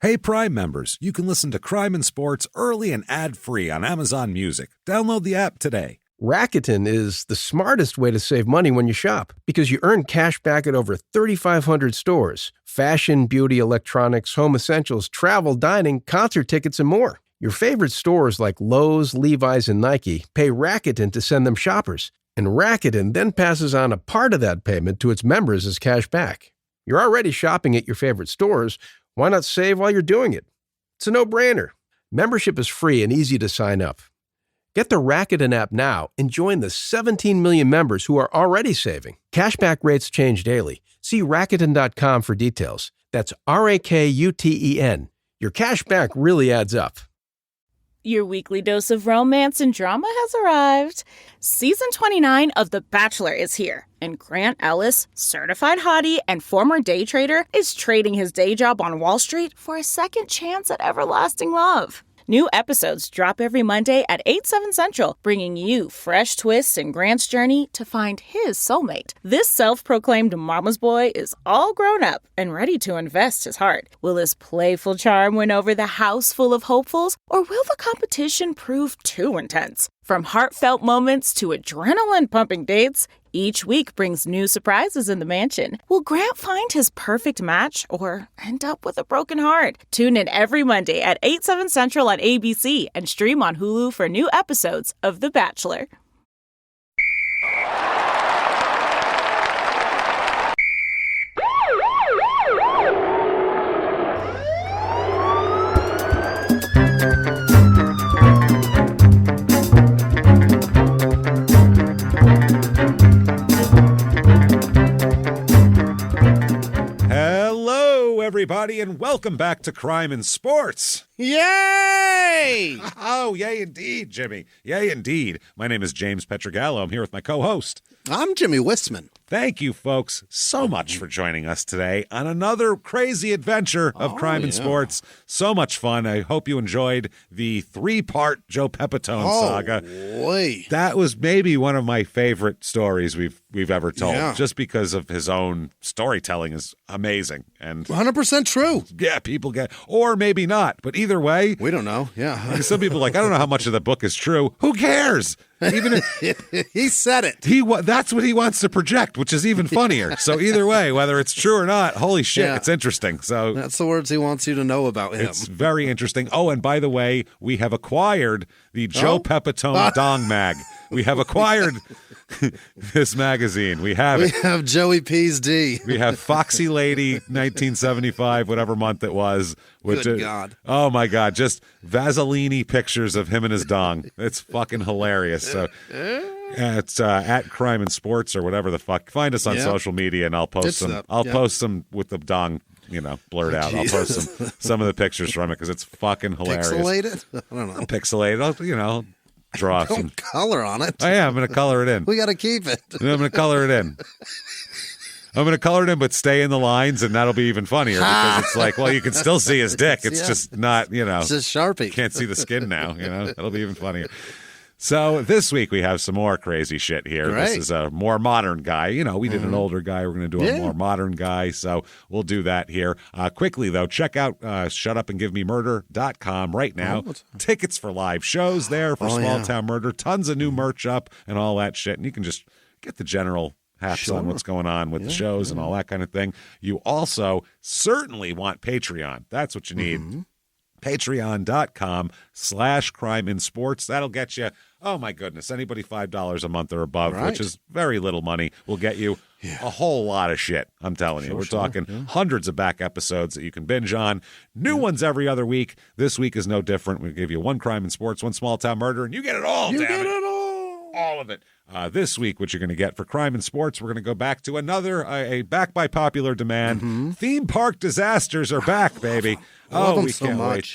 Hey, Prime members, you can listen to Crime and Sports early and ad-free on Amazon Music. Download the app today. Rakuten is the smartest way to save money when you shop because you earn cash back at over 3,500 stores. Fashion, beauty, electronics, home essentials, travel, dining, concert tickets, and more. Your favorite stores like Lowe's, Levi's, and Nike pay Rakuten to send them shoppers. And Rakuten then passes on a part of that payment to its members as cash back. You're already shopping at your favorite stores. Why not save while you're doing it? It's a no-brainer. Membership is free and easy to sign up. Get the Rakuten app now and join the 17 million members who are already saving. Cashback rates change daily. See Rakuten.com for details. That's Rakuten. Your cashback really adds up. Your weekly dose of romance and drama has arrived. Season 29 of The Bachelor is here, and Grant Ellis, certified hottie and former day trader, is trading his day job on Wall Street for a second chance at everlasting love. New episodes drop every Monday at 8/7 Central, bringing you fresh twists in Grant's journey to find his soulmate. This self-proclaimed mama's boy is all grown up and ready to invest his heart. Will his playful charm win over the house full of hopefuls, or will the competition prove too intense? From heartfelt moments to adrenaline-pumping dates, each week brings new surprises in the mansion. Will Grant find his perfect match or end up with a broken heart? Tune in every Monday at 8/7 Central on ABC and stream on Hulu for new episodes of The Bachelor. Everybody, and welcome back to Crime and Sports. Yay! Oh, yay indeed, Jimmy. Yay indeed. My name is James Pietragallo. I'm here with my co-host. I'm Jimmie Whisman. Thank you, folks, so much for joining us today on another crazy adventure of Crime and Sports. So much fun. I hope you enjoyed the 3-part Joe Pepitone saga. Boy. That was maybe one of my favorite stories we've ever told, just because of his own storytelling is amazing. And 100% true. Yeah, people get, or maybe not, but either way. We don't know, yeah. Some people are like, I don't know how much of the book is true. Who cares? Even if, he said it. That's what he wants to project, which is even funnier. So either way, whether it's true or not, holy shit, it's interesting. So that's the words he wants you to know about him. It's very interesting. Oh, and by the way, we have acquired the Joe Pepitone Dong Mag. We have acquired this magazine. We have Joey P's D. We have Foxy Lady 1975, whatever month it was. Good God. Oh, my God. Just Vaseline pictures of him and his dong. It's fucking hilarious. So it's at Crime and Sports or whatever the fuck. Find us on social media, and I'll post some. I'll post some with the dong, blurred out. I'll post some of the pictures from it because it's fucking hilarious. Pixelated? I don't know. Pixelated. I'll draw some color on it. I am. I'm going to color it in. We got to keep it. I'm going to color it in. I'm going to color it in, but stay in the lines, and that'll be even funnier because it's like, well, you can still see his dick. It's just not, It's just Sharpie. Can't see the skin now, It'll be even funnier. So this week we have some more crazy shit here. Great. This is a more modern guy. We did an older guy. We're going to do a more modern guy. So we'll do that here. Quickly, though, check out shutupandgivememurder.com right now. Tickets for live shows there for Small Town Murder. Tons of new merch up and all that shit. And you can just get the general haps on what's going on with the shows and all that kind of thing. You also certainly want Patreon. That's what you need. Patreon.com/crimeinsports. That'll get you, oh my goodness, anybody $5 a month or above, which is very little money, will get you a whole lot of shit. I'm telling you. We're talking hundreds of back episodes that you can binge on. New ones every other week. This week is no different. We give you one Crime and Sports, one Small Town Murder, and you get it all, all of it. This week, what you're going to get for Crime and Sports, we're going to go back to another, a back by popular demand. Theme park disasters are back, baby. We can't wait.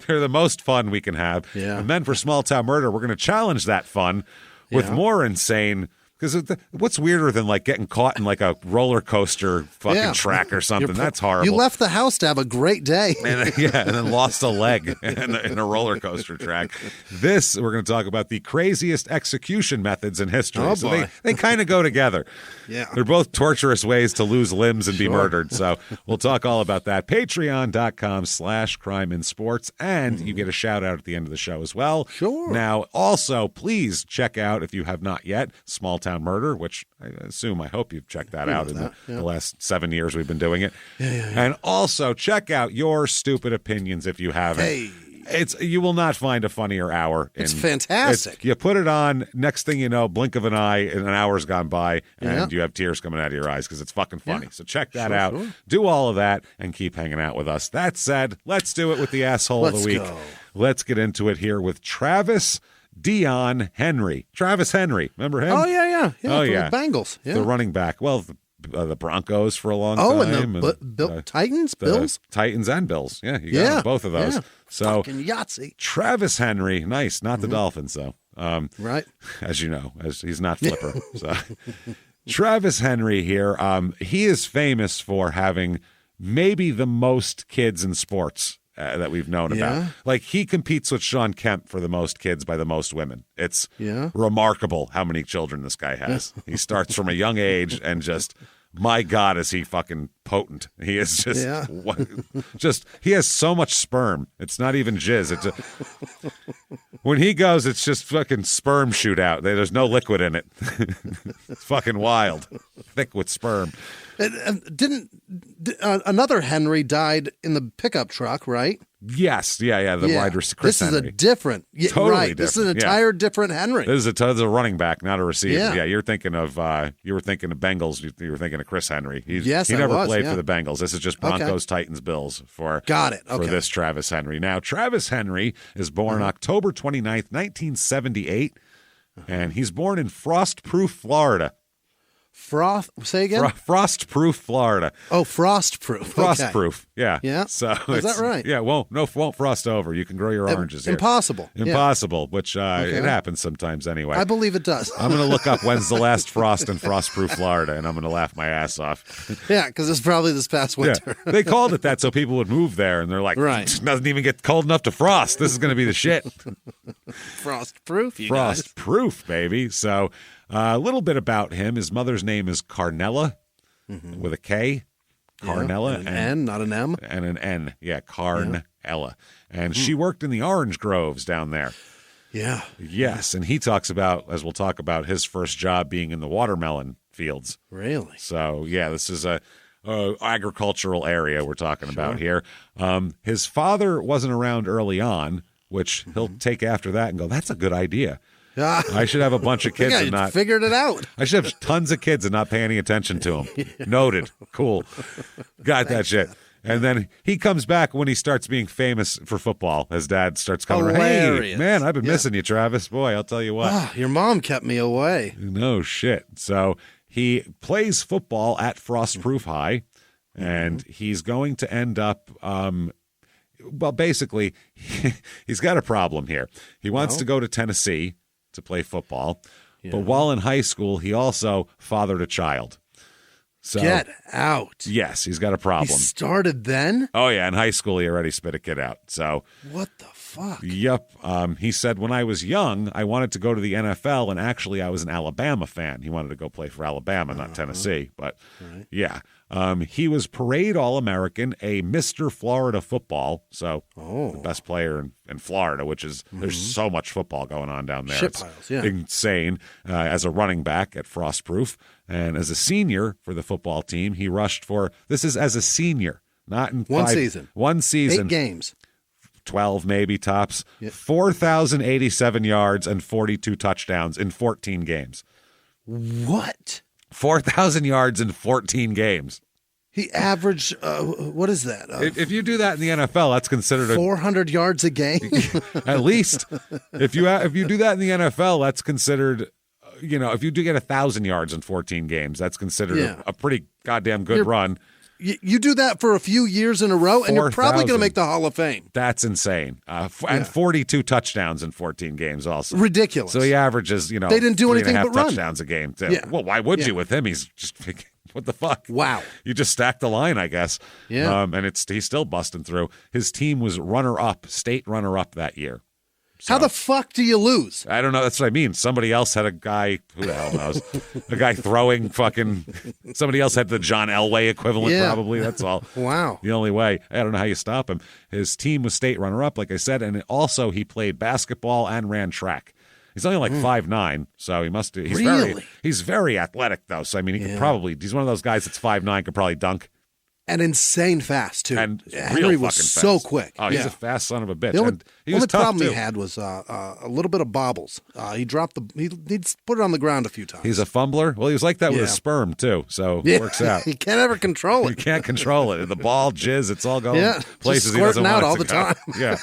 They're the most fun we can have. Yeah. And then for Small Town Murder, we're going to challenge that fun with more insane Because what's weirder than like getting caught in like a roller coaster fucking track or something? That's horrible. You left the house to have a great day. And then lost a leg in a roller coaster track. This, we're going to talk about the craziest execution methods in history. Oh, so boy. they kind of go together. Yeah. They're both torturous ways to lose limbs and be murdered. So we'll talk all about that. Patreon.com/crimeinsports. And you get a shout out at the end of the show as well. Sure. Now, also, please check out, if you have not yet, Small Town Murder, which I hope you've checked that out in the last 7 years we've been doing it. And also check out Your Stupid Opinions if you haven't. Hey. You will not find a funnier hour. It's fantastic. You put it on, next thing you know, blink of an eye, and an hour's gone by, and you have tears coming out of your eyes because it's fucking funny. So check that out. Sure. Do all of that, and keep hanging out with us. That said, let's do it with the asshole of the week. Go. Let's get into it here with Travis Dion Henry. Travis Henry. Remember him? Oh, yeah. Oh, yeah. The Bengals. Yeah. The running back. Well, the Broncos for a long time. And the Titans, Bills? Titans and Bills. Yeah, you got both of those. Yeah. So, fucking Yahtzee. Travis Henry, nice, not the Dolphins, though. Right. As you know, as he's not Flipper. So, Travis Henry here, he is famous for having maybe the most kids in sports that we've known about. Like, he competes with Shawn Kemp for the most kids by the most women. It's remarkable how many children this guy has. He starts from a young age and just, my God, is he fucking potent. He is just, he has so much sperm. It's not even jizz. When he goes, it's just fucking sperm shootout. There's no liquid in it. It's fucking wild. Thick with sperm. Another Henry died in the pickup truck, right? Yes, the wide receiver. This is Henry. a different, totally right? Different. This is an entire different Henry. This is a running back, not a receiver. Yeah. You're thinking of Bengals. You were thinking of Chris Henry. He I never was, played for the Bengals. This is just Broncos, Titans, Bills for this Travis Henry. Now, Travis Henry is born October 29th, 1978, and he's born in Frostproof, Florida. Say again? Frostproof, Florida. Oh, frostproof. Frostproof, yeah. Yeah. So is that right? Yeah, won't frost over. You can grow your oranges here. Impossible. Which it happens sometimes anyway. I believe it does. I'm going to look up when's the last frost in Frostproof, Florida, and I'm going to laugh my ass off. Yeah, because it's probably this past winter. Yeah. They called it that so people would move there, and they're like, it doesn't even get cold enough to frost. This is going to be the shit. Frostproof, you guys. Frostproof, baby. So a little bit about him. His mother's name is Carnella with a K. Carnella. And an N, not an M. And an N. Yeah, Carnella. And she worked in the orange groves down there. Yeah. Yes, and he talks about, as we'll talk about, his first job being in the watermelon fields. Really? So, yeah, this is a agricultural area we're talking about here. His father wasn't around early on, which he'll take after that and go, that's a good idea. I should have a bunch of kids and not figured it out. I should have tons of kids and not pay any attention to them. Noted. Cool. Got that shit. And then he comes back when he starts being famous for football. His dad starts coming around. Hey, man, I've been missing you, Travis. Boy, I'll tell you what. Your mom kept me away. No shit. So he plays football at Frostproof High, and he's going to end up basically, he's got a problem here. He wants to go to Tennessee to play football, but while in high school, he also fathered a child. So, get out. Yes, he's got a problem. He started then? Oh, yeah. In high school, he already spit a kid out. So, what the fuck? Yep. He said, when I was young, I wanted to go to the NFL, and actually, I was an Alabama fan. He wanted to go play for Alabama, not Tennessee. But, yeah. He was Parade All-American, a Mr. Florida football. So, the best player in Florida, which is, there's so much football going on down there. It's insane. As a running back at Frostproof. And as a senior for the football team, he rushed for, this is as a senior, not in one season. 8 games. 12 maybe tops. 4,087 yards and 42 touchdowns in 14 games. What? 4,000 yards in 14 games. He averaged, what is that? If you do that in the NFL, that's considered 400 yards a game? At least. If you do that in the NFL, that's considered, if you do get 1,000 yards in 14 games, that's considered a pretty goddamn good run. You do that for a few years in a row, and you're probably going to 4,000. make the Hall of Fame. That's insane. And 42 touchdowns in 14 games also. Ridiculous. So he averages, they didn't do anything but run. touchdowns a game, too. Yeah. Well, why would you with him? He's just, what the fuck? Wow. You just stacked the line, I guess. Yeah. And he's still busting through. His team was state runner-up that year. So, How the fuck do you lose? I don't know. That's what I mean. Somebody else had a guy, who the hell knows? A guy throwing somebody else had the John Elway equivalent, probably. That's all. Wow. The only way. I don't know how you stop him. His team was state runner-up, like I said, and also he played basketball and ran track. He's only like 5'9", so he must do. He's very athletic, though. So, I mean, he could probably, he's one of those guys that's 5'9", could probably dunk. And insane fast, too. And Henry was so quick. Oh, he's a fast son of a bitch. The only, and he was tough, problem too. he had was a little bit of bobbles. He dropped he put it on the ground a few times. He's a fumbler. Well, he was like that with his sperm, too, so it works out. He can't ever control it. You can't control it. The ball, jizz, it's all going places just he doesn't want out it all to the go. time. Yeah.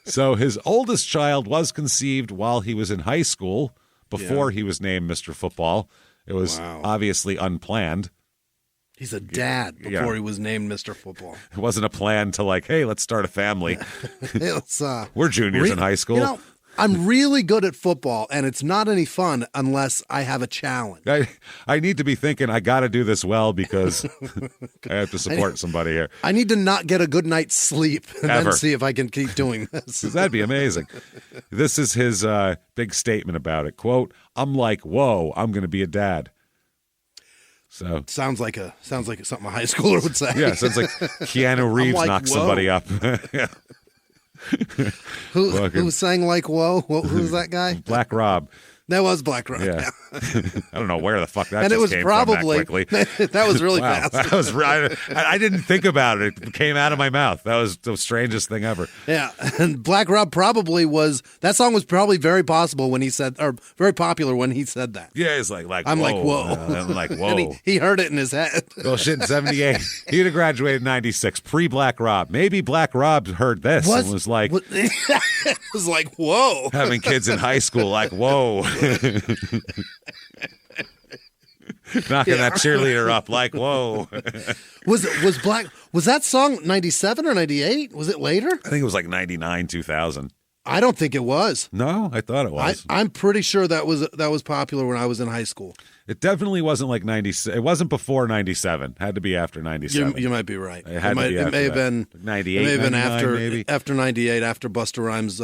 So his oldest child was conceived while he was in high school before he was named Mr. Football. It was obviously unplanned. He's a dad before he was named Mr. Football. It wasn't a plan to hey, let's start a family. We're juniors in high school. You know, I'm really good at football, and it's not any fun unless I have a challenge. I need to be thinking I got to do this well because I have to support somebody here. I need to not get a good night's sleep and then see if I can keep doing this. That'd be amazing. This is his big statement about it. Quote, "I'm like, whoa, I'm going to be a dad." So sounds like something a high schooler would say. Yeah, sounds like Keanu Reeves knocked somebody up. Yeah. Who sang like whoa? Who's that guy? Black Rob. That was Black Rob. Yeah. I don't know where the fuck that and just it was came probably, from that quickly. That was really wow, fast. That was I didn't think about it. It came out of my mouth. That was the strangest thing ever. Yeah, and Black Rob probably was. That song was probably very possible when he said, or very popular when he said that. Yeah, he's like I'm whoa. like whoa. I'm like whoa. And he heard it in his head. Well, shit, 78. He'd have graduated in 96, pre-Black Rob. Maybe Black Rob heard this and was like, it was like whoa. Having kids in high school, like whoa. Knocking that cheerleader up like whoa. Was that song 97 or 98? Was it later? I think it was like 99, 2000. I don't think it was. No, I thought it was. I'm pretty sure that was popular when I was in high school. It definitely wasn't like 96. It wasn't before 97. Had to be after 97. You might be right. It may have been 98. It may have been after 98, after Busta Rhymes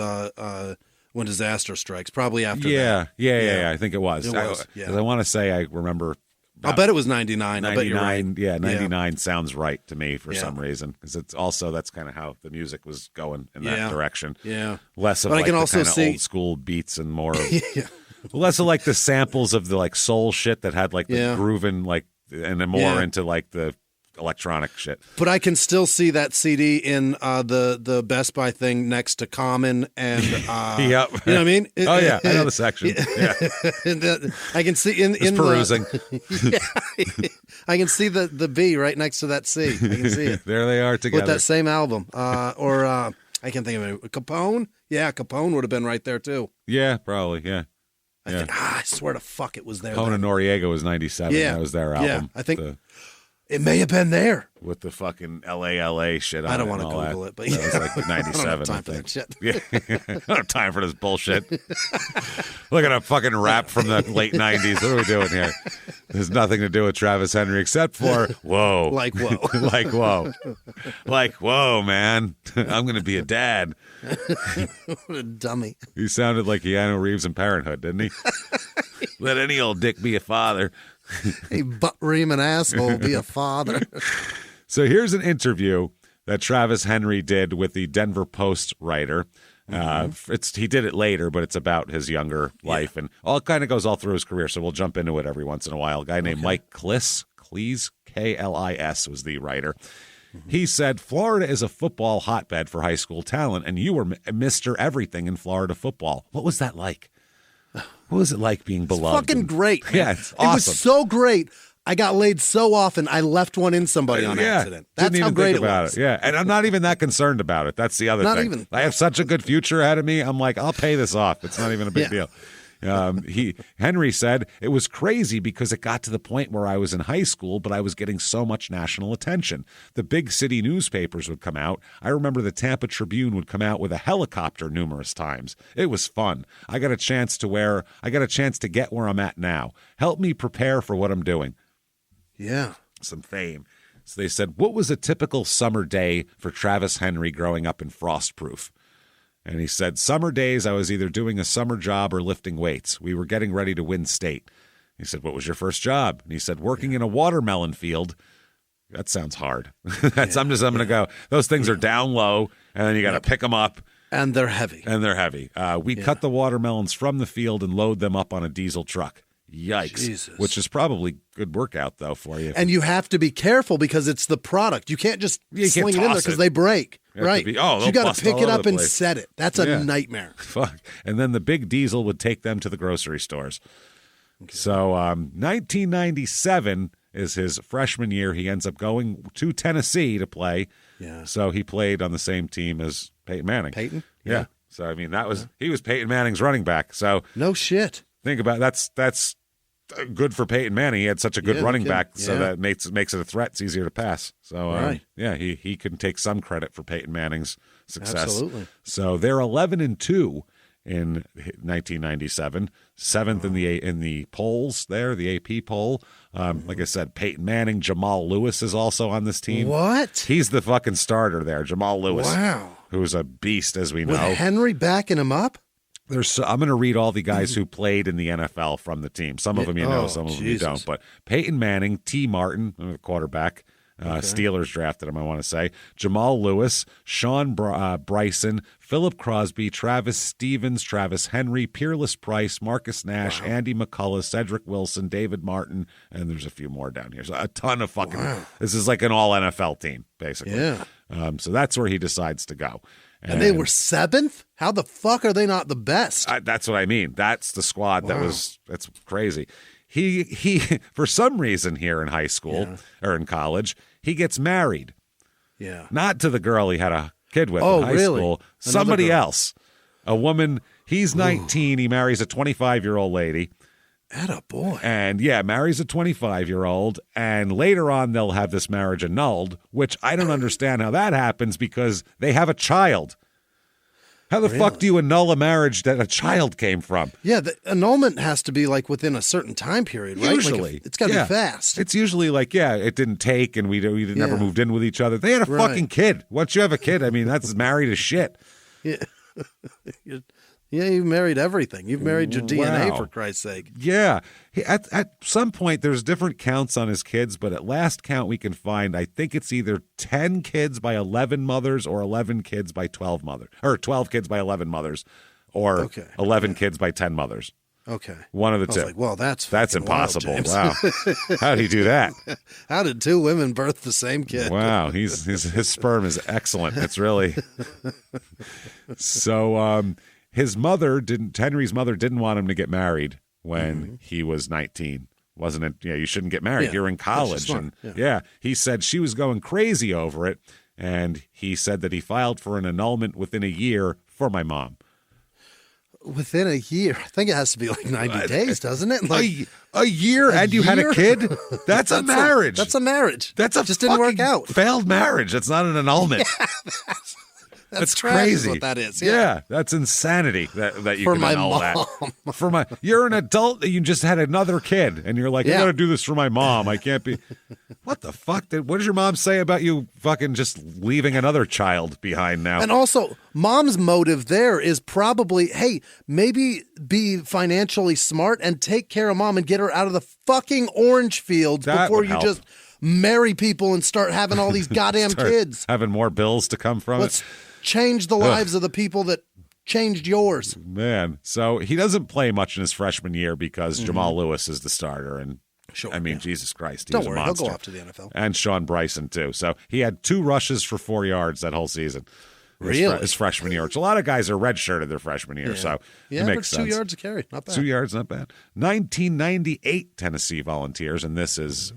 When Disaster Strikes. Probably after that. Yeah. I think it was. It was. I want to say I remember. I'll bet it was 99. 99, I bet you're right. Yeah, 99 sounds right to me for some reason. Because it's also, that's kind of how the music was going in that direction. Yeah. Less of but like I can the also kind of see old school beats and more of, less of like the samples of the like soul shit that had like the grooving like, and then more into like the electronic shit. But I can still see that CD in the Best Buy thing next to Common and Yep. you know what I mean? I know the section. Yeah. I can see in perusing. I can see the B right next to that C. I can see it. There they are together. With that same album. Or I can't think of it. Capone? Yeah, Capone would have been right there too. Yeah, probably. Yeah. I swear to fuck it was there. Capone and Noriega was 97. Yeah. That was their album. Yeah, I think it may have been there. With the fucking LA shit on it. I don't want to Google it, but yeah. That was like 97. I don't have time for that shit. Yeah. I don't have time for this bullshit. Look at a fucking rap from the late 90s. What are we doing here? There's nothing to do with Travis Henry except for, whoa. Like, whoa. Like, whoa. Like, whoa, man. I'm going to be a dad. What a dummy. He sounded like Keanu Reeves in Parenthood, didn't he? Let any old dick be a father. A butt-reaming asshole be a father. So here's an interview that Travis Henry did with the Denver Post writer. He did it later, but it's about his younger life, and all it kind of goes all through his career. So we'll jump into it every once in a while. A guy named Mike Klis, K-L-I-S, was the writer. He said, Florida is a football hotbed for high school talent, and you were Mr. Everything in Florida football. What was that like? What was it like being beloved? Fucking great. Man. Yeah, it's awesome. It was so great. I got laid so often, I left one in somebody on accident. That's how great it was. Yeah, and I'm not even that concerned about it. That's the other thing. Even. I have such a good future ahead of me. I'm like, I'll pay this off. It's not even a big deal. Henry said, it was crazy because it got to the point where I was in high school, but I was getting so much national attention. The big city newspapers would come out. I remember the Tampa Tribune would come out with a helicopter numerous times. It was fun. I got a chance to get where I'm at now. Help me prepare for what I'm doing. Yeah. Some fame. So they said, what was a typical summer day for Travis Henry growing up in Frostproof? And he said, summer days, I was either doing a summer job or lifting weights. We were getting ready to win state. He said, what was your first job? And he said, working in a watermelon field. That sounds hard. I'm going to go, those things are down low, and then you got to pick them up. And they're heavy. We cut the watermelons from the field and load them up on a diesel truck. Yikes. Jesus. Which is probably good workout, though, for you. And you have to be careful because it's the product. You can't just sling it in there because they break. Right. You got to pick it up and set it. That's a nightmare. Fuck. And then the big diesel would take them to the grocery stores. Okay. So 1997 is his freshman year. He ends up going to Tennessee to play. Yeah. So he played on the same team as Peyton Manning. Peyton? Yeah. So, I mean, he was Peyton Manning's running back. So no shit. Think about it. That's good for Peyton Manning. He had such a good running back, so that makes it a threat. It's easier to pass. So, he can take some credit for Peyton Manning's success. Absolutely. So they're 11-2 in 1997, seventh in the polls there, the AP poll. Like I said, Peyton Manning, Jamal Lewis is also on this team. What? He's the fucking starter there, Jamal Lewis. Wow. Who's a beast, as we know. With Henry backing him up? I'm going to read all the guys who played in the NFL from the team. Some of them you know, some of them you don't. But Peyton Manning, T. Martin, quarterback, Steelers drafted him, I want to say. Jamal Lewis, Sean Bryson, Philip Crosby, Travis Stevens, Travis Henry, Peerless Price, Marcus Nash, Andy McCullough, Cedric Wilson, David Martin, and there's a few more down here. So a ton of fucking This is like an all NFL team, basically. Yeah. So that's where he decides to go. And they were 7th? How the fuck are they not the best? That's what I mean. That's the squad that's crazy. He for some reason here in high school or in college, he gets married. Yeah. Not to the girl he had a kid with in high school. Somebody else. A woman. He's 19. He marries a 25-year-old lady. Attaboy. And marries a 25-year-old. And later on, they'll have this marriage annulled, which I don't understand how that happens because they have a child. How the fuck do you annul a marriage that a child came from? Yeah, the annulment has to be like within a certain time period, right? Usually. It's got to be fast. It's usually like, it didn't take and we never moved in with each other. They had a fucking kid. Once you have a kid, I mean, that's married as shit. Yeah. You've married everything. You've married your DNA, for Christ's sake. Yeah. At some point, there's different counts on his kids, but at last count we can find, I think it's either 10 kids by 11 mothers or 11 kids by 12 mothers. Or 12 kids by 11 mothers or 11 kids by 10 mothers. Okay. One of the two. I was like, well, that's impossible. Wild, wow. How did he do that? How did two women birth the same kid? Wow. His sperm is excellent. It's really. So, Henry's mother didn't want him to get married when he was 19. Wasn't it? Yeah, you shouldn't get married. You're in college. And he said she was going crazy over it. And he said that he filed for an annulment within a year for my mom. Within a year? I think it has to be like 90 days, doesn't it? Like a year and you had a kid? That's a marriage. That's a marriage. That's a just didn't work out. Failed marriage. That's not an annulment. That's crazy. What that is. Yeah, that's insanity that you for can my annul mom. that. You're an adult. You just had another kid, and you're like, I got to do this for my mom. I can't be. What the fuck? What does your mom say about you fucking just leaving another child behind now? And also, mom's motive there is probably, hey, maybe be financially smart and take care of mom and get her out of the fucking orange fields before you just marry people and start having all these goddamn kids. Having more bills to come from it. Change the lives of the people that changed yours. Man, so he doesn't play much in his freshman year because Jamal Lewis is the starter. And I mean, Jesus Christ, he's a monster. He'll go off to the NFL. And Sean Bryson, too. So he had 2 rushes for 4 yards that whole season. Really? His freshman year. Which a lot of guys are redshirted their freshman year, so it makes sense. 2 yards a carry. Not bad. 2 yards, not bad. 1998 Tennessee Volunteers, and this is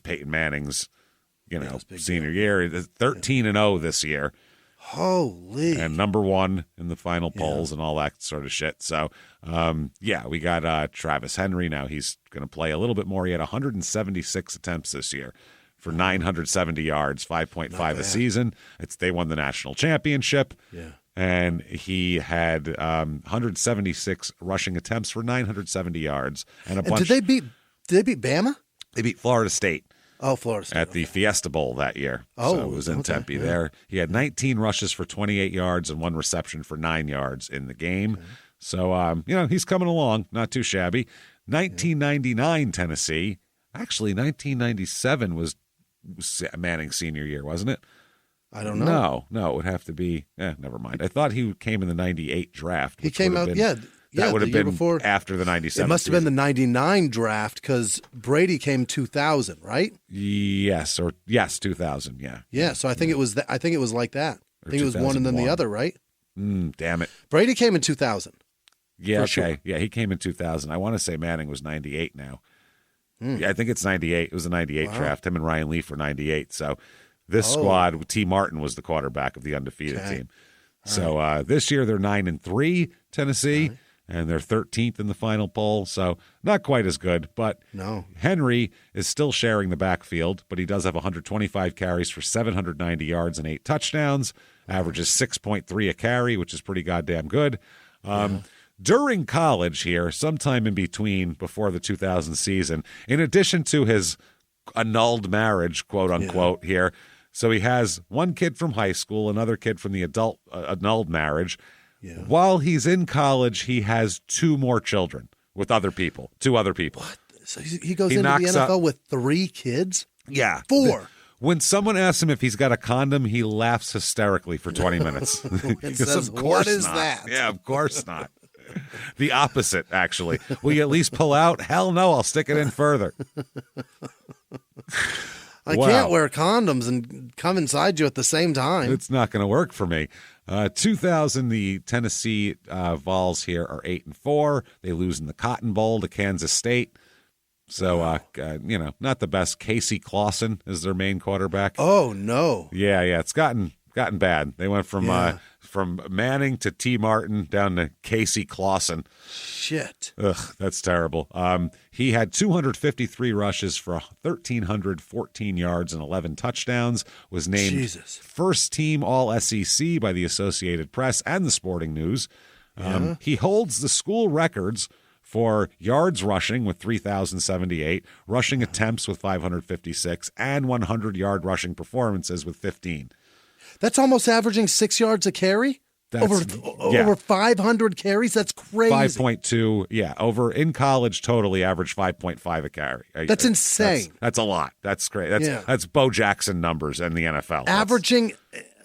Peyton Manning's, senior year. 13-0 this year. Holy. And number 1 in the final polls and all that sort of shit. So, we got Travis Henry. Now he's going to play a little bit more. He had 176 attempts this year for 970 yards, 5.5 a season. They won the national championship. Yeah. And he had 176 rushing attempts for 970 yards. And bunch. Did they beat Bama? They beat Florida State. Oh, Florida State. At the Fiesta Bowl that year. Oh, so it was in Tempe there. He had 19 rushes for 28 yards and 1 reception for 9 yards in the game. Okay. So, he's coming along. Not too shabby. 1999 Tennessee. Actually, 1997 was Manning's senior year, wasn't it? I don't know. No, it would have to be. Never mind. I thought he came in the 98 draft. He came out, That would have been before, after the 97. It must have been the 99 draft because Brady came 2000, right? Yes, 2000. Yeah. Yeah. So I think it was. I think it was like that. I think it was one and then the other, right? Damn it. Brady came in 2000. Yeah. Okay. Sure. Yeah, he came in 2000. I want to say Manning was 98 now. Yeah, I think it's 98. It was the 98 draft. Him and Ryan Leaf were 98. So this squad, T. Martin was the quarterback of the undefeated team. So this year they're 9-3, Tennessee. And they're 13th in the final poll, so not quite as good. But Henry is still sharing the backfield, but he does have 125 carries for 790 yards and 8 touchdowns, averages 6.3 a carry, which is pretty goddamn good. During college here, sometime in between before the 2000 season, in addition to his annulled marriage, quote unquote, here, so he has one kid from high school, another kid from the adult annulled marriage. Yeah. While he's in college, he has 2 more children with other people, 2 other people. What? So he goes into the NFL with 3 kids? Yeah. 4. When someone asks him if he's got a condom, he laughs hysterically for 20 minutes. He says, of course what is not. That? Yeah, of course not. The opposite, actually. Will you at least pull out? Hell no, I'll stick it in further. I can't wear condoms and come inside you at the same time. It's not going to work for me. 2000, the Tennessee Vols here are 8-4. They lose in the Cotton Bowl to Kansas State. So, not the best. Casey Clausen is their main quarterback. Oh, no. Yeah, it's gotten bad. They went from Manning to T. Martin down to Casey Clausen. Shit. Ugh, that's terrible. He had 253 rushes for 1,314 yards and 11 touchdowns, was named first team All-SEC by the Associated Press and the Sporting News. He holds the school records for yards rushing with 3,078, rushing attempts with 556, and 100-yard rushing performances with 15. That's almost averaging 6 yards a carry? Over 500 carries? That's crazy. 5.2, over in college totally averaged 5.5 a carry. That's insane. That's a lot. That's great. That's Bo Jackson numbers in the NFL. Averaging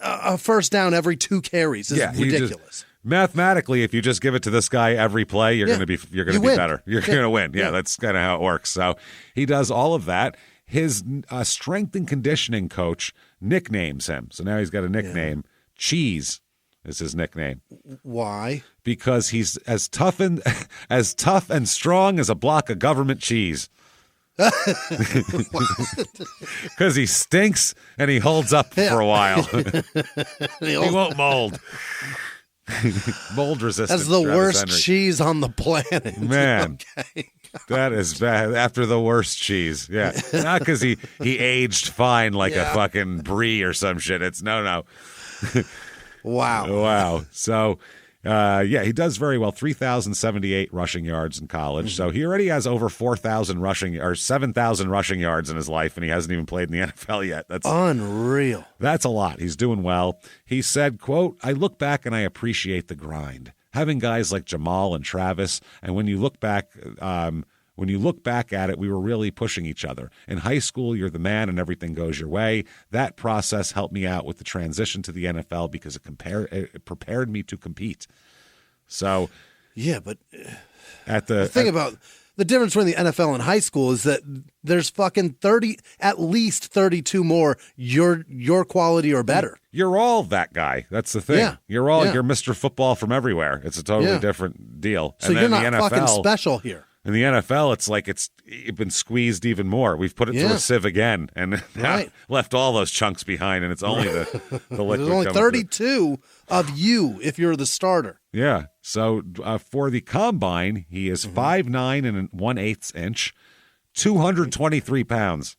a first down every 2 carries is ridiculous. Mathematically, if you just give it to this guy every play, you're going to be better. You're going to win. Yeah, that's kind of how it works. So he does all of that. His strength and conditioning coach nicknames him. So now he's got a nickname. Cheese is his nickname. Why? Because he's as tough and strong as a block of government cheese. Because he stinks and he holds up for a while. He won't mold. Mold resistant. That's the worst cheese on the planet. Man. Okay. That is bad. After the worst cheese. Yeah. Not because he aged fine like a fucking brie or some shit. It's no. Wow. So, he does very well. 3,078 rushing yards in college. Mm-hmm. So he already has over 7,000 rushing yards in his life, and he hasn't even played in the NFL yet. That's unreal. That's a lot. He's doing well. He said, quote, "I look back and I appreciate the grind. Having guys like Jamal and Travis, and when you look back at it, we were really pushing each other. In high school, you're the man and everything goes your way. That process helped me out with the transition to the NFL because it prepared me to compete." So, but the thing about the difference between the NFL and high school is that there's fucking at least 32 more your quality or better. You're all that guy. That's the thing. Yeah. You're Mr. Football from everywhere. It's a totally different deal. So you're not fucking special here. In the NFL, it's like it's been squeezed even more. We've put it through a sieve again and left all those chunks behind, and it's only the liquid. There's only 32 of you if you're the starter. Yeah. So for the combine, he is 5'9" and 1/8 inch, 223 pounds.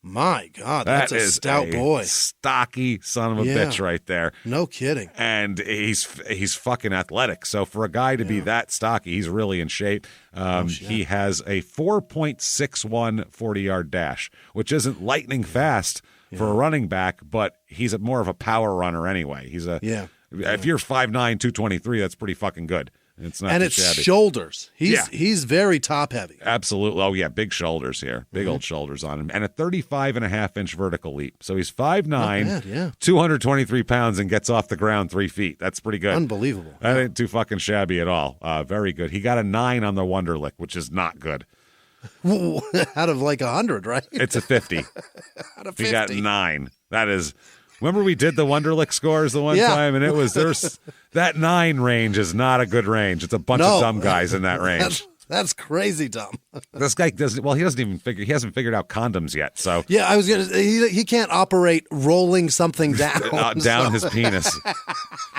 My God, that's a stout boy. Stocky son of a bitch right there. No kidding. And he's fucking athletic. So for a guy to be that stocky, he's really in shape. He has a 4.61 40-yard dash, which isn't lightning fast for a running back, but he's more of a power runner anyway. He's if you're 5'9", 223, that's pretty fucking good. It's not and it's shabby. Shoulders. He's very top heavy. Absolutely. Oh, yeah, big shoulders here. Big old shoulders on him. And a 35.5-inch vertical leap. So he's 5'9", 223 pounds, and gets off the ground 3 feet. That's pretty good. Unbelievable. That ain't too fucking shabby at all. Very good. He got a 9 on the Wonderlic, which is not good. Out of like 100, right? It's a 50. Out of 50. He got 9. That is... Remember we did the Wonderlic scores the one time, and there's that 9 range is not a good range. It's a bunch of dumb guys in that range. That's crazy dumb. This guy he hasn't figured out condoms yet. So yeah, I was gonna say, he can't operate rolling something down down his penis,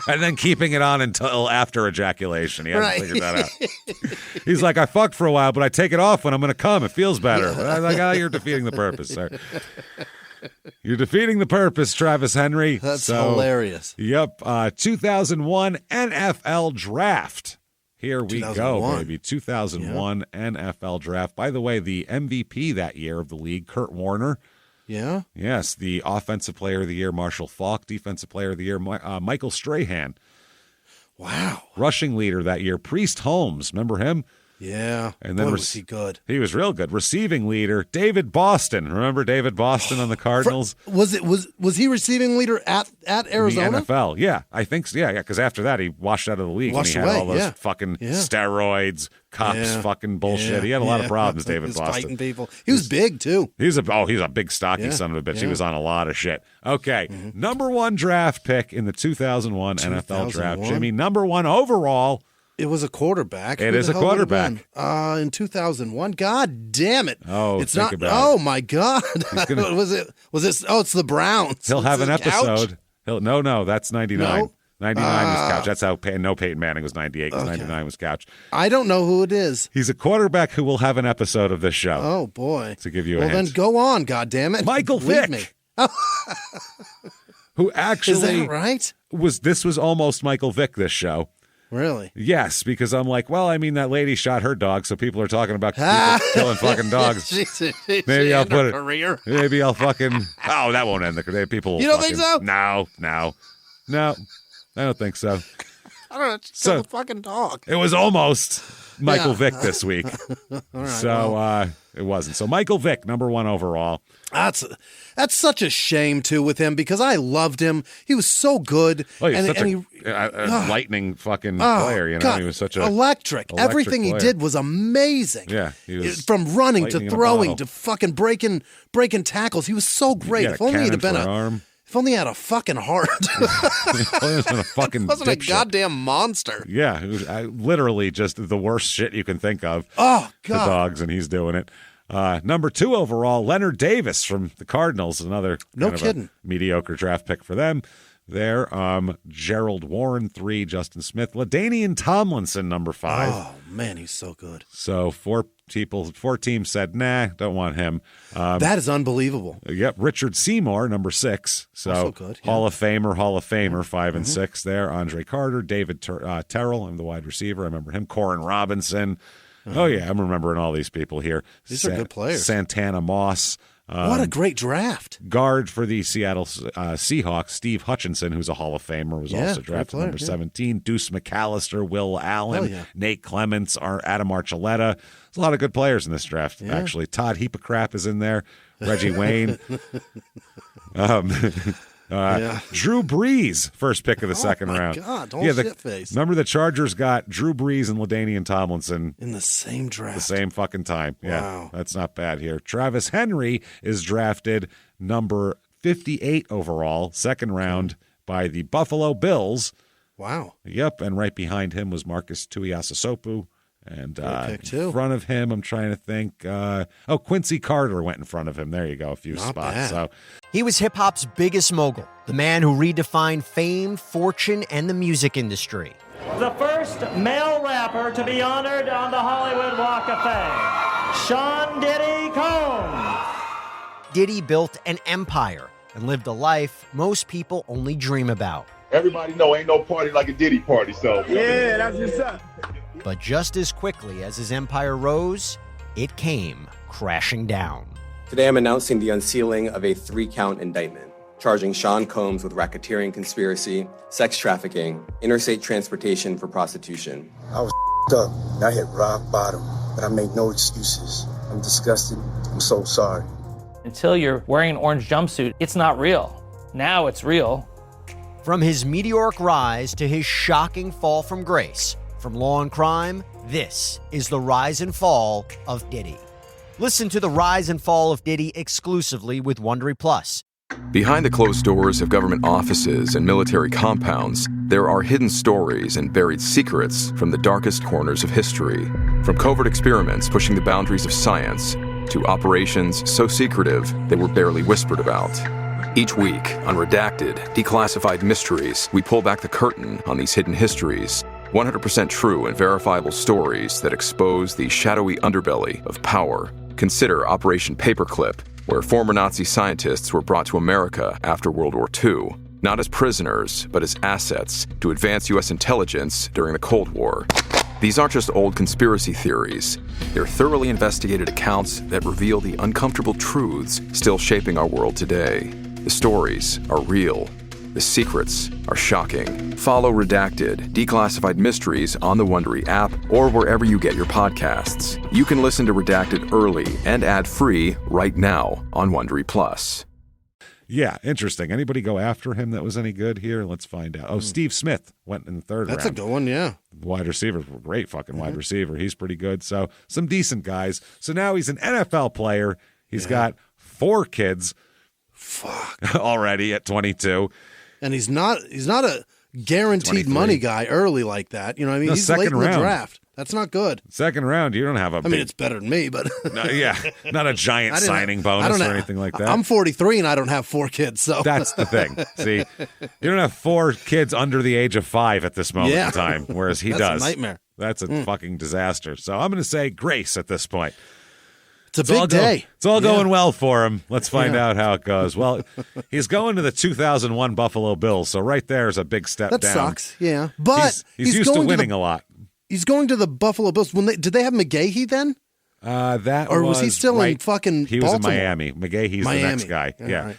and then keeping it on until after ejaculation. He hasn't figured that out. He's like, I fucked for a while, but I take it off when I'm going to come. It feels better. I'm like, you're defeating the purpose, sir. You're defeating the purpose, Travis Henry. That's hilarious. Yep. 2001 NFL Draft. Here we go, baby. 2001 NFL Draft. By the way, the MVP that year of the league, Kurt Warner. Yeah? Yes. The Offensive Player of the Year, Marshall Faulk. Defensive Player of the Year, Michael Strahan. Wow. Rushing leader that year, Priest Holmes. Remember him? Yeah. And then was he good? He was real good. Receiving leader, David Boston. Remember David Boston on the Cardinals? Was he receiving leader at Arizona? The NFL, yeah. I think so. Yeah, because after that he washed out of the league. Washed and he away, had all those fucking steroids, cups, fucking bullshit. He had a lot of problems, David Boston. Fighting people. He was big too. He's a big stocky son of a bitch. He was on a lot of shit. Okay. Number 1 draft pick in the 2001 NFL Draft. Jimmy, number 1 overall. It was a quarterback. It is a quarterback. In 2001. God damn it. Oh, it's not. Oh my God. Was it? Oh, it's the Browns. He'll have an episode. No, that's 99. No? 99 was couch. That's how Peyton Manning was 98 because 99 was couch. I don't know who it is. He's a quarterback who will have an episode of this show. Oh boy. To give you a hint. Well, then go on. God damn it. Michael Vick. Who actually? Is that right? This was almost Michael Vick. This show. Really? Yes, because I'm like, well, I mean, that lady shot her dog, so people are talking about killing fucking dogs. Maybe I'll put it. Career. Maybe I'll fucking. Oh, that won't end the career. People. You don't think so? No, I don't think so. I don't know. Just kill the fucking dog. It was almost Michael Vick this week. All right, so it wasn't. So Michael Vick, number 1 overall. That's such a shame too with him because I loved him. He was so good. Oh, he's such a lightning fucking player. You know, God, he was such a electric. Everything player. he did was amazing. Yeah, he was from running to throwing to fucking breaking tackles. He was so great. If only he'd have been arm. If only he had a fucking heart. He wasn't a goddamn monster. Yeah, it was literally just the worst shit you can think of. Oh, God. For dogs, and he's doing it. Number 2 overall, Leonard Davis from the Cardinals, another mediocre draft pick for them. There, Gerald Warren, 3, Justin Smith, LaDainian Tomlinson, number 5. Oh man, he's so good. So 4 teams said, nah, don't want him. That is unbelievable. Yep, Richard Seymour, number 6. So also good, Hall of Famer, 5 and 6 there. Andre Carter, David Terrell, I'm the wide receiver. I remember him. Corin Robinson. Oh, yeah, I'm remembering all these people here. These are good players. Santana Moss. What a great draft. Guard for the Seattle Seahawks, Steve Hutchinson, who's a Hall of Famer, was also drafted number 17. Deuce McAllister, Will Allen, Nate Clements, Adam Archuleta. There's a lot of good players in this draft, actually. Todd Heapacrap is in there. Reggie Wayne. Drew Brees, first pick of the second round. God, don't shit-face. Remember the Chargers got Drew Brees and LaDainian Tomlinson in the same draft. The same fucking time. Yeah, wow. That's not bad here. Travis Henry is drafted number 58 overall, second round by the Buffalo Bills. Wow. Yep, and right behind him was Marcus Tuiasosopo. And in front of him, I'm trying to think. Quincy Carter went in front of him. There you go, a few spots. Bad. So he was hip-hop's biggest mogul, the man who redefined fame, fortune, and the music industry. The first male rapper to be honored on the Hollywood Walk of Fame, Shawn Diddy Combs. Diddy built an empire and lived a life most people only dream about. Everybody know ain't no party like a Diddy party, so. Yeah, that's what's up. But just as quickly as his empire rose, it came crashing down. Today I'm announcing the unsealing of a 3-count indictment, charging Shawn Combs with racketeering conspiracy, sex trafficking, interstate transportation for prostitution. I was up. I hit rock bottom, but I made no excuses. I'm disgusted. I'm so sorry. Until you're wearing an orange jumpsuit, it's not real. Now it's real. From his meteoric rise to his shocking fall from grace, from law and crime, this is the rise and fall of Diddy. Listen to the rise and fall of Diddy exclusively with Wondery Plus. Behind the closed doors of government offices and military compounds, there are hidden stories and buried secrets from the darkest corners of history. From covert experiments pushing the boundaries of science to operations so secretive they were barely whispered about. Each week, on Redacted, Declassified Mysteries, we pull back the curtain on these hidden histories. 100% true and verifiable stories that expose the shadowy underbelly of power. Consider Operation Paperclip, where former Nazi scientists were brought to America after World War II, not as prisoners, but as assets to advance U.S. intelligence during the Cold War. These aren't just old conspiracy theories. They're thoroughly investigated accounts that reveal the uncomfortable truths still shaping our world today. The stories are real. The secrets are shocking. Follow Redacted, Declassified Mysteries on the Wondery app or wherever you get your podcasts. You can listen to Redacted early and ad-free right now on Wondery Plus. Yeah, interesting. Anybody go after him that was any good here? Let's find out. Steve Smith went in the third round. That's a good one, yeah. Wide receiver, great fucking wide receiver. He's pretty good. So some decent guys. So now he's an NFL player. He's got 4 kids. Fuck. Already at 22. And he's not a guaranteed 23. Money guy early like that. You know what I mean? No, he's late in the round. draft. That's not good. Second round, you don't have a I mean, it's better than me, but no, yeah, not a giant signing bonus or anything like that. I'm 43 and I don't have 4 kids, so that's the thing. See, you don't have 4 kids under the age of 5 at this moment in time, whereas he that's does. A nightmare. That's a fucking disaster. So I'm going to say grace at this point. It's a big day. It's all going well for him. Let's find out how it goes. Well, he's going to the 2001 Buffalo Bills, so right there is a big step down. That sucks, yeah. But he's used to winning a lot. He's going to the Buffalo Bills. Did they have McGahee then? Was he still in fucking He was Baltimore? in Miami. McGahee's the next guy. Yeah. Right.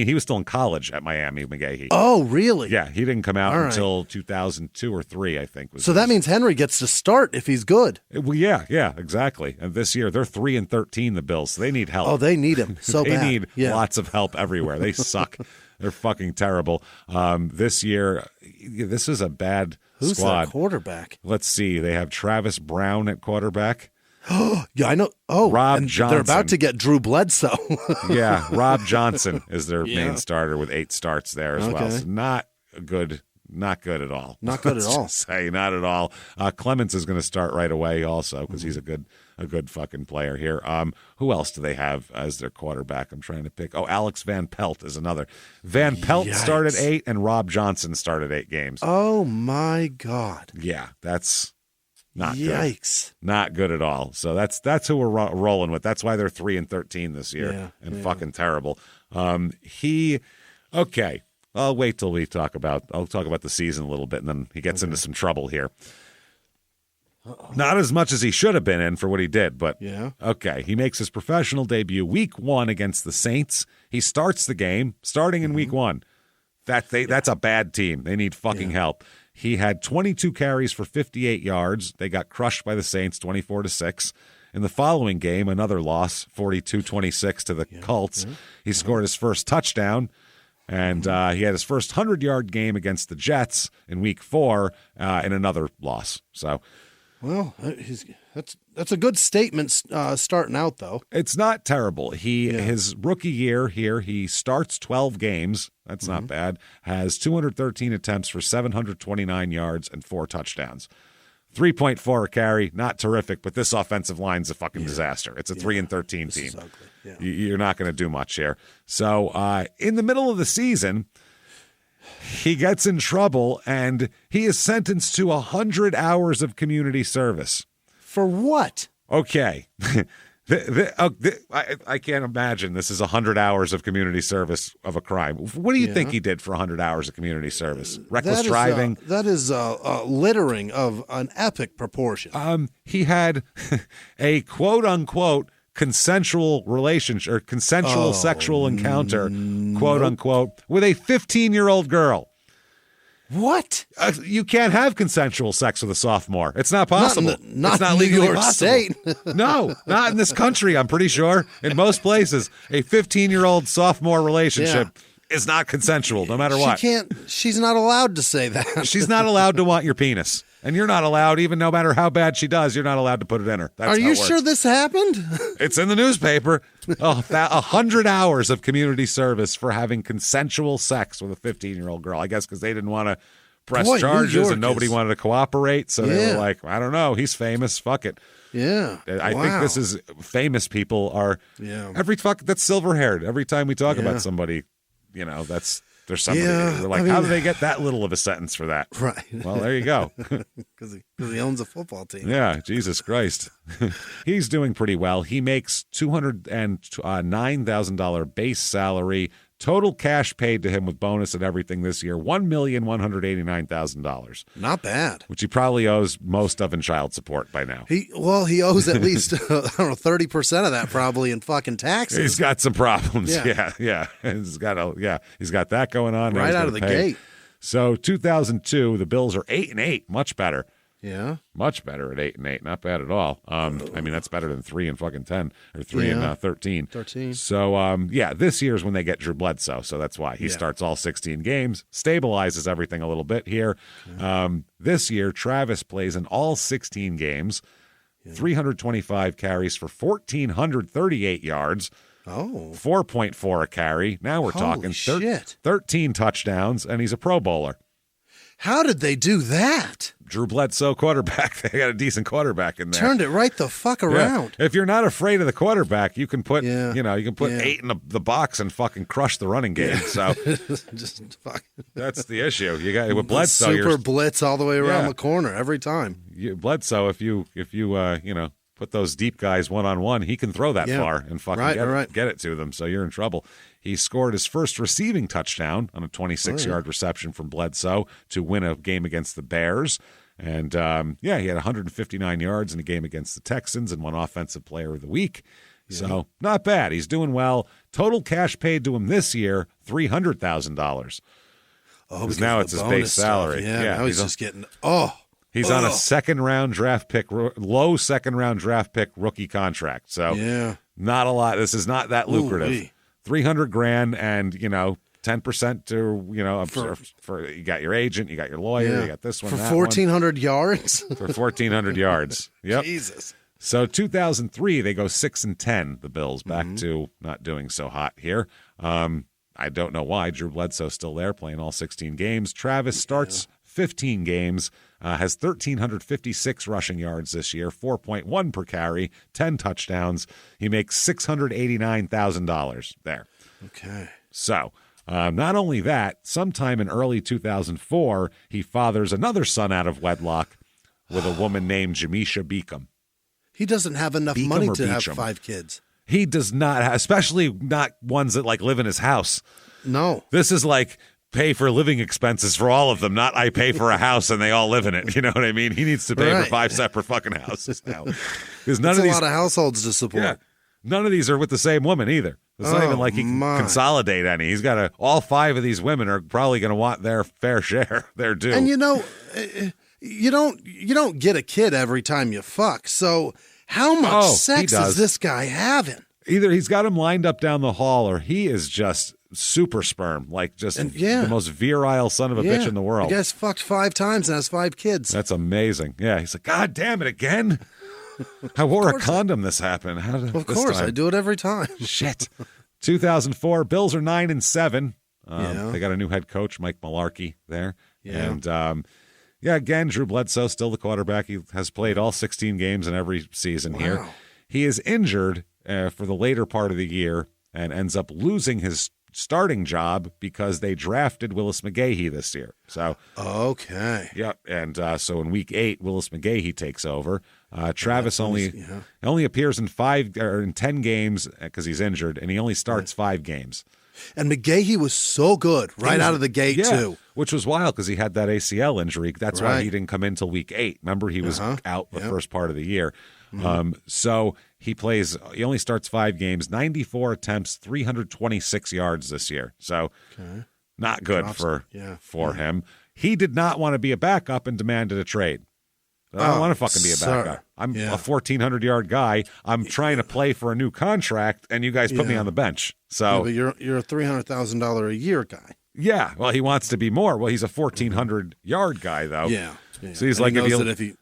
He was still in college at Miami, McGahee. Oh, really? Yeah, he didn't come out until 2002 or 3, I think. So that means Henry gets to start if he's good. Well, yeah, exactly. And this year, they're 3-13, the Bills, so they need help. Oh, they need him so they bad. They need lots of help everywhere. They suck. They're fucking terrible. This year, this is a bad Who's squad. their quarterback? Let's see. They have Travis Brown at quarterback. Yeah, I know. Oh, Rob Johnson. They're about to get Drew Bledsoe. Yeah, Rob Johnson is their main starter with 8 starts there as well. So not good at all. Not good at all. Say not at all. Clemens is going to start right away also because he's a good fucking player here. Who else do they have as their quarterback? I'm trying to pick. Oh, Alex Van Pelt is another. Van Pelt started 8 and Rob Johnson started 8 games. Oh my God. Yeah, that's not Yikes. good. Not good at all. So that's who we're rolling with. That's why they're 3-13 this year and fucking terrible. Okay. I'll wait till I'll talk about the season a little bit, and then he gets into some trouble here. Not as much as he should have been in for what he did, but okay. He makes his professional debut week 1 against the Saints. He starts the game, starting in week 1. That's a bad team. They need fucking help. He had 22 carries for 58 yards. They got crushed by the Saints 24-6. In the following game, another loss, 42-26 to the Colts. He scored his first touchdown. And he had his first 100-yard game against the Jets in week 4 in another loss. So, well, that's a good statement starting out, though. It's not terrible. His rookie year here, he starts 12 games. That's not bad. Has 213 attempts for 729 yards and 4 touchdowns. 3.4 a carry, not terrific, but this offensive line's a fucking disaster. It's a 3-13 team. Yeah. You're not going to do much here. So in the middle of the season, he gets in trouble, and he is sentenced to 100 hours of community service. For what? Okay. I can't imagine this is 100 hours of community service of a crime. What do you think he did for 100 hours of community service? Reckless driving? That is littering of an epic proportion. He had a quote-unquote consensual relationship or consensual sexual encounter, quote-unquote, with a 15-year-old girl. What? You can't have consensual sex with a sophomore. It's not possible. Not in New York State. No, not in this country, I'm pretty sure. In most places, a 15-year-old sophomore relationship is not consensual, no matter what. She's not allowed to say that. She's not allowed to want your penis. And you're not allowed, even no matter how bad she does, you're not allowed to put it in her. That's Are how you it works. sure this happened? It's in the newspaper. 100 hours of community service for having consensual sex with a 15-year-old girl. I guess because they didn't want to press charges and nobody wanted to cooperate. So they were like, I don't know. He's famous. Fuck it. Yeah. I think this is famous people are that's silver-haired. Every time we talk about somebody, there's somebody. We're like, how do they get that little of a sentence for that? Right. Well, there you go. Because he owns a football team. Yeah, Jesus Christ. He's doing pretty well. He makes $209,000 base salary. Total cash paid to him with bonus and everything this year, $1,189,000. Not bad. Which he probably owes most of in child support by now. He owes at least 30% of that probably in fucking taxes. He's got some problems. Yeah. He's got that going on right out of the gate. So 2002, the Bills are 8-8, much better. Yeah. Much better at 8-8. Not bad at all. I mean, that's better than 3-10 or 3-13. 13. So, this year's when they get Drew Bledsoe. So that's why he starts all 16 games, stabilizes everything a little bit here. This year, Travis plays in all 16 games, 325 carries for 1,438 yards. Oh. 4.4 a carry. Now we're talking 13 touchdowns, and he's a Pro Bowler. How did they do that? Drew Bledsoe quarterback. They got a decent quarterback in there. Turned it right the fuck around. Yeah. If you're not afraid of the quarterback, you can put, you can put 8 in the box and fucking crush the running game. So just fuck. That's the issue. You got with Bledsoe, super blitz all the way around the corner every time. Bledsoe, if you put those deep guys one-on-one, he can throw that far and fucking get it to them. So you're in trouble. He scored his first receiving touchdown on a 26-yard reception from Bledsoe to win a game against the Bears. And, he had 159 yards in a game against the Texans and won Offensive Player of the Week. Yeah. So not bad. He's doing well. Total cash paid to him this year, $300,000. Oh, because now it's his base salary. Now he's just getting, He's on a second-round draft pick, low second-round draft pick rookie contract. So not a lot. This is not that lucrative. $300,000 and, 10% to, for you got your agent, you got your lawyer, you got this one, for that 1,400 yards? For 1,400 yards. Yep. Jesus. So 2003, they go 6-10, the Bills, back to not doing so hot here. I don't know why. Drew Bledsoe's still there playing all 16 games. Travis starts 15 games, has 1,356 rushing yards this year, 4.1 per carry, 10 touchdowns. He makes $689,000 there. Okay. So not only that, sometime in early 2004, he fathers another son out of wedlock with a woman named Jimmie Beacom. He doesn't have enough money to have 5 kids. He does not, especially not ones that live in his house. No. This is pay for living expenses for all of them, not I pay for a house and they all live in it. You know what I mean? He needs to pay for 5 separate fucking houses now. Because a lot of households to support. Yeah, none of these are with the same woman either. It's not even like he can consolidate any. He's got all 5 of these women are probably going to want their fair share, their due. And you don't get a kid every time you fuck. So how much sex is this guy having? Either he's got him lined up down the hall or he is just super sperm, the most virile son of a bitch in the world. The guy's fucked 5 times and has 5 kids. That's amazing. Yeah, he's like, God damn it, again? I wore a condom this happened. Of course, I do it every time. Shit. 2004, Bills are 9-7. They got a new head coach, Mike Mularkey, there. Yeah. And Yeah, again, Drew Bledsoe, still the quarterback. He has played all 16 games in every season here. He is injured for the later part of the year and ends up losing his starting job because they drafted Willis McGahee this year. So okay, yeah, and so in week 8, Willis McGahee takes over. Travis only appears in 10 games because he's injured, and he only starts 5 games. And McGahee was so good out of the gate too, which was wild because he had that ACL injury. That's why he didn't come in till week 8. Remember, he was out the first part of the year. So he only starts 5 games, 94 attempts, 326 yards this year. So not good for him. He did not want to be a backup and demanded a trade. I don't want to fucking be a backup. I'm a 1,400-yard guy. I'm trying to play for a new contract, and you guys put me on the bench. So but you're a $300,000 a year guy. Yeah, well, he wants to be more. Well, he's a 1,400-yard guy, though. Yeah. So he's and like, if he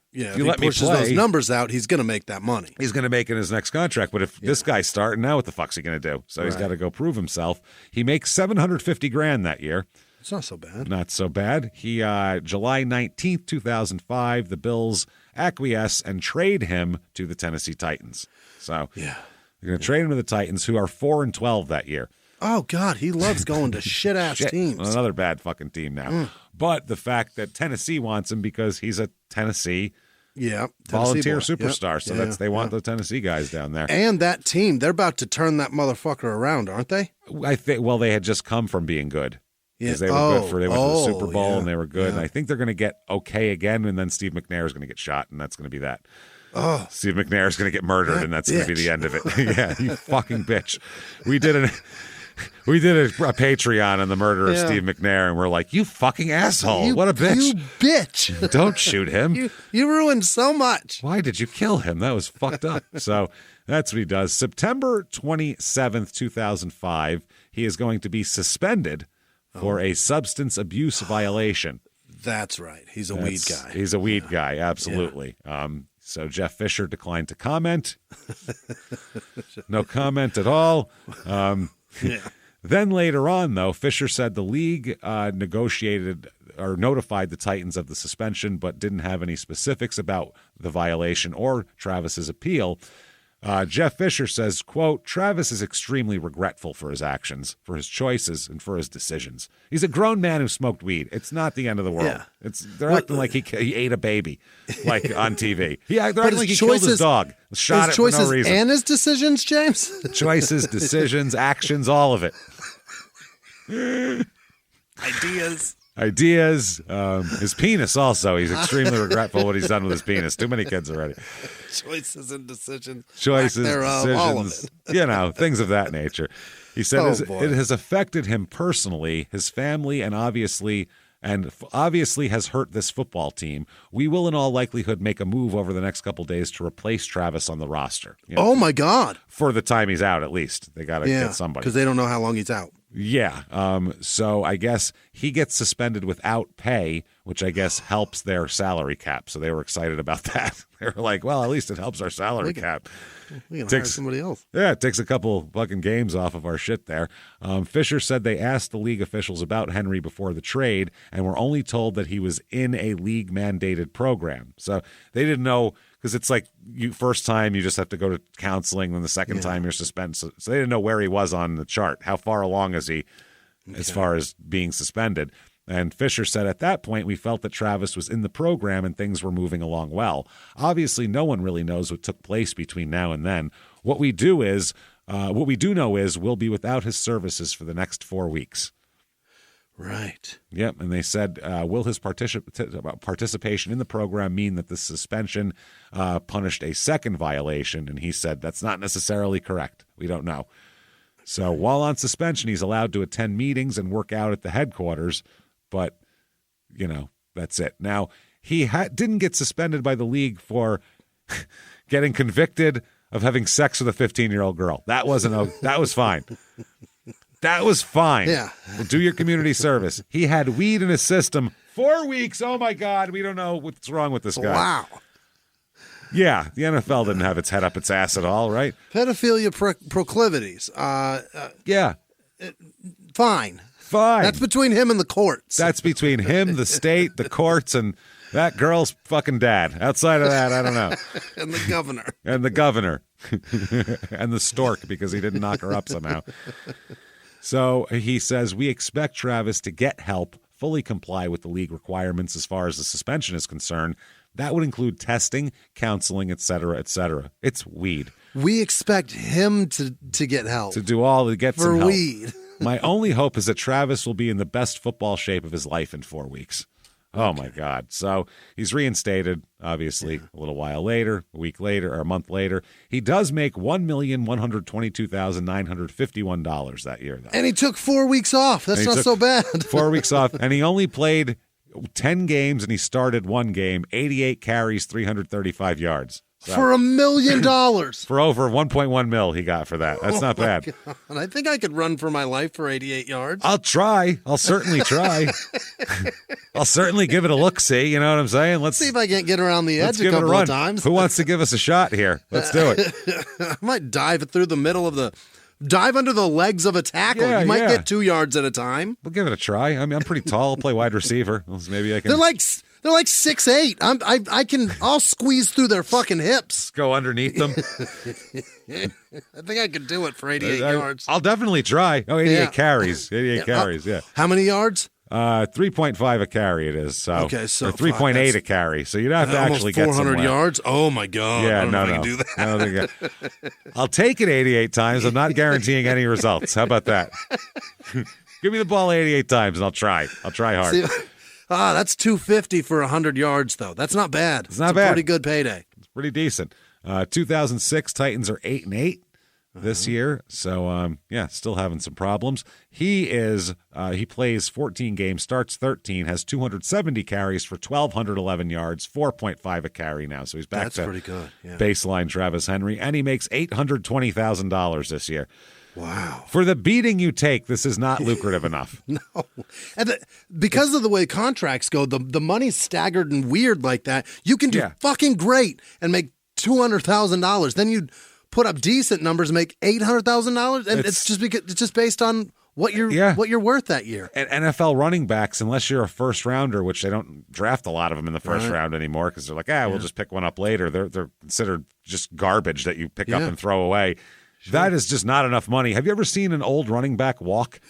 let me pushes play, those numbers out, he's going to make that money. He's going to make in his next contract. But if this guy's starting, now what the fuck's he going to do? So he's got to go prove himself. He makes $750,000 that year. It's not so bad. Not so bad. He July 19th, 2005, the Bills acquiesce and trade him to the Tennessee Titans. So they're going to trade him to the Titans, who are 4-12 that year. Oh, God, he loves going to shit-ass teams. Another bad fucking team now. But the fact that Tennessee wants him because he's a Tennessee volunteer superstar. So they want the Tennessee guys down there. And that team, they're about to turn that motherfucker around, aren't they? I think. Well, they had just come from being good. Because they were good they went to the Super Bowl and they were good. And I think they're going to get okay again, and then Steve McNair is going to get shot, and that's going to be that. Oh. Steve McNair is going to get murdered, and that's going to be the end of it. Yeah, you fucking bitch. We did a Patreon on the murder of Steve McNair, and we're like, you fucking asshole. What a bitch. You bitch. Don't shoot him. You ruined so much. Why did you kill him? That was fucked up. So that's what he does. September 27th, 2005, he is going to be suspended for a substance abuse violation. That's right. He's a weed guy. He's a weed guy, absolutely. So Jeff Fisher declined to comment. No comment at all. Then later on, though, Fisher said the league notified the Titans of the suspension, but didn't have any specifics about the violation or Travis's appeal. Jeff Fisher says, quote, Travis is extremely regretful for his actions, for his choices, and for his decisions. He's a grown man who smoked weed. It's not the end of the world. Yeah. They're acting like he ate a baby, like on TV. They're acting like he killed his dog, shot it for no reason. And his decisions, James? Choices, decisions, actions, all of it. Ideas. His penis also. He's extremely regretful what he's done with his penis. Too many kids already. Choices and decisions. Decisions. All of it. Things of that nature. He said it has affected him personally, his family, and obviously has hurt this football team. We will in all likelihood make a move over the next couple days to replace Travis on the roster. Oh, my God. For the time he's out, at least. They got to get somebody. Because they don't know how long he's out. Yeah. So I guess he gets suspended without pay, which I guess helps their salary cap. So they were excited about that. They were like, well, at least it helps our salary cap. We can hire somebody else. Yeah, it takes a couple fucking games off of our shit there. Fisher said they asked the league officials about Henry before the trade and were only told that he was in a league-mandated program. So they didn't know, because it's like first time you just have to go to counseling, then the second time you're suspended. So they didn't know where he was on the chart. How far along is he as far as being suspended? And Fisher said, at that point, we felt that Travis was in the program and things were moving along well. Obviously, no one really knows what took place between now and then. What we do know is we'll be without his services for the next 4 weeks. Right. Yep. And they said, will his participation in the program mean that the suspension punished a second violation? And he said, that's not necessarily correct. We don't know. So while on suspension, he's allowed to attend meetings and work out at the headquarters. But, that's it. Now, he didn't get suspended by the league for getting convicted of having sex with a 15-year-old girl. That was fine. That was fine. Yeah. Well, do your community service. He had weed in his system 4 weeks. Oh, my God. We don't know what's wrong with this guy. Wow. Yeah, the NFL didn't have its head up its ass at all, right? Pedophilia proclivities. Yeah. Fine. Fine. That's between him and the courts. That's between him, the state, the courts, and That girl's fucking dad. Outside of that, I don't know. And the governor. And the governor. And the stork, because he didn't knock her up somehow. So he says, we expect Travis to get help, fully comply with the league requirements as far as the suspension is concerned. That would include testing, counseling, et cetera, et cetera. It's weed. We expect him to get help. To do all, to get some help. For weed. My only hope is that Travis will be in the best football shape of his life in 4 weeks. Oh, my God. So he's reinstated, obviously, a little while later, a week later, or a month later. He does make $1,122,951 that year, though. And he took 4 weeks off. That's not so bad. 4 weeks off, and he only played 10 games, and he started one game, 88 carries, 335 yards. So, for $1 million. For over 1.1 mil he got for that. That's not bad. God. I think I could run for my life for 88 yards. I'll try. I'll certainly try. I'll certainly give it a look-see. You know what I'm saying? Let's see if I can't get around the edge a couple of times. Who wants to give us a shot here? Let's do it. I might dive through the middle of the... Dive under the legs of a tackle. You might get 2 yards at a time. We'll give it a try. I mean, I'm pretty tall. I'll play wide receiver. Maybe I can... They're like 6'8". I'll squeeze through their fucking hips. Go underneath them. I think I could do it for 88 yards. I'll definitely try. Oh, 88 carries. 88 carries, yeah. How many yards? 3.5 a carry it is. So, okay, so 3.8 a carry. So you'd have to actually get 400 yards. Oh my God! Yeah, I don't know if I can do that. I'll take it 88 times. I'm not guaranteeing any results. How about that? Give me the ball 88 times, and I'll try. I'll try hard. See, that's $250 for 100 yards, though. That's not bad. It's not bad. Pretty good payday. It's pretty decent. 2006 Titans are 8-8. This year, so still having some problems. He plays 14 games, starts 13, has 270 carries for 1,211 yards, 4.5 a carry now. So he's back to pretty good. Yeah. Baseline Travis Henry, and he makes $820,000 this year. Wow! For the beating you take, this is not lucrative enough. No, and because of the way contracts go, the money's staggered and weird like that. You can do fucking great and make $200,000. Then you put up decent numbers, make $800,000, and it's just based on what you're worth that year. And NFL running backs, unless you're a first rounder, which they don't draft a lot of them in the first round anymore, because they're like, we'll just pick one up later. They're considered just garbage that you pick up and throw away. Sure. That is just not enough money. Have you ever seen an old running back walk?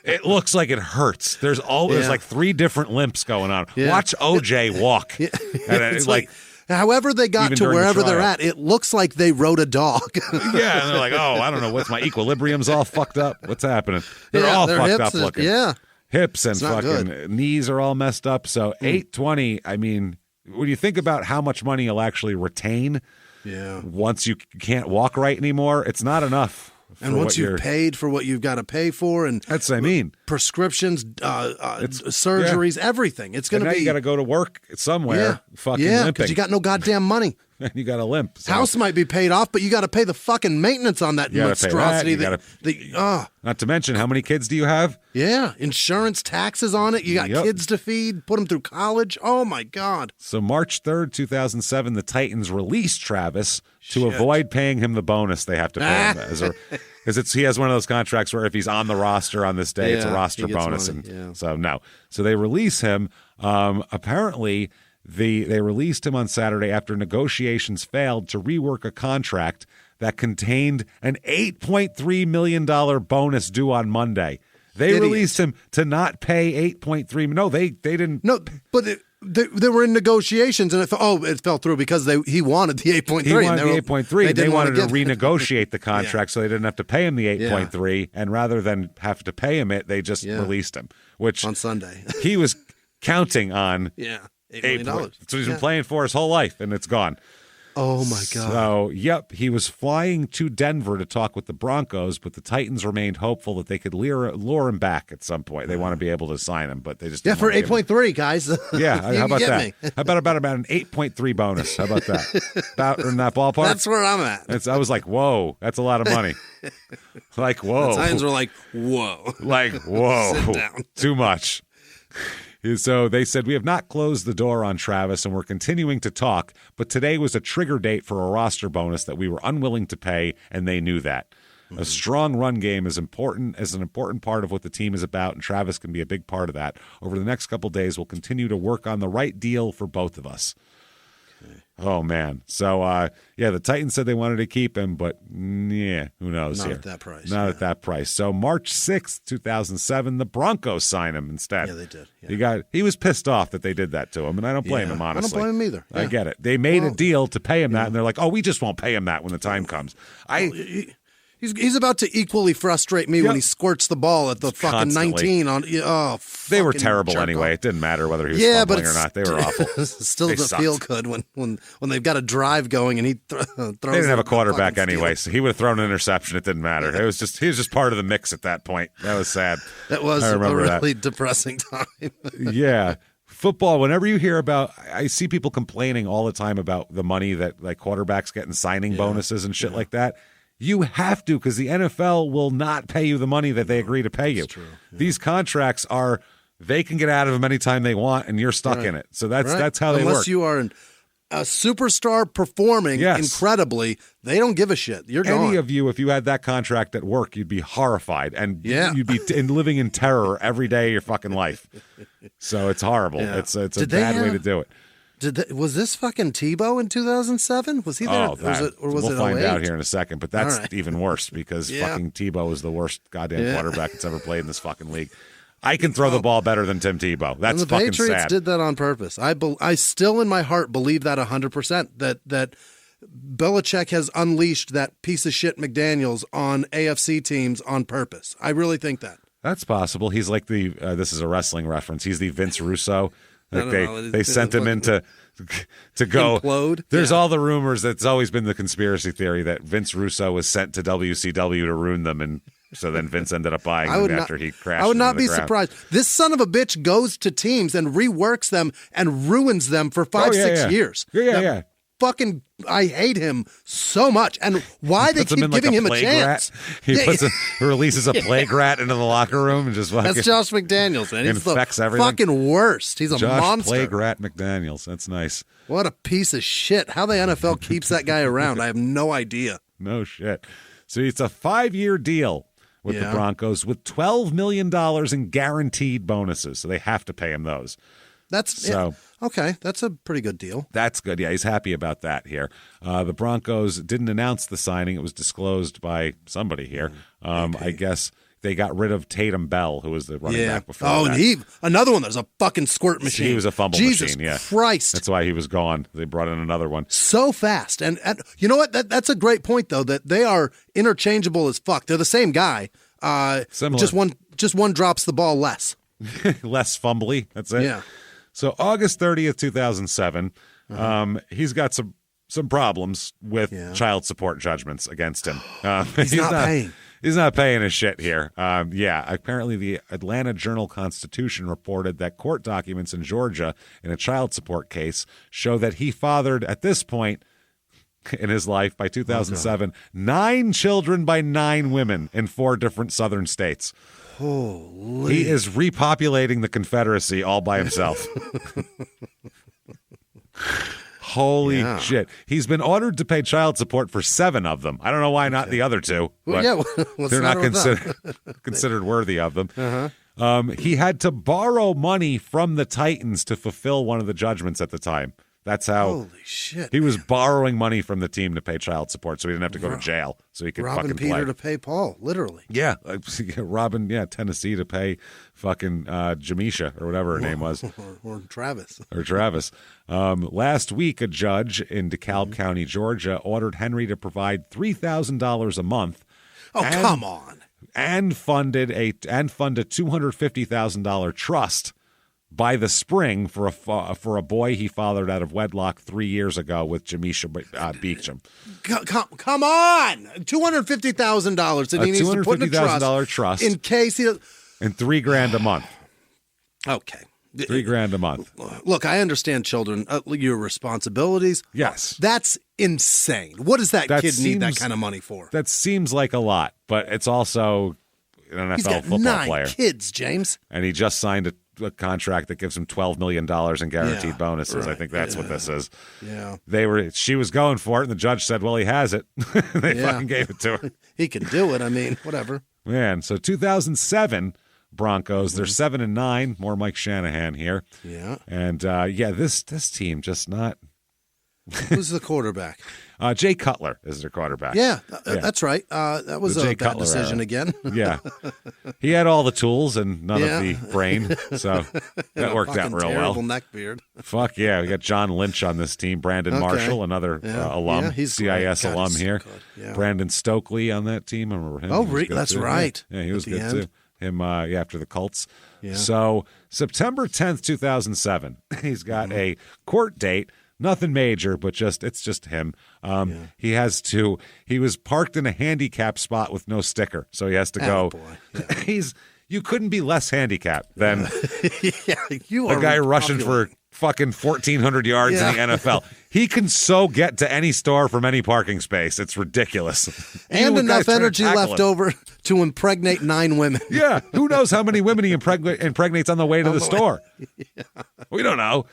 It looks like it hurts. There's like 3 different limps going on. Yeah. Watch OJ walk. And it's like however they got to wherever they're at, it looks like they rode a dog. And they're like, I don't know, what's my equilibrium's all fucked up? What's happening? They're all fucked up looking. Yeah. Hips and fucking knees are all messed up. So $820, I mean, when you think about how much money you'll actually retain once you can't walk right anymore, it's not enough. And once you've paid for what you've got to pay for, and that's what I mean, prescriptions, surgeries, everything. It's going to be. You got to go to work somewhere. Fucking limping. Because you got no goddamn money. And you got to limp. So. House might be paid off, but you got to pay the fucking maintenance on that monstrosity. Not to mention, how many kids do you have? Yeah, insurance, taxes on it. You got kids to feed, put them through college. Oh, my God. So March 3rd, 2007, the Titans released Travis to avoid paying him the bonus they have to pay him. Because he has one of those contracts where if he's on the roster on this day, it's a roster bonus. So no. So they release him. Apparently, they released him on Saturday after negotiations failed to rework a contract that contained an $8.3 million bonus due on Monday. They released him to not pay $8.3. No, they didn't. No, but they were in negotiations, and it fell through because he wanted the 8.3. He wanted the 8.3. They wanted to renegotiate the contract so they didn't have to pay him the 8.3. And rather than have to pay him it, they just released him. Which on Sunday he was counting on. $8 million. That's what he's been playing for his whole life, and it's gone. Oh, my God. So, he was flying to Denver to talk with the Broncos, but the Titans remained hopeful that they could lure him back at some point. They want to be able to sign him, but they just for 8.3, guys. How about that? How about an 8.3 bonus? How about that? About in that ballpark? That's where I'm at. I was like, whoa, that's a lot of money. Like, whoa. The Titans were like, whoa. Like, whoa. Sit down. Too much. So they said, we have not closed the door on Travis and we're continuing to talk, but today was a trigger date for a roster bonus that we were unwilling to pay, and they knew that. A strong run game is an important part of what the team is about, and Travis can be a big part of that. Over the next couple days, we'll continue to work on the right deal for both of us. Oh, man. So, the Titans said they wanted to keep him, but, who knows Not here. at that price. Not at that price. So, March 6th, 2007, the Broncos signed him instead. Yeah, they did. Yeah. He was pissed off that they did that to him, and I don't blame him, honestly. I don't blame him either. Yeah. I get it. They made a deal to pay him that, and they're like, oh, we just won't pay him that when the time comes. He's about to equally frustrate me when he squirts the ball at the fucking 19 on. They were terrible anyway. It didn't matter whether he was fumbling or not. They were awful. Still doesn't feel good when they've got a drive going and he throws. They didn't have a quarterback anyway, so he would have thrown an interception. It didn't matter. He was just part of the mix at that point. That was sad. That was a really depressing time. Yeah. Football, whenever you hear about, I see people complaining all the time about the money that like quarterbacks get in signing bonuses and shit like that. You have to, because the NFL will not pay you the money that they agree to pay you. True. Yeah. These contracts they can get out of them anytime they want, and you're stuck in it. So that's how they work. Unless you are a superstar performing incredibly, they don't give a shit. You're gone. Any of you, if you had that contract at work, you'd be horrified, and you'd be living in terror every day of your fucking life. So it's horrible. Yeah. It's a bad way to do it. Was this fucking Tebow in 2007? Was he there? We'll find out here in a second, but that's even worse because fucking Tebow is the worst goddamn quarterback that's ever played in this fucking league. I can throw the ball better than Tim Tebow. That's fucking sad. The Patriots did that on purpose. I still in my heart believe that 100%, that Belichick has unleashed that piece of shit McDaniels on AFC teams on purpose. I really think that. That's possible. He's like this is a wrestling reference. He's the Vince Russo. Like they sent him in to go implode. There's all the rumors. That's always been the conspiracy theory that Vince Russo was sent to WCW to ruin them, and so then Vince ended up buying them after he crashed. I would not be surprised. This son of a bitch goes to teams and reworks them and ruins them for 5-6 years. Yeah. Fucking, I hate him so much. And why they keep giving him a chance? He releases a plague rat into the locker room and just fucking. That's Josh McDaniels, man. He's infects the everything. Fucking worst. He's a monster. Plague rat McDaniels. That's nice. What a piece of shit. How the NFL keeps that guy around, I have no idea. No shit. So it's a 5-year deal with the Broncos with $12 million in guaranteed bonuses. So they have to pay him those. Okay, that's a pretty good deal. That's good. Yeah, he's happy about that here. The Broncos didn't announce the signing. It was disclosed by somebody here. I guess they got rid of Tatum Bell, who was the running back before that. And another one. There's a fucking squirt machine. He was a fumble machine, Jesus Christ. That's why he was gone. They brought in another one. So fast. And you know what? That's a great point, though, that they are interchangeable as fuck. They're the same guy. Similar. Just one drops the ball less. Less fumbly. That's it. Yeah. So August 30th, 2007, he's got some problems with child support judgments against him. He's not paying. He's not paying his shit here. Apparently the Atlanta Journal-Constitution reported that court documents in Georgia in a child support case show that he fathered, at this point in his life, by 2007, 9 children by 9 women in 4 different southern states. Holy. He is repopulating the Confederacy all by himself. Holy shit. He's been ordered to pay child support for 7 of them. I don't know why not the other 2. But they're not considered worthy of them. He had to borrow money from the Titans to fulfill one of the judgments at the time. That's how. Holy shit. He was borrowing money from the team to pay child support so he didn't have to go to jail. So he could fucking play. Robbing Peter to pay Paul, literally. Yeah. Robbing, Tennessee to pay fucking Jamisha or whatever her name was. Or Travis. Last week, a judge in DeKalb County, Georgia, ordered Henry to provide $3,000 a month. Come on. And fund a $250,000 trust by the spring for a boy he fathered out of wedlock 3 years ago with Jamisha Beecham. Come on! $250,000 that he needs to put in a trust in case he does. And $3,000 a month. Okay. $3,000 a month. Look, I understand children, your responsibilities. Yes. That's insane. What does that kid need that kind of money for? That seems like a lot, but it's also an NFL football player. He's got 9 kids, James. And he just signed a contract that gives him $12 million in guaranteed bonuses. Right. I think that's what this is. Yeah. She was going for it, and the judge said, well, he has it. They fucking gave it to her. He can do it. I mean, whatever. Man, so 2007 Broncos, they're 7-9. More Mike Shanahan here. Yeah. And, this team just not... Who's the quarterback? Jay Cutler is their quarterback. Yeah, that's right. That was a bad decision again. Yeah. He had all the tools and none of the brain, so that worked out real well. Neck beard. Fuck yeah. We got John Lynch on this team. Brandon Marshall, another alum. Yeah, he's CIS great. alum God, here. so yeah. Brandon Stokely on that team. I remember him. Oh, that's too. Right. Yeah, he was good end. too. Him after the Colts. Yeah. So September 10th, 2007, he's got a court date. Nothing major, but it's just him. He was parked in a handicap spot with no sticker, so he has to go. Yeah. You couldn't be less handicapped than you a guy rushing for fucking 1,400 yards in the NFL. He can so get to any store from any parking space. It's ridiculous. And enough energy left over to impregnate 9 women. Yeah. Who knows how many women he impregnates on the way to the store? Yeah. We don't know.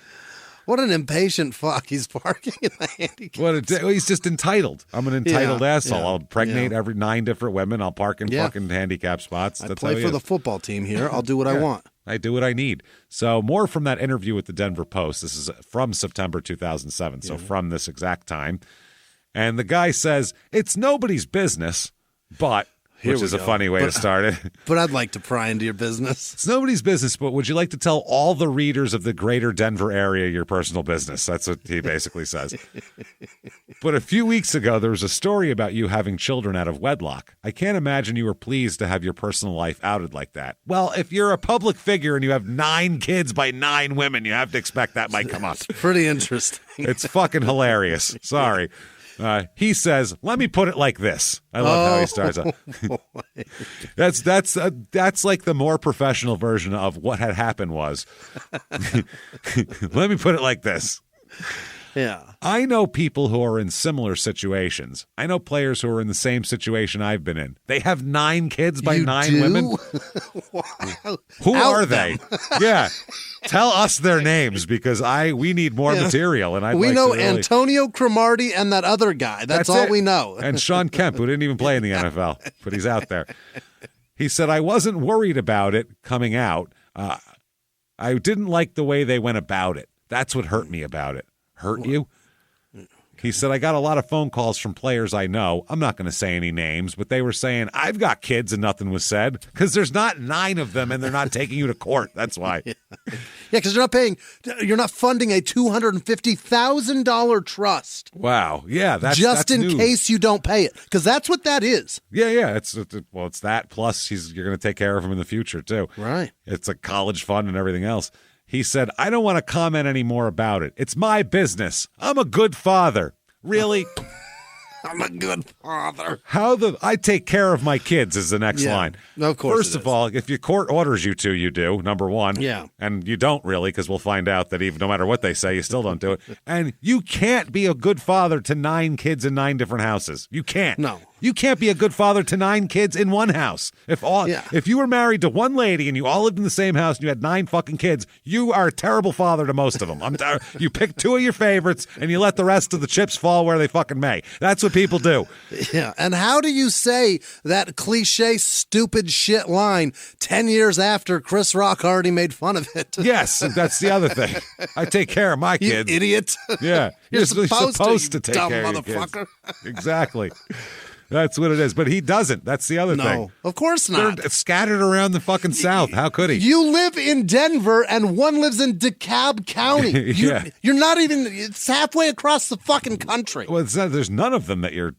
What an impatient fuck. He's parking in the handicap. He's just entitled. I'm an entitled asshole. Yeah, I'll impregnate every 9 different women. I'll park in fucking handicap spots. I play for the football team here. I'll do what I want. I do what I need. So more from that interview with the Denver Post. This is from September 2007, so from this exact time. And the guy says, it's nobody's business, but... Which is a funny way to start it. But I'd like to pry into your business. It's nobody's business, but would you like to tell all the readers of the greater Denver area your personal business? That's what he basically says. But a few weeks ago, there was a story about you having children out of wedlock. I can't imagine you were pleased to have your personal life outed like that. Well, if you're a public figure and you have 9 kids by 9 women, you have to expect that might come up. It's pretty interesting. It's fucking hilarious. Sorry. He says, let me put it like this. I love how he starts out. That's like the more professional version of what had happened was. Let me put it like this. Yeah. I know people who are in similar situations. I know players who are in the same situation I've been in. They have 9 kids by 9 women. Wow. Who are they? Yeah. Tell us their names because we need more material. And we know Antonio Cromartie and that other guy. That's all we know. And Shawn Kemp, who didn't even play in the NFL, but he's out there. He said, I wasn't worried about it coming out. I didn't like the way they went about it. That's what hurt me about it. Hurt you? He said, I got a lot of phone calls from players I know. I'm not going to say any names, but they were saying, I've got kids and nothing was said because there's not 9 of them and they're not taking you to court. That's why. Yeah, because you're not funding a $250,000 trust. Wow. Yeah. That's in news. case you don't pay it. Because that's what that is. Yeah. It's that. Plus you're going to take care of him in the future too. Right. It's a college fund and everything else. He said, I don't want to comment any more about it. It's my business. I'm a good father. Really? I'm a good father. I take care of my kids is the next line. Of course. First of all, if your court orders you to, you do, number one. Yeah. And you don't really, because we'll find out that even no matter what they say, you still don't do it. And you can't be a good father to 9 kids in 9 different houses. You can't. No. You can't be a good father to 9 kids in one house. If you were married to one lady and you all lived in the same house and you had 9 fucking kids, you are a terrible father to most of them. You pick 2 of your favorites and you let the rest of the chips fall where they fucking may. That's what people do. Yeah. And how do you say that cliche, stupid shit line 10 years after Chris Rock already made fun of it? Yes, that's the other thing. I take care of my kids. You idiot. Yeah. You're supposed to take dumb care of motherfucker. your kids. Exactly. That's what it is. But he doesn't. That's the other thing. No, of course not. They're scattered around the fucking South. How could he? You live in Denver and one lives in DeKalb County. You're not even, it's halfway across the fucking country. Well, there's none of them that you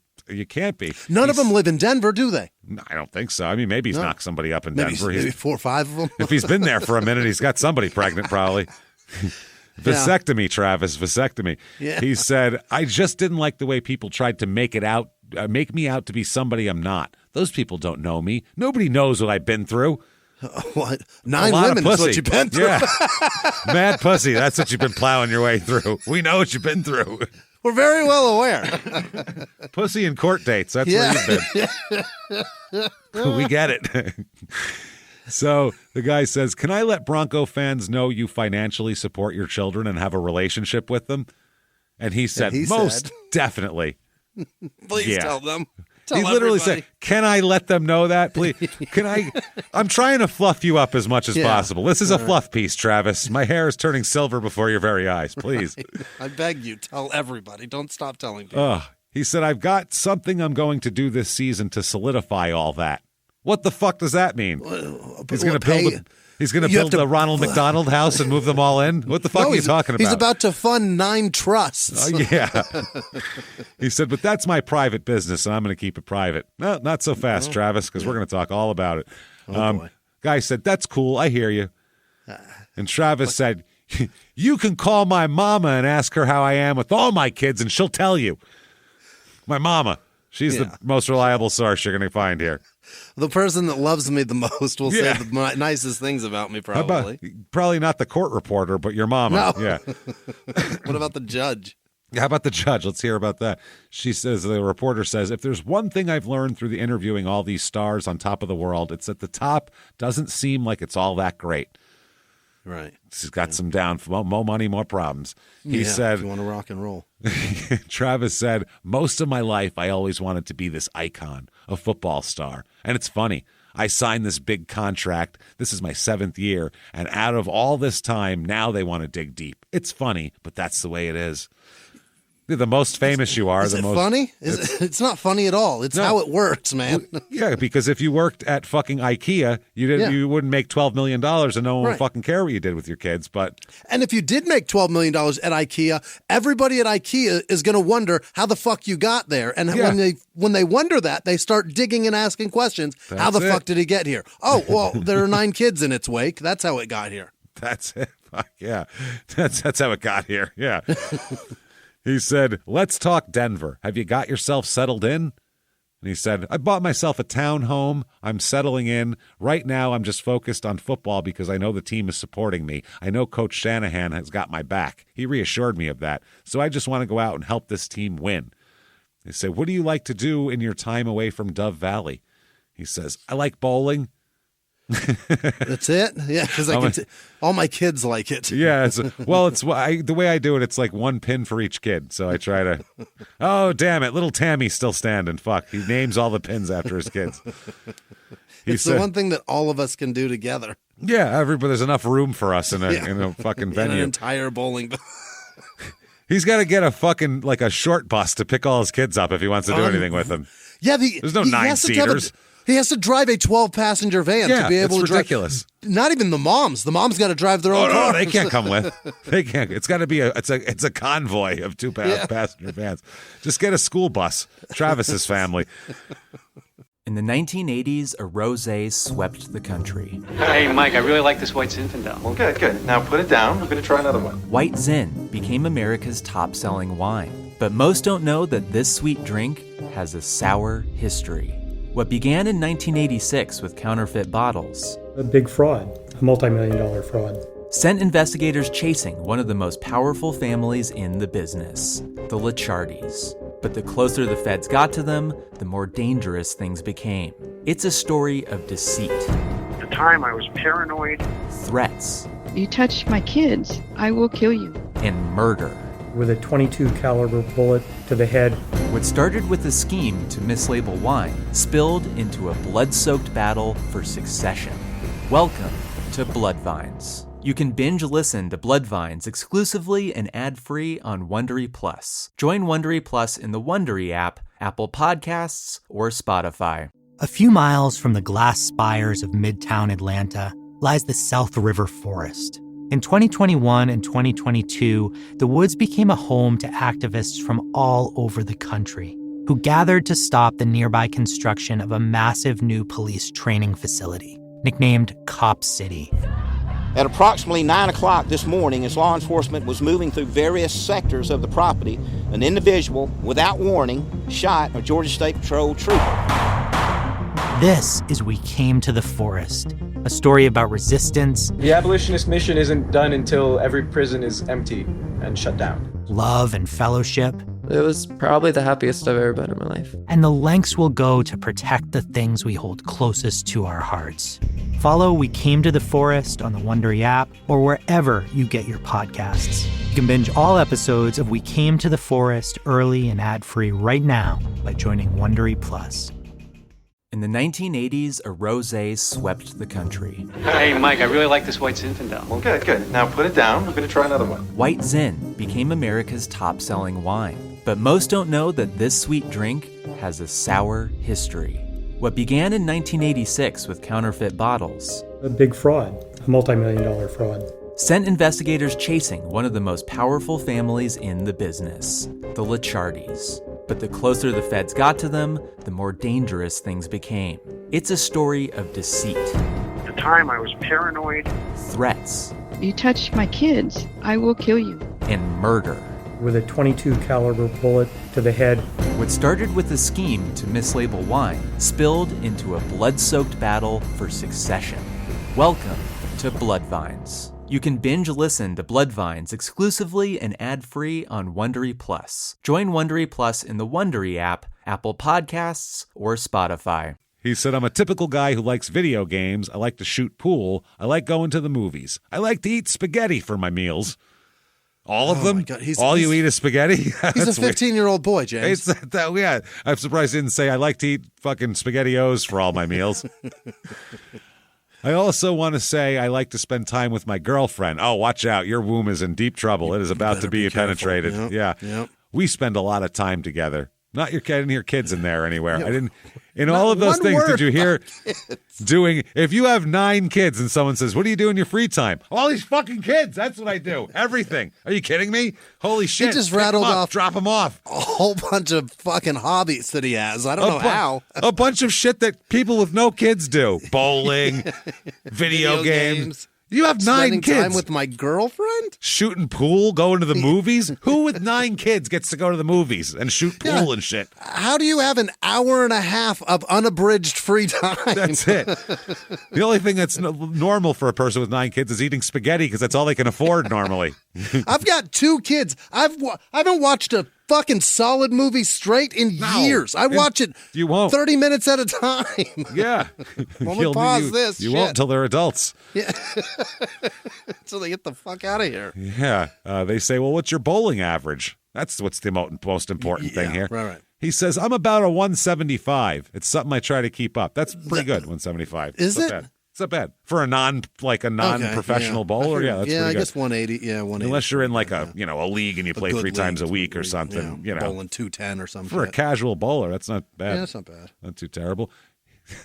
can't be. None of them live in Denver, do they? I don't think so. I mean, maybe he's knocked somebody up in Denver. Maybe 4 or 5 of them. If he's been there for a minute, he's got somebody pregnant probably. Vasectomy, Travis, vasectomy. Yeah. He said, I just didn't like the way people tried to make me out to be somebody I'm not. Those people don't know me. Nobody knows what I've been through. What? 9 women is what you've been through. Yeah. Mad pussy. That's what you've been plowing your way through. We know what you've been through. We're very well aware. Pussy and court dates. That's where you've been. We get it. So the guy says, can I let Bronco fans know you financially support your children and have a relationship with them? And he said, most definitely. Please tell them. He literally said, can I let them know that? Please. I'm trying to fluff you up as much as possible. This is a fluff piece, Travis. My hair is turning silver before your very eyes. Please. I beg you, tell everybody. Don't stop telling people. He said, I've got something I'm going to do this season to solidify all that. What the fuck does that mean? He's going to build the Ronald McDonald house and move them all in? What the fuck are you talking about? He's about to fund 9 trusts. Yeah. He said, but that's my private business, and I'm going to keep it private. No, not so fast, Travis, because we're going to talk all about it. Boy. Guy said, that's cool. I hear you. And Travis said, you can call my mama and ask her how I am with all my kids, and she'll tell you. My mama. She's the most reliable source you're going to find here. The person that loves me the most will say the nicest things about me, probably. Probably not the court reporter, but your mama. No. Yeah. What about the judge? How about the judge? Let's hear about that. She says, the reporter says, if there's one thing I've learned through the interviewing all these stars on top of the world, it's that the top doesn't seem like it's all that great. Right. She's got some down, more money, more problems. He said, if you want to rock and roll. Travis said, most of my life, I always wanted to be this icon, a football star. And it's funny. I signed this big contract. This is my 7th year. And out of all this time, now they want to dig deep. It's funny, but that's the way it is. The most famous you are. Is the it most funny? It's not funny at all. It's how it works, man. Yeah, because if you worked at fucking IKEA, you wouldn't make $12 million and no one would fucking care what you did with your kids. And if you did make $12 million at IKEA, everybody at IKEA is going to wonder how the fuck you got there. And when they wonder that, they start digging and asking questions. How the fuck did he get here? Oh, well, there are 9 kids in its wake. That's how it got here. That's it. Fuck yeah. That's how it got here. Yeah. He said, let's talk Denver. Have you got yourself settled in? And he said, I bought myself a townhome. I'm settling in. Right now, I'm just focused on football because I know the team is supporting me. I know Coach Shanahan has got my back. He reassured me of that. So I just want to go out and help this team win. They said, what do you like to do in your time away from Dove Valley? He says, I like bowling. That's it. Yeah, because all my kids like it. Yeah, the way I do it. It's like 1 pin for each kid. So I try to. Oh damn it! Little Tammy's still standing. Fuck. He names all the pins after his kids. It's the one thing that all of us can do together. Yeah, there's enough room for us in a fucking venue. An entire bowling. He's got to get a fucking a short bus to pick all his kids up if he wants to do anything with them. Yeah, there's no 9-seaters. He has to drive a 12-passenger van to be able to drive. Ridiculous. Not even the moms. The moms got to drive their own car. No, they can't come with. They can't. It's got to be it's a convoy of 2-passenger vans. Just get a school bus. Travis's family. In the 1980s, a rosé swept the country. Hey, Mike, I really like this White Zinfandel. Well, good. Now put it down. I'm going to try another one. White Zin became America's top-selling wine. But most don't know that this sweet drink has a sour history. What began in 1986 with counterfeit bottles. A big fraud, a multi-million-dollar fraud. Sent investigators chasing one of the most powerful families in the business, the Licciardis. But the closer the feds got to them, the more dangerous things became. It's a story of deceit. At the time, I was paranoid. Threats. You touch my kids, I will kill you. And murder. With a .22 caliber bullet to the head. What started with a scheme to mislabel wine spilled into a blood-soaked battle for succession. Welcome to Bloodvines. You can binge listen to Bloodvines exclusively and ad-free on Wondery Plus. Join Wondery Plus in the Wondery app, Apple Podcasts, or Spotify. A few miles from the glass spires of Midtown Atlanta lies the South River Forest. In 2021 and 2022, the woods became a home to activists from all over the country who gathered to stop the nearby construction of a massive new police training facility, nicknamed Cop City. At approximately 9 o'clock this morning, as law enforcement was moving through various sectors of the property, an individual, without warning, shot a Georgia State Patrol trooper. This is We Came to the Forest, a story about resistance. The abolitionist mission isn't done until every prison is empty and shut down. Love and fellowship. It was probably the happiest I've ever been in my life. And the lengths we'll go to protect the things we hold closest to our hearts. Follow We Came to the Forest on the Wondery app or wherever you get your podcasts. You can binge all episodes of We Came to the Forest early and ad-free right now by joining Wondery Plus. In the 1980s, a rosé swept the country. Hey, Mike, I really like this white Zinfandel. Well, good. Now put it down. We're going to try another one. White Zin became America's top-selling wine. But most don't know that this sweet drink has a sour history. What began in 1986 with counterfeit bottles, A big fraud, a multi-million-dollar fraud, sent investigators chasing one of the most powerful families in the business, the Licciardis. But the closer the feds got to them, the more dangerous things became. It's a story of deceit. At the time, I was paranoid. Threats. You touch my kids, I will kill you. And murder. with a .22 caliber bullet to the head. What started with a scheme to mislabel wine spilled into a blood-soaked battle for succession. Welcome to Bloodvines. You can binge listen to Bloodvines exclusively and ad-free on Wondery Plus. Join Wondery Plus in the Wondery app, Apple Podcasts, or Spotify. He said, I'm a typical guy who likes video games. I like to shoot pool. I like going to the movies. I like to eat spaghetti for my meals. All of them? All you eat is spaghetti? He's a 15-year-old boy, James. Yeah, I'm surprised he didn't say, I like to eat fucking SpaghettiOs for all my meals. I also want to say I like to spend time with my girlfriend. Oh, watch out. Your womb is in deep trouble. It is about to be penetrated. Yep. We spend a lot of time together. Not your kid. I didn't hear kids in there anywhere. Yeah. I didn't. In all of those things, did you hear doing? If you have 9 kids and someone says, "What do you do in your free time?" All these fucking kids. That's what I do. Everything. Are you kidding me? Holy shit! He just rattled off. Drop them off. A whole bunch of fucking hobbies that he has. I don't know how. A bunch of shit that people with no kids do: bowling, video games. You have 9 Spending kids. time with my girlfriend? Shooting pool, going to the movies? Who with 9 kids gets to go to the movies and shoot pool and shit? How do you have an hour and a half of unabridged free time? That's it. The only thing that's normal for a person with 9 kids is eating spaghetti because that's all they can afford normally. I've got 2 kids. I haven't watched a fucking solid movie straight in years. I watch it. You won't. 30 minutes at a time. Yeah. Let me pause this. You won't until they're adults. Yeah. Until they get the fuck out of here. Yeah. They say, well, what's your bowling average? That's what's the most important thing here. Right. He says, I'm about a 175. It's something I try to keep up. That's pretty good, 175. Is it? Bad. It's not bad. For a non-professional bowler, that's pretty good. I guess 180. Yeah, 180. Unless you're in like a league and you play 3 times a week or something. Bowling 210 or something. For a casual bowler, that's not bad. Yeah, that's not bad. Not too terrible.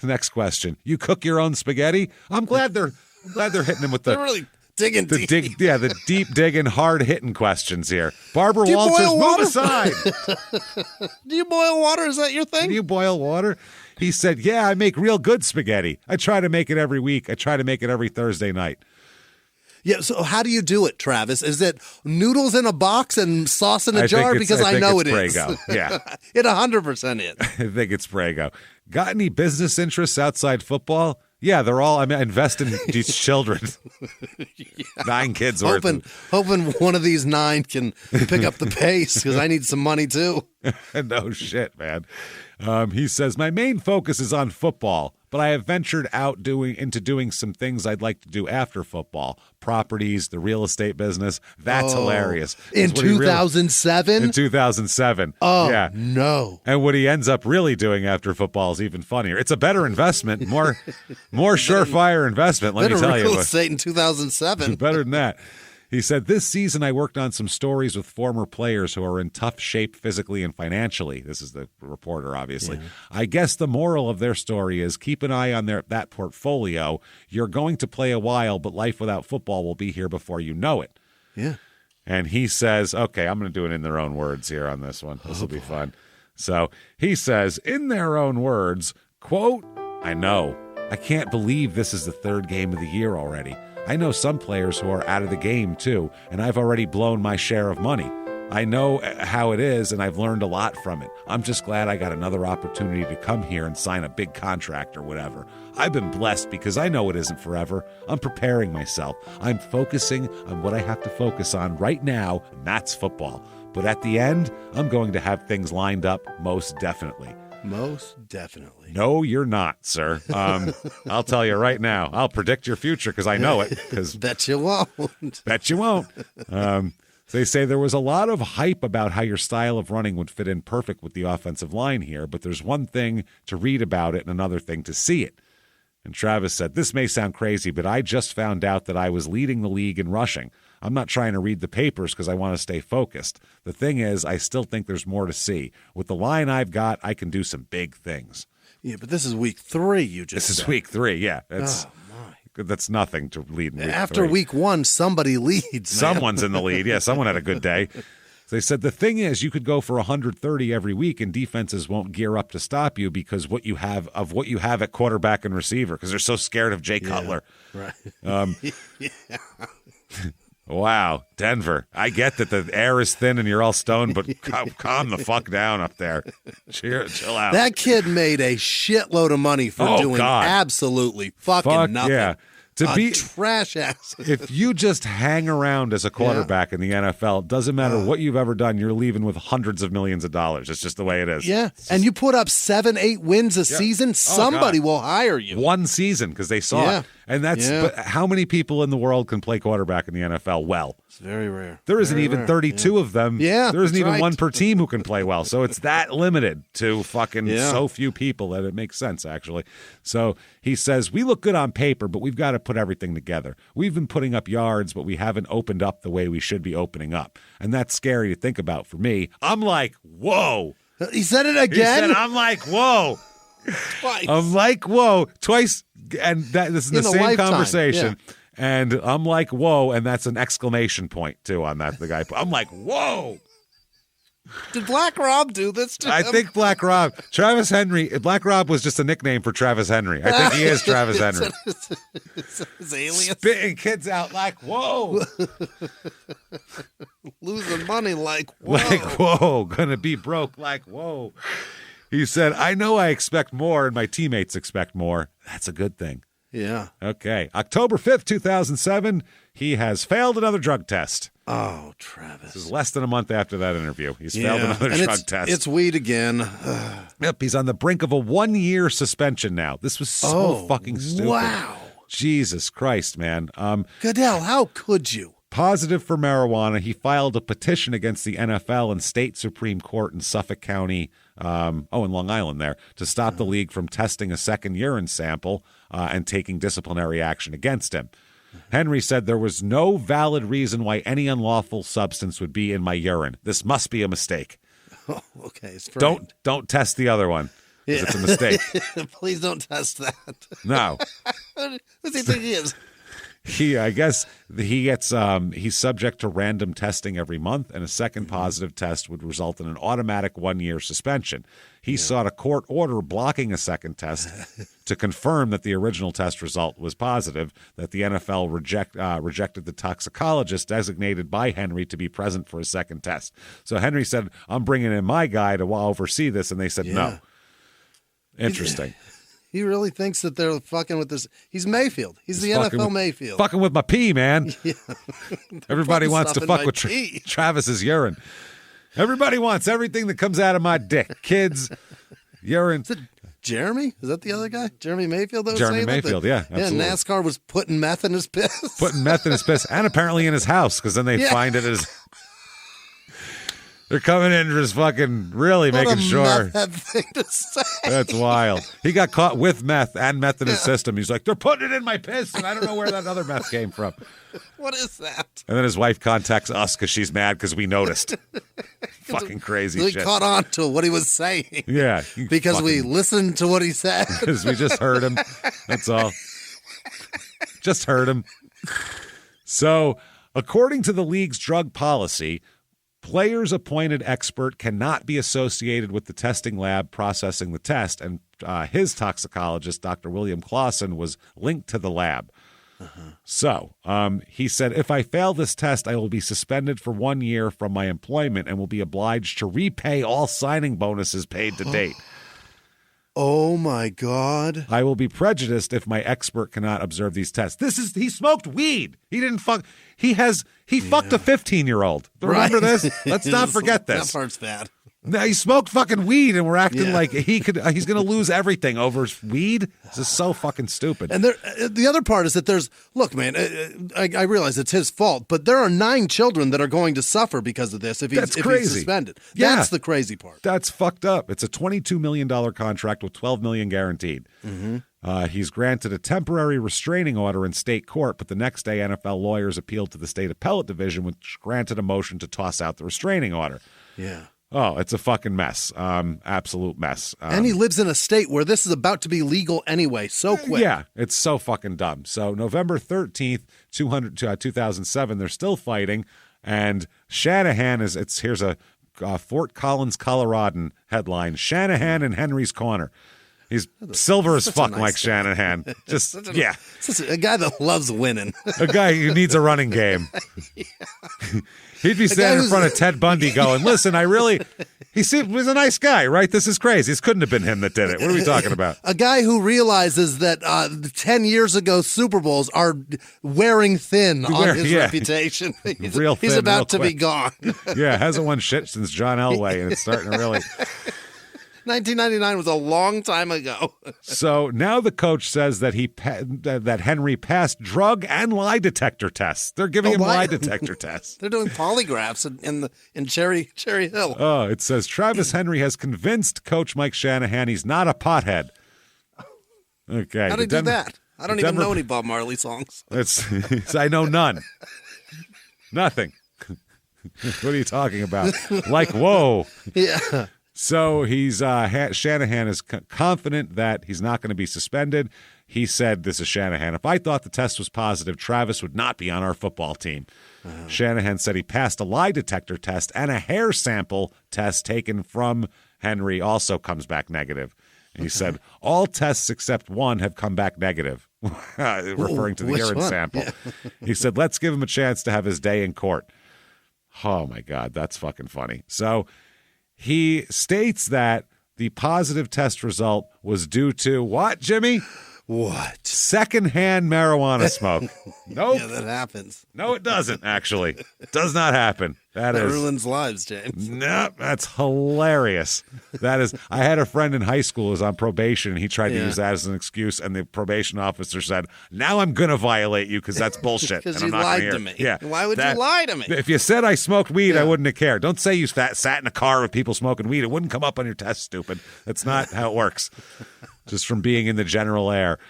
Next question. You cook your own spaghetti? I'm glad they're hitting him with the... They're really digging deep. The deep digging, hard hitting questions here. Barbara Walters, move aside. Do you boil water? Is that your thing? Do you boil water? He said, yeah, I make real good spaghetti. I try to make it every week. I try to make it every Thursday night. Yeah, so how do you do it, Travis? Is it noodles in a box and sauce in a jar? Because I know it is. Prego. Yeah. It 100% is. I think it's Prego. Got any business interests outside football? Yeah, they're all, I invest in these children. 9 kids hoping one of these 9 can pick up the pace because I need some money too. No shit, man. He says, my main focus is on football, but I have ventured out into doing some things I'd like to do after football. Properties, the real estate business. That's hilarious. In 2007? In 2007. Oh, yeah. No. And what he ends up really doing after football is even funnier. It's a better investment, more surefire investment, let me tell you. Real estate in 2007. Better than that. He said, this season I worked on some stories with former players who are in tough shape physically and financially. This is the reporter, obviously. Yeah. I guess the moral of their story is keep an eye on that portfolio. You're going to play a while, but life without football will be here before you know it. Yeah. And he says, okay, I'm going to do it in their own words here on this one. This will be fun. So he says, in their own words, quote, I know. I can't believe this is the 3rd game of the year already. I know some players who are out of the game, too, and I've already blown my share of money. I know how it is, and I've learned a lot from it. I'm just glad I got another opportunity to come here and sign a big contract or whatever. I've been blessed because I know it isn't forever. I'm preparing myself. I'm focusing on what I have to focus on right now, and that's football. But at the end, I'm going to have things lined up most definitely. Most definitely. No, you're not, sir. I'll tell you right now. I'll predict your future because I know it. Bet you won't. Bet you won't. They say there was a lot of hype about how your style of running would fit in perfect with the offensive line here, but there's one thing to read about it and another thing to see it. And Travis said, this may sound crazy, but I just found out that I was leading the league in rushing. I'm not trying to read the papers because I want to stay focused. The thing is, I still think there's more to see. With the line I've got, I can do some big things. Yeah, but this is week 3, you just This said. is week 3, yeah. That's nothing to lead in week 3. After week 1, somebody leads. Man. Someone's in the lead. Yeah, someone had a good day. They said the thing is you could go for 130 every week and defenses won't gear up to stop you because what you have at quarterback and receiver because they're so scared of Jay Cutler. Right. Wow, Denver. I get that the air is thin and you're all stoned, but calm the fuck down up there. Chill out. That kid made a shitload of money for doing absolutely fucking nothing. Yeah. To be trash ass. If you just hang around as a quarterback in the NFL, it doesn't matter what you've ever done, you're leaving with hundreds of millions of dollars. It's just the way it is. Yeah. And you put up 7-8 wins a season, somebody will hire you. One season because they saw it. And that's but how many people in the world can play quarterback in the NFL well? It's very rare. There isn't even 32 of them. Yeah. There isn't even one per team who can play well. So it's that limited to fucking so few people that it makes sense, actually. So he says, we look good on paper, but we've got to put everything together. We've been putting up yards, but we haven't opened up the way we should be opening up. And that's scary to think about for me. I'm like, whoa. He said it again? He said, I'm like, whoa. Twice. I'm like, whoa. Twice. And this is the same lifetime. conversation. Yeah. And I'm like, whoa. And that's an exclamation point, too, on that. The guy. I'm like, whoa. Did Black Rob do this to him? I think Black Rob. Travis Henry. Black Rob was just a nickname for Travis Henry. I think he is Travis Henry. His alias. Spitting kids out like, whoa. Losing money like, whoa. Like, whoa. Gonna be broke like, whoa. He said, I know I expect more and my teammates expect more. That's a good thing. Yeah. Okay. October 5th, 2007, he has failed another drug test. Oh, Travis. This is less than a month after that interview. He's failed another drug test. It's weed again. Yep, he's on the brink of a 1-year suspension now. This was so fucking stupid. Wow. Jesus Christ, man. Goodell, how could you? Positive for marijuana. He filed a petition against the NFL and state Supreme Court in Suffolk County, in Long Island there, to stop the league from testing a second urine sample and taking disciplinary action against him. Henry said there was no valid reason why any unlawful substance would be in my urine. This must be a mistake. Oh, okay. It's don't test the other one. Yeah. It's a mistake. Please don't test that. No. Who does he think he is? I guess he gets he's subject to random testing every month, and a second positive test would result in an automatic 1-year suspension. He sought a court order blocking a second test to confirm that the original test result was positive, that the NFL rejected the toxicologist designated by Henry to be present for a second test. So Henry said, I'm bringing in my guy to oversee this, and they said no. Interesting. He really thinks that they're fucking with this. He's Mayfield. He's the NFL Mayfield. Fucking with my pee, man. Yeah. Everybody wants to fuck with Travis's urine. Everybody wants everything that comes out of my dick. Kids, urine. Is it Jeremy? Is that the other guy? Jeremy Mayfield? That was Jeremy saying Mayfield, yeah. Absolutely. Yeah, NASCAR was putting meth in his piss. Putting meth in his piss. And apparently in his house, because then they find it as... They're coming in just fucking really making sure. That thing to say. That's wild. He got caught with meth and meth in his system. He's like, they're putting it in my piss, and I don't know where that other meth came from. What is that? And then his wife contacts us because she's mad because we noticed. Fucking crazy shit. We caught on to what he was saying. Yeah. Because we listened to what he said. Because we just heard him. That's all. Just heard him. So, according to the league's drug policy, players appointed expert cannot be associated with the testing lab processing the test, and his toxicologist, Dr. William Clausen, was linked to the lab. So he said, if I fail this test, I will be suspended for 1 year from my employment and will be obliged to repay all signing bonuses paid to date. Oh, my God. I will be prejudiced if my expert cannot observe these tests. He smoked weed. He didn't fuck. He fucked a 15-year-old. Remember this? Let's not forget this. That part's bad. No, he smoked fucking weed, and we're acting like he's going to lose everything over weed. This is so fucking stupid. And the other part is that look, man, I realize it's his fault, but there are 9 children that are going to suffer because of this if he's suspended. Yeah. That's the crazy part. That's fucked up. It's a $22 million contract with $12 million guaranteed. Mm-hmm. He's granted a temporary restraining order in state court, but the next day NFL lawyers appealed to the state appellate division, which granted a motion to toss out the restraining order. Yeah. Oh, it's a fucking mess. Absolute mess. And he lives in a state where this is about to be legal anyway, so quick. Yeah, it's so fucking dumb. So November 13th, 2007, they're still fighting, and Shanahan here's a Fort Collins, Colorado headline, Shanahan in Henry's corner. He's silver as fuck, Mike Shanahan. Just a guy that loves winning. A guy who needs a running game. He'd be standing in front of Ted Bundy going, listen, he was a nice guy, right? This is crazy. This couldn't have been him that did it. What are we talking about? A guy who realizes that 10 years ago Super Bowls are wearing thin on his reputation. He's about to be gone. Yeah, hasn't won shit since John Elway, and it's starting to really... 1999 was a long time ago. So now the coach says that that Henry passed drug and lie detector tests. They're giving him lie detector tests. They're doing polygraphs in Cherry Hill. Oh, it says Travis Henry has convinced Coach Mike Shanahan he's not a pothead. Okay. How did he do that? I don't even know any Bob Marley songs. I know none. Nothing. What are you talking about? Like, whoa. Yeah. So Shanahan is confident that he's not going to be suspended. He said, this is Shanahan, if I thought the test was positive, Travis would not be on our football team. Shanahan said he passed a lie detector test, and a hair sample test taken from Henry also comes back negative. And he said, all tests except one have come back negative, referring to the urine sample. Yeah. He said, let's give him a chance to have his day in court. Oh, my God, that's fucking funny. So he states that the positive test result was due to what, Jimmy? What? Secondhand marijuana smoke. Nope. Yeah, that happens. No, it doesn't, actually. It does not happen. That ruins lives, James. Nope, that's hilarious. I had a friend in high school who was on probation, and he tried to use that as an excuse, and the probation officer said, now I'm going to violate you because that's bullshit. Because you lied to me. Yeah. Why would you lie to me? If you said I smoked weed, I wouldn't have cared. Don't say you sat in a car with people smoking weed. It wouldn't come up on your test, stupid. That's not how it works. Just from being in the general air.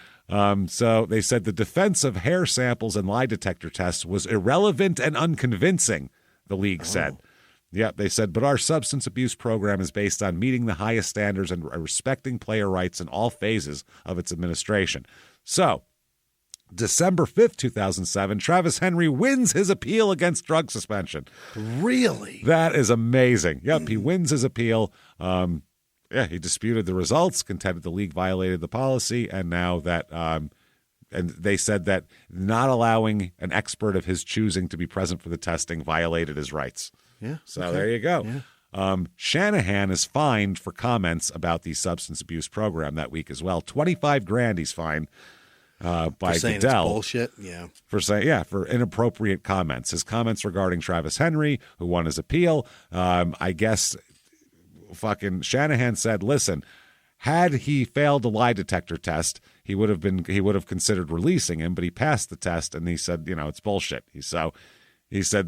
So they said the defense of hair samples and lie detector tests was irrelevant and unconvincing, the league said. Yeah, they said, but our substance abuse program is based on meeting the highest standards and respecting player rights in all phases of its administration. So, December 5th, 2007, Travis Henry wins his appeal against drug suspension. Really? That is amazing. Yep, he wins his appeal. He disputed the results, contended the league violated the policy, and now that and they said that not allowing an expert of his choosing to be present for the testing violated his rights. Yeah. So there you go. Yeah. Shanahan is fined for comments about the substance abuse program that week as well. $25,000 he's fined by for saying Goodell. It's bullshit. Yeah. For inappropriate comments. His comments regarding Travis Henry, who won his appeal, I guess fucking Shanahan said, listen, had he failed a lie detector test, he would have considered releasing him, but he passed the test, and he said, it's bullshit. He said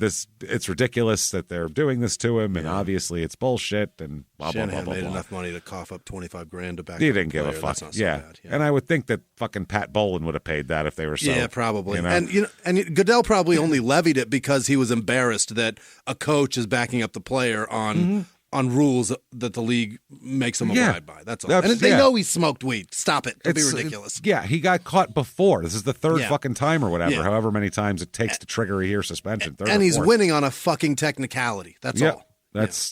it's ridiculous that they're doing this to him, and obviously it's bullshit, and blah, blah, Shanahan blah, blah, made blah. enough money to cough up $25,000 to back. He didn't give a fuck. That's not so bad. Yeah. And I would think that fucking Pat Bolin would have paid that if they were so. Yeah, probably. And Goodell probably only levied it because he was embarrassed that a coach is backing up the player on rules that the league makes him abide by. That's all. And they know he smoked weed. Stop it. Don't be ridiculous. He got caught before. This is the third fucking time or whatever, however many times it takes to trigger a year suspension. And he's winning on a fucking technicality. That's all.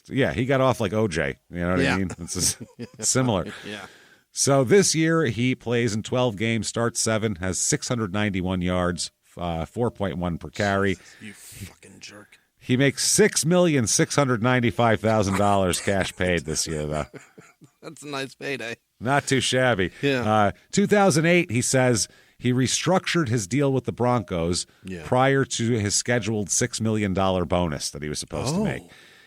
He got off like OJ. You know what I mean? It's similar. Yeah. So this year he plays in 12 games, starts 7, has 691 yards, 4.1 per carry. You fucking jerk. He makes $6,695,000 cash paid this year, though. That's a nice payday. Not too shabby. Yeah. 2008, he says he restructured his deal with the Broncos prior to his scheduled $6 million bonus that he was supposed to make.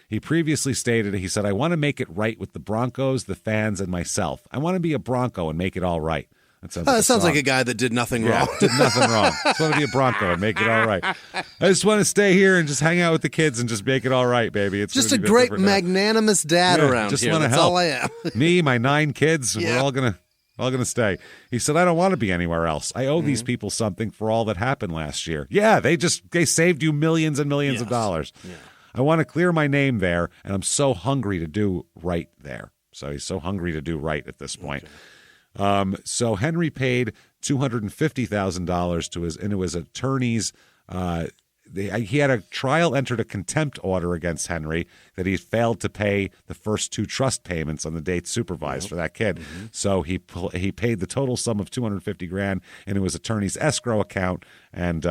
He previously stated, he said, I want to make it right with the Broncos, the fans, and myself. I want to be a Bronco and make it all right. That sounds like a guy that did nothing wrong. Did nothing wrong. Just want to be a Bronco and make it all right. I just want to stay here and just hang out with the kids and just make it all right, baby. It's just a great magnanimous dad around just here. Want to That's help. all I am. Me, my 9 kids, we're all gonna stay. He said, I don't want to be anywhere else. I owe these people something for all that happened last year. Yeah, they saved you millions and millions of dollars. Yeah. I want to clear my name there, and I'm so hungry to do right there. So he's so hungry to do right at this point. Okay. So Henry paid $250,000 into his attorneys. He had a trial entered a contempt order against Henry that he failed to pay the first 2 trust payments on the date supervised for that kid. Mm-hmm. So he paid the total sum of $250,000 into his attorney's escrow account, and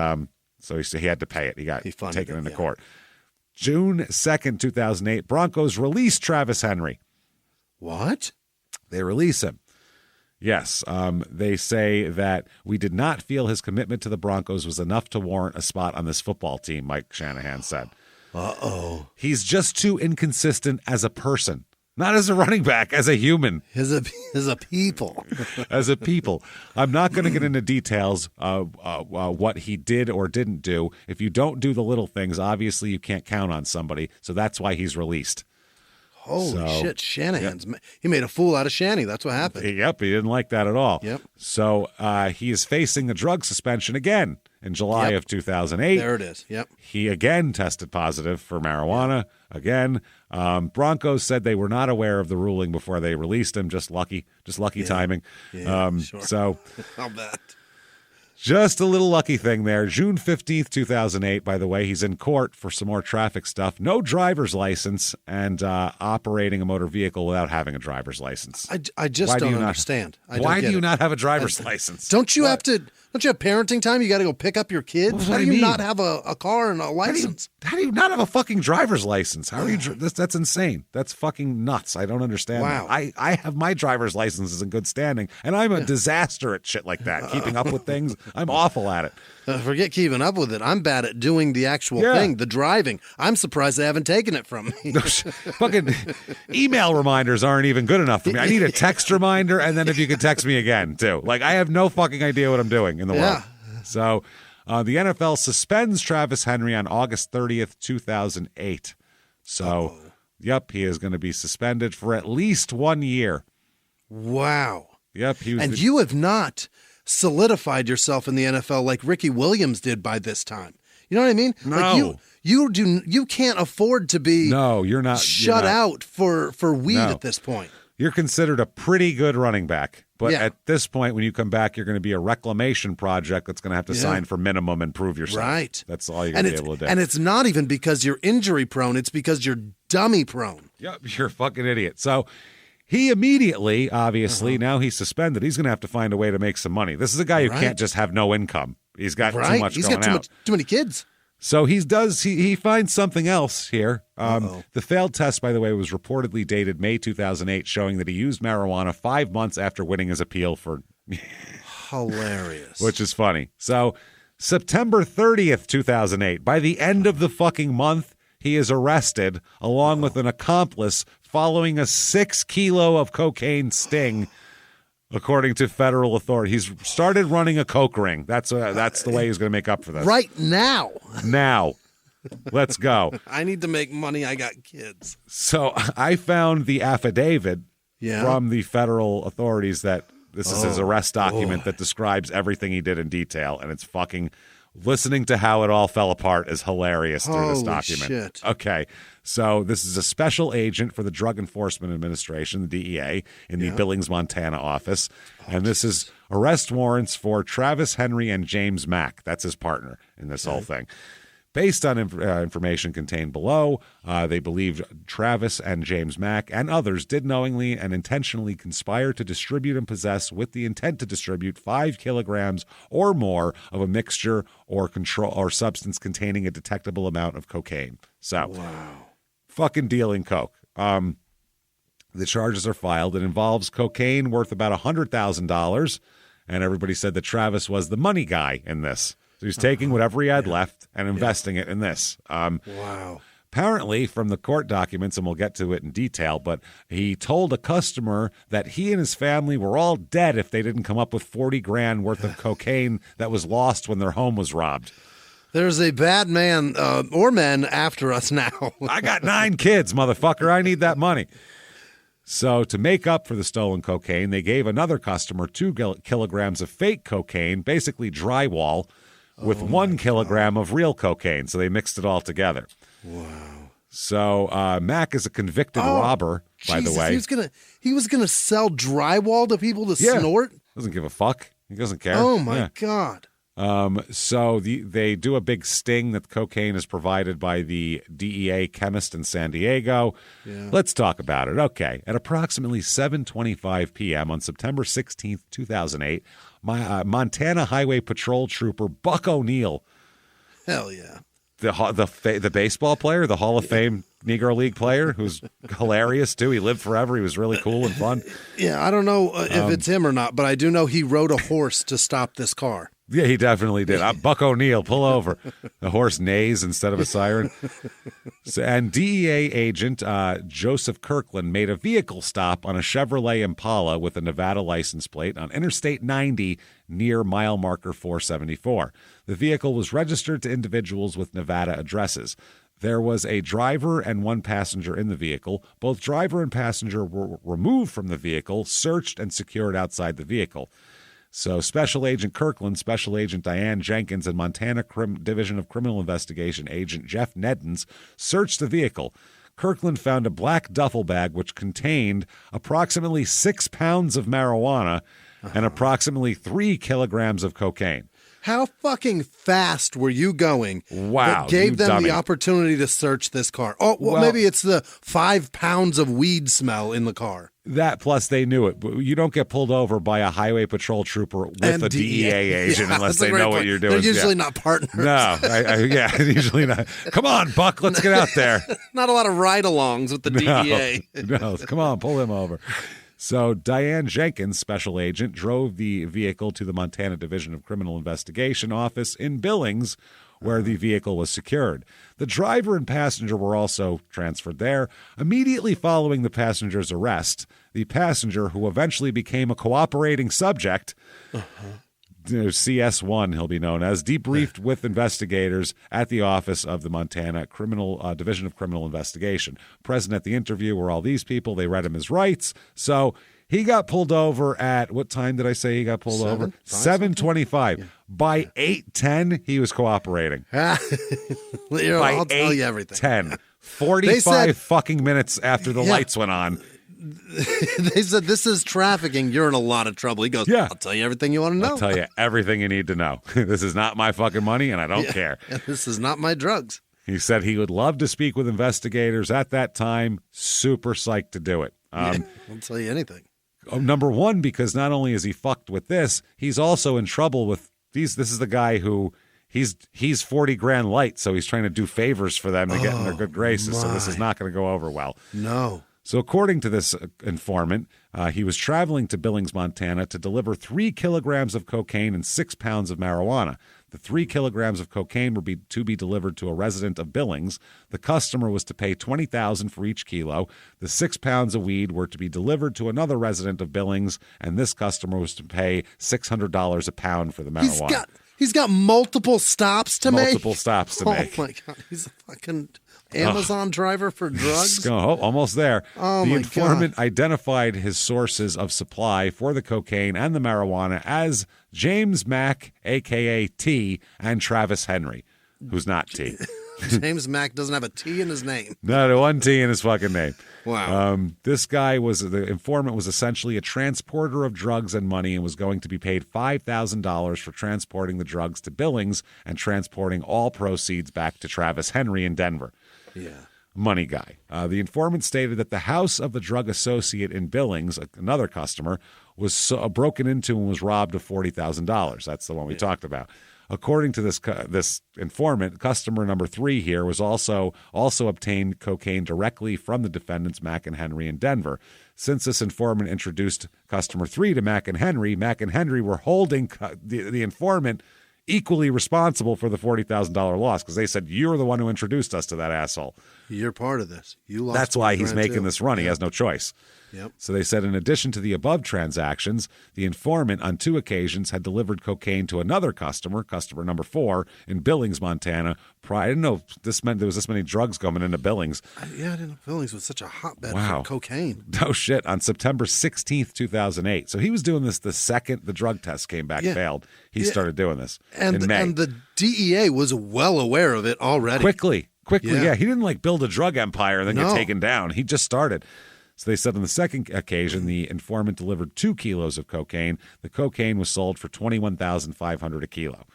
so he had to pay it. He got taken into court. June 2nd, 2008, Broncos release Travis Henry. What? They release him. Yes, they say that we did not feel his commitment to the Broncos was enough to warrant a spot on this football team, Mike Shanahan said. Uh-oh. He's just too inconsistent as a person, not as a running back, as a human. As a people. As a people. I'm not going to get into details what he did or didn't do. If you don't do the little things, obviously you can't count on somebody, so that's why he's released. Holy shit, Shanahan's. Yep. He made a fool out of Shanny. That's what happened. Yep, he didn't like that at all. Yep. So he is facing a drug suspension again in July of 2008. There it is. Yep. He again tested positive for marijuana. Again, Broncos said they were not aware of the ruling before they released him. Just lucky timing. Yeah, sure. So I'll bet. Just a little lucky thing there. June 15th, 2008, by the way, he's in court for some more traffic stuff. No driver's license and operating a motor vehicle without having a driver's license. I just don't understand. Why do you not have a driver's license? Don't you have parenting time? You got to go pick up your kids? How do you not have a car and a license? How do you not have a fucking driver's license? How are you? That's insane. That's fucking nuts. I don't understand. Wow. That. I have my driver's license in good standing, and I'm a disaster at shit like that. Keeping up with things, I'm awful at it. Forget keeping up with it. I'm bad at doing the actual thing, the driving. I'm surprised they haven't taken it from me. Fucking email reminders aren't even good enough for me. I need a text reminder, and then if you could text me again, too. Like, I have no fucking idea what I'm doing in the world. So the NFL suspends Travis Henry on August 30th, 2008. So, yep, he is going to be suspended for at least 1 year. Wow. Yep. You have not solidified yourself in the NFL like Ricky Williams did by this time. You know what I mean? No. Like you can't afford to be you're not shut out for weed at this point. You're considered a pretty good running back. But at this point, when you come back, you're going to be a reclamation project that's going to have to sign for minimum and prove yourself. Right. That's all you're going to be able to do. And it's not even because you're injury prone. It's because you're dummy prone. Yep, you're a fucking idiot. So he immediately, obviously, now he's suspended. He's going to have to find a way to make some money. This is a guy who can't just have no income. He's got too much going out. Too many kids. So he finds something else here. The failed test, by the way, was reportedly dated May 2008, showing that he used marijuana 5 months after winning his appeal for... Hilarious. Which is funny. So September 30th, 2008, by the end of the fucking month, he is arrested along with an accomplice following a 6 kilo of cocaine sting, according to federal authorities. He's started running a coke ring. That's the way he's going to make up for this. Right now. Now. Let's go. I need to make money. I got kids. So I found the affidavit from the federal authorities that this is his arrest document that describes everything he did in detail, and it's fucking... Listening to how it all fell apart is hilarious through this document. Shit. Okay, so this is a special agent for the Drug Enforcement Administration, the DEA, in the Billings, Montana office. And this is arrest warrants for Travis Henry and James Mack. That's his partner in this whole thing. Based on information contained below, they believe Travis and James Mack and others did knowingly and intentionally conspire to distribute and possess with the intent to distribute 5 kilograms or more of a mixture or substance containing a detectable amount of cocaine. So, fucking dealing coke. The charges are filed. It involves cocaine worth about $100,000, and everybody said that Travis was the money guy in this. So he's taking whatever he had left and investing it in this. Wow. Apparently, from the court documents, and we'll get to it in detail, but he told a customer that he and his family were all dead if they didn't come up with 40 grand worth of cocaine that was lost when their home was robbed. There's a bad man or men after us now. I got 9 kids, motherfucker. I need that money. So to make up for the stolen cocaine, they gave another customer 2 kilograms of fake cocaine, basically drywall, with 1 kilogram of real cocaine. So they mixed it all together. Wow. So Mac is a convicted robber, by the way. He was gonna sell drywall to people to snort? Doesn't give a fuck. He doesn't care. Oh, my God. So they do a big sting that cocaine is provided by the DEA chemist in San Diego. Yeah. Let's talk about it. Okay. At approximately 7:25 p.m. on September 16th, 2008, Montana Highway Patrol Trooper Buck O'Neill. Hell yeah. The baseball player, the Hall of Fame Negro League player, who's hilarious, too. He lived forever. He was really cool and fun. Yeah, I don't know if it's him or not, but I do know he rode a horse to stop this car. Yeah, he definitely did. Buck O'Neill, pull over. The horse neighs instead of a siren. And DEA agent Joseph Kirkland made a vehicle stop on a Chevrolet Impala with a Nevada license plate on Interstate 90 near mile marker 474. The vehicle was registered to individuals with Nevada addresses. There was a driver and 1 passenger in the vehicle. Both driver and passenger were removed from the vehicle, searched, and secured outside the vehicle. So Special Agent Kirkland, Special Agent Diane Jenkins, and Montana Division of Criminal Investigation Agent Jeff Neddens searched the vehicle. Kirkland found a black duffel bag which contained approximately 6 pounds of marijuana and approximately 3 kilograms of cocaine. How fucking fast were you going? Wow. That gave them dummy. the opportunity to search this car. Oh, well, maybe it's the 5 pounds of weed smell in the car. That plus they knew it. You don't get pulled over by a highway patrol trooper with a DEA agent unless they know what you're doing. They're usually not partners. No, usually not. Come on, Buck, let's get out there. Not a lot of ride-alongs with the DEA. No, come on, pull him over. So Diane Jenkins, special agent, drove the vehicle to the Montana Division of Criminal Investigation office in Billings, where the vehicle was secured. The driver and passenger were also transferred there. Immediately following the passenger's arrest, the passenger, who eventually became a cooperating subject, CS1, he'll be known as, debriefed with investigators at the office of the Montana Division of Criminal Investigation. Present at the interview were all these people. They read him his rights. So he got pulled over at, what time did I say he got pulled over? 7:25. Yeah. By 8:10, he was cooperating. I'll tell you everything. 10. 45 fucking minutes after the lights went on. They said, this is trafficking. You're in a lot of trouble. He goes, I'll tell you everything you want to know. I'll tell you everything you need to know. This is not my fucking money, and I don't care. This is not my drugs. He said he would love to speak with investigators at that time. Super psyched to do it. I'll tell you anything. Number one, because not only is he fucked with this, he's also in trouble with these. This is the guy who he's 40 grand light, so he's trying to do favors for them to get in their good graces. So this is not going to go over well. No. So according to this informant, he was traveling to Billings, Montana to deliver 3 kilograms of cocaine and 6 pounds of marijuana. The 3 kilograms of cocaine were to be delivered to a resident of Billings. The customer was to pay $20,000 for each kilo. The 6 pounds of weed were to be delivered to another resident of Billings, and this customer was to pay $600 a pound for the marijuana. He's got multiple stops to make? Multiple stops to make. Oh, my God. He's a fucking Amazon driver for drugs? Almost there. Oh, the informant identified his sources of supply for the cocaine and the marijuana as James Mack, a.k.a. T, and Travis Henry, who's not T. James Mack doesn't have a T in his name. Not one T in his fucking name. Wow. This guy the informant was essentially a transporter of drugs and money and was going to be paid $5,000 for transporting the drugs to Billings and transporting all proceeds back to Travis Henry in Denver. Yeah. Money guy. The informant stated that the house of the drug associate in Billings, another customer, was broken into and was robbed of $40,000. That's the one we talked about. According to this informant, customer number 3 here was also obtained cocaine directly from the defendants Mack and Henry in Denver. Since this informant introduced customer 3 to Mack and Henry were holding the informant equally responsible for the $40,000 loss because they said, you're the one who introduced us to that asshole. You're part of this. You lost. That's why he's making too. this run. He has no choice. Yep. So they said in addition to the above transactions, the informant on 2 occasions had delivered cocaine to another customer number 4, in Billings, Montana. I didn't know this meant there was this many drugs coming into Billings. I didn't know Billings was such a hotbed Wow. for cocaine. No shit. On September 16th, 2008. So he was doing this the second the drug test came back failed. He started doing this in May. And the DEA was well aware of it already. Quickly. Yeah. He didn't build a drug empire and then get No. taken down. He just started. So they said on the second occasion, the informant delivered 2 kilos of cocaine. The cocaine was sold for $21,500 a kilo.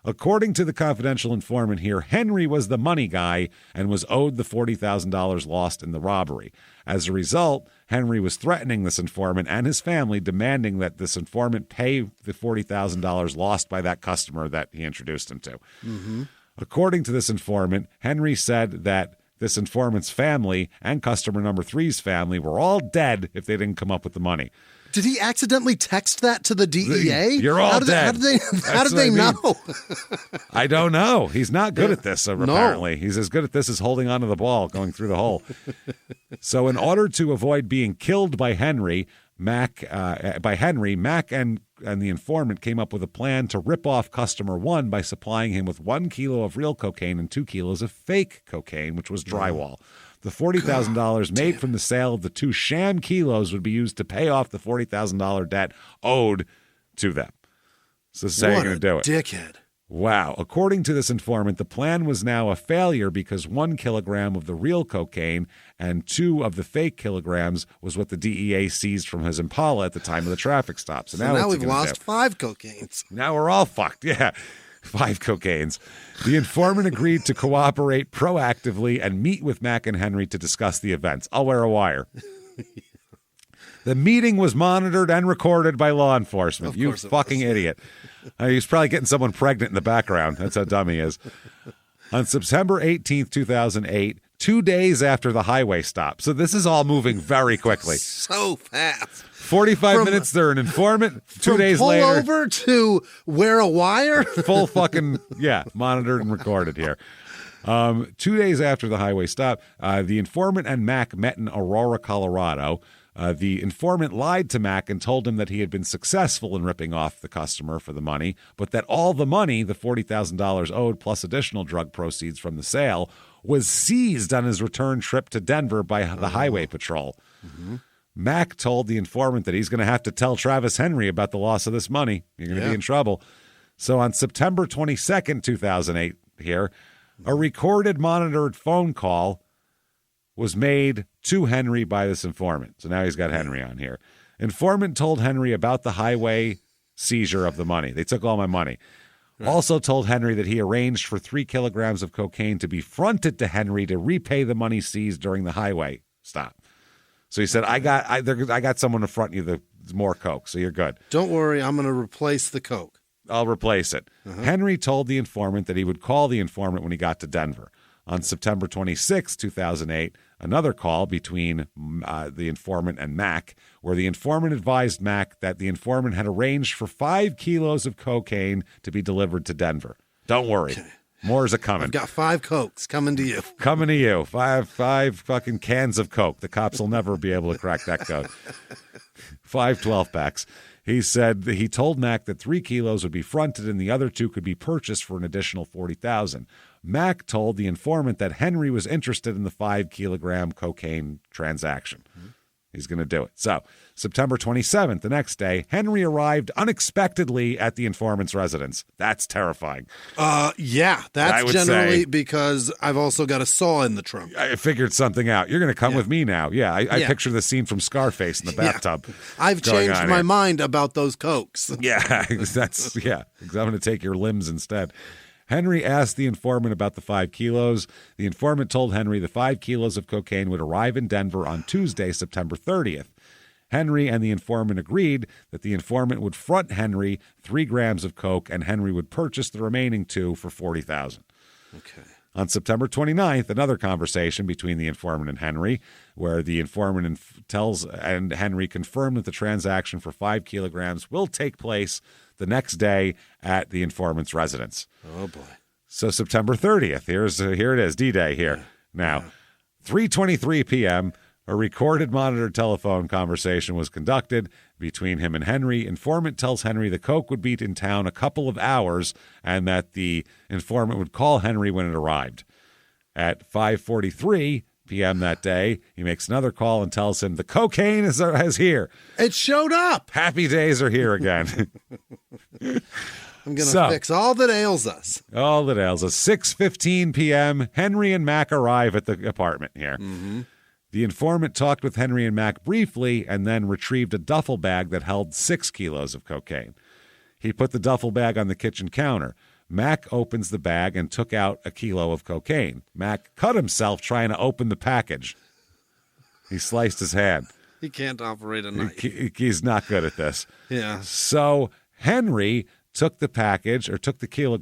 According to the confidential informant here, Henry was the money guy and was owed the $40,000 lost in the robbery. As a result, Henry was threatening this informant and his family, demanding that this informant pay the $40,000 lost by that customer that he introduced him to. Mm-hmm. According to this informant, Henry said that this informant's family and customer number 3's family were all dead if they didn't come up with the money. Did he accidentally text that to the DEA? You're all dead. How did they know? I don't know. He's not good at this, apparently. He's as good at this as holding onto the ball, going through the hole. So in order to avoid being killed by Henry, Mac and the informant came up with a plan to rip off customer 1 by supplying him with 1 kilo of real cocaine and 2 kilos of fake cocaine, which was drywall. The $40,000 made from the sale of the 2 sham kilos would be used to pay off the $40,000 debt owed to them. So this is how you're going to do it. Dickhead. Wow. According to this informant, the plan was now a failure because 1 kilogram of the real cocaine and 2 of the fake kilograms was what the DEA seized from his Impala at the time of the traffic stop. So now we've lost 5 cocaines. Now we're all fucked. Yeah. 5 cocaines. The informant agreed to cooperate proactively and meet with Mac and Henry to discuss the events. I'll wear a wire. The meeting was monitored and recorded by law enforcement. You fucking idiot. He's probably getting someone pregnant in the background. That's how dumb he is. On September 18th, 2008, 2 days after the highway stop. So this is all moving very quickly. So fast. 45 minutes, they're an informant. 2 days pull later. Over to wear a wire? Full fucking, monitored and recorded here. 2 days after the highway stop, the informant and Mac met in Aurora, Colorado. The informant lied to Mac and told him that he had been successful in ripping off the customer for the money, but that all the money, the $40,000 owed plus additional drug proceeds from the sale, was seized on his return trip to Denver by the highway patrol. Mm-hmm. Mac told the informant that he's going to have to tell Travis Henry about the loss of this money. You're going to be in trouble. So on September 22nd, 2008 here, a recorded monitored phone call was made to Henry by this informant. So now he's got Henry on here. Informant told Henry about the highway seizure of the money. They took all my money. Right. Also told Henry that he arranged for 3 kilograms of cocaine to be fronted to Henry to repay the money seized during the highway stop. So he said, I got someone to front you the more coke, so you're good. Don't worry, I'm going to replace the coke. I'll replace it. Uh-huh. Henry told the informant that he would call the informant when he got to Denver. On September 26, 2008, another call between the informant and Mac, where the informant advised Mac that the informant had arranged for 5 kilos of cocaine to be delivered to Denver. Don't worry. Okay. More's a-coming. I've got 5 Cokes coming to you. Coming to you. Five fucking cans of Coke. The cops will never be able to crack that code. 5 12-packs. He said that he told Mac that 3 kilos would be fronted and the other 2 could be purchased for an additional $40,000. Mac told the informant that Henry was interested in the 5-kilogram cocaine transaction. Mm-hmm. He's going to do it. So, September 27th, the next day, Henry arrived unexpectedly at the informant's residence. That's terrifying. Yeah, that's generally because I've also got a saw in the trunk. I figured something out. You're going to come with me now. Yeah, I picture the scene from Scarface in the bathtub. I've changed my mind about those Cokes. Yeah, because I'm going to take your limbs instead. Henry asked the informant about the 5 kilos. The informant told Henry the 5 kilos of cocaine would arrive in Denver on Tuesday, September 30th. Henry and the informant agreed that the informant would front Henry 3 grams of coke and Henry would purchase the remaining 2 for $40,000. Okay. On September 29th, another conversation between the informant and Henry, where the informant and Henry confirm that the transaction for 5 kilograms will take place the next day at the informant's residence. Oh, boy. So September 30th, here it is, D-Day here. Now, 3:23 p.m., a recorded monitored telephone conversation was conducted between him and Henry. Informant tells Henry the coke would be in town a couple of hours and that the informant would call Henry when it arrived. At 5:43 p.m. that day, he makes another call and tells him the cocaine is here. It showed up. Happy days are here again. I'm going to fix all that ails us. All that ails us. 6:15 p.m., Henry and Mac arrive at the apartment here. Mm-hmm. The informant talked with Henry and Mac briefly and then retrieved a duffel bag that held 6 kilos of cocaine. He put the duffel bag on the kitchen counter. Mac opens the bag and took out a kilo of cocaine. Mac cut himself trying to open the package. He sliced his hand. He can't operate a knife. He's not good at this. Yeah. So Henry took the package, or took the kilo,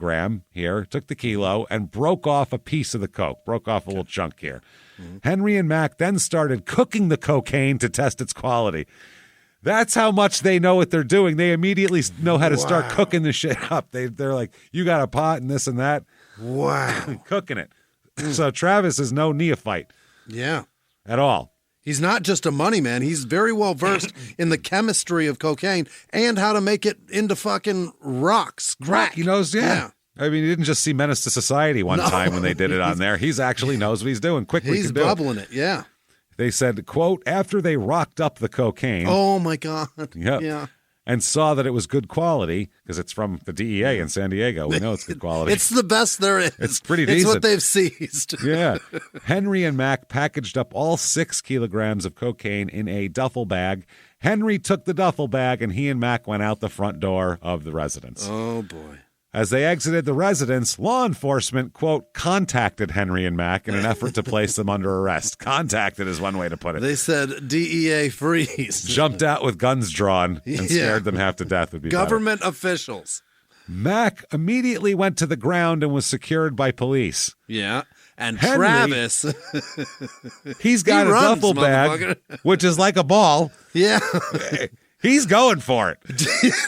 and broke off a piece of the coke, broke off a little chunk here. Mm-hmm. Henry and Mac then started cooking the cocaine to test its quality. That's how much they know what they're doing. They immediately know how to start cooking the shit up. They're like, you got a pot and this and that. Wow. Cooking it. So Travis is no neophyte. Yeah. At all. He's not just a money man. He's very well versed in the chemistry of cocaine and how to make it into fucking rocks. Crack. He knows, yeah. I mean, he didn't just see Menace to Society one time when they did it on there. He's actually knows what he's doing. He's bubbling it, yeah. They said, quote, after they rocked up the cocaine. Oh, my God. Yep, yeah. And saw that it was good quality, because it's from the DEA in San Diego. We know it's good quality. It's the best there is. It's pretty decent. It's what they've seized. Yeah. Henry and Mac packaged up all 6 kilograms of cocaine in a duffel bag. Henry took the duffel bag, and he and Mac went out the front door of the residence. Oh, boy. As they exited the residence, law enforcement, quote, contacted Henry and Mac in an effort to place them under arrest. Contacted is one way to put it. They said DEA freeze. Jumped out with guns drawn and scared them half to death would be government officials. Mac immediately went to the ground and was secured by police. Yeah. And Henry, Travis. He's got a duffel bag, which is like a ball. Yeah. He's going for it.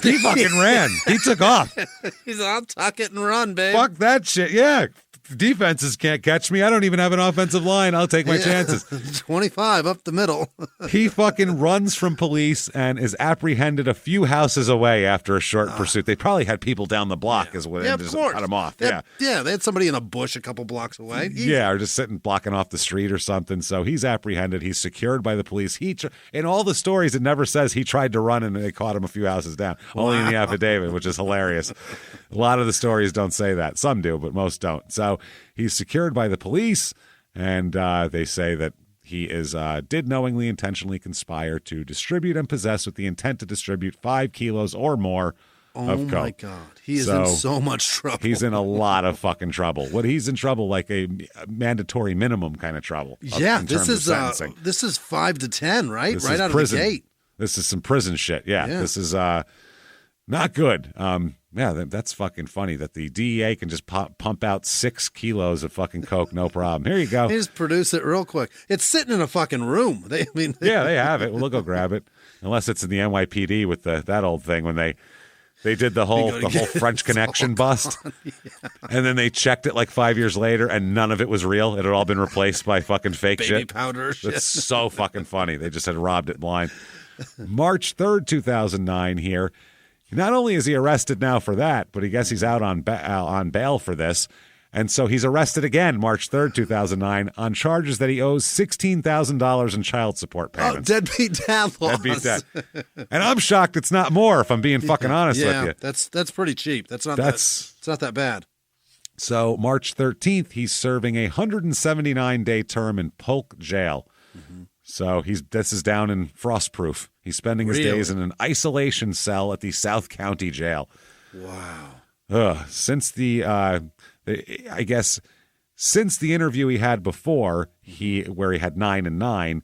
He fucking ran. He took off. He's all tuck it and run, babe. Fuck that shit. Yeah. Defenses can't catch me. I don't even have an offensive line. I'll take my chances. 25 up the middle. He fucking runs from police and is apprehended a few houses away after a short pursuit. They probably had people down the block as well. Yeah, and of just course. cut him off. Yeah, they had somebody in a bush a couple blocks away. Yeah, or just sitting blocking off the street or something. So he's apprehended. He's secured by the police. In all the stories, it never says he tried to run and they caught him a few houses down. Wow. Only in the affidavit, which is hilarious. A lot of the stories don't say that. Some do, but most don't. So he's secured by the police, and they say that he did knowingly, intentionally conspire to distribute and possess with the intent to distribute 5 kilos or more of coke. Oh, my God. He is in so much trouble. He's in a lot of fucking trouble. He's in trouble like a mandatory minimum kind of trouble. Yeah, this is 5 to 10, right? This right out prison. of the gate. This is some prison shit. Yeah. This is not good. That's fucking funny that the DEA can just pump out 6 kilos of fucking coke, no problem. Here you go. They just produce it real quick. It's sitting in a fucking room. They have it. Well, they'll go grab it, unless it's in the NYPD with that old thing when they did the whole French Connection bust, and then they checked it like 5 years later, and none of it was real. It had all been replaced by fucking fake baby shit. Powder. That's so fucking funny. They just had robbed it blind. March 3rd, 2009. Here. Not only is he arrested now for that, but I guess he's out on bail for this. And so he's arrested again March 3rd, 2009 on charges that he owes $16,000 in child support payments. Oh, deadbeat dad laws. Deadbeat dad. And I'm shocked it's not more, if I'm being fucking honest with you. That's pretty cheap. It's not that bad. So March 13th, he's serving a 179-day term in Polk Jail. Mm-hmm. So this is down in Frostproof. He's spending his days in an isolation cell at the South County Jail. Wow. Since the interview he had before, where he had 9 and 9,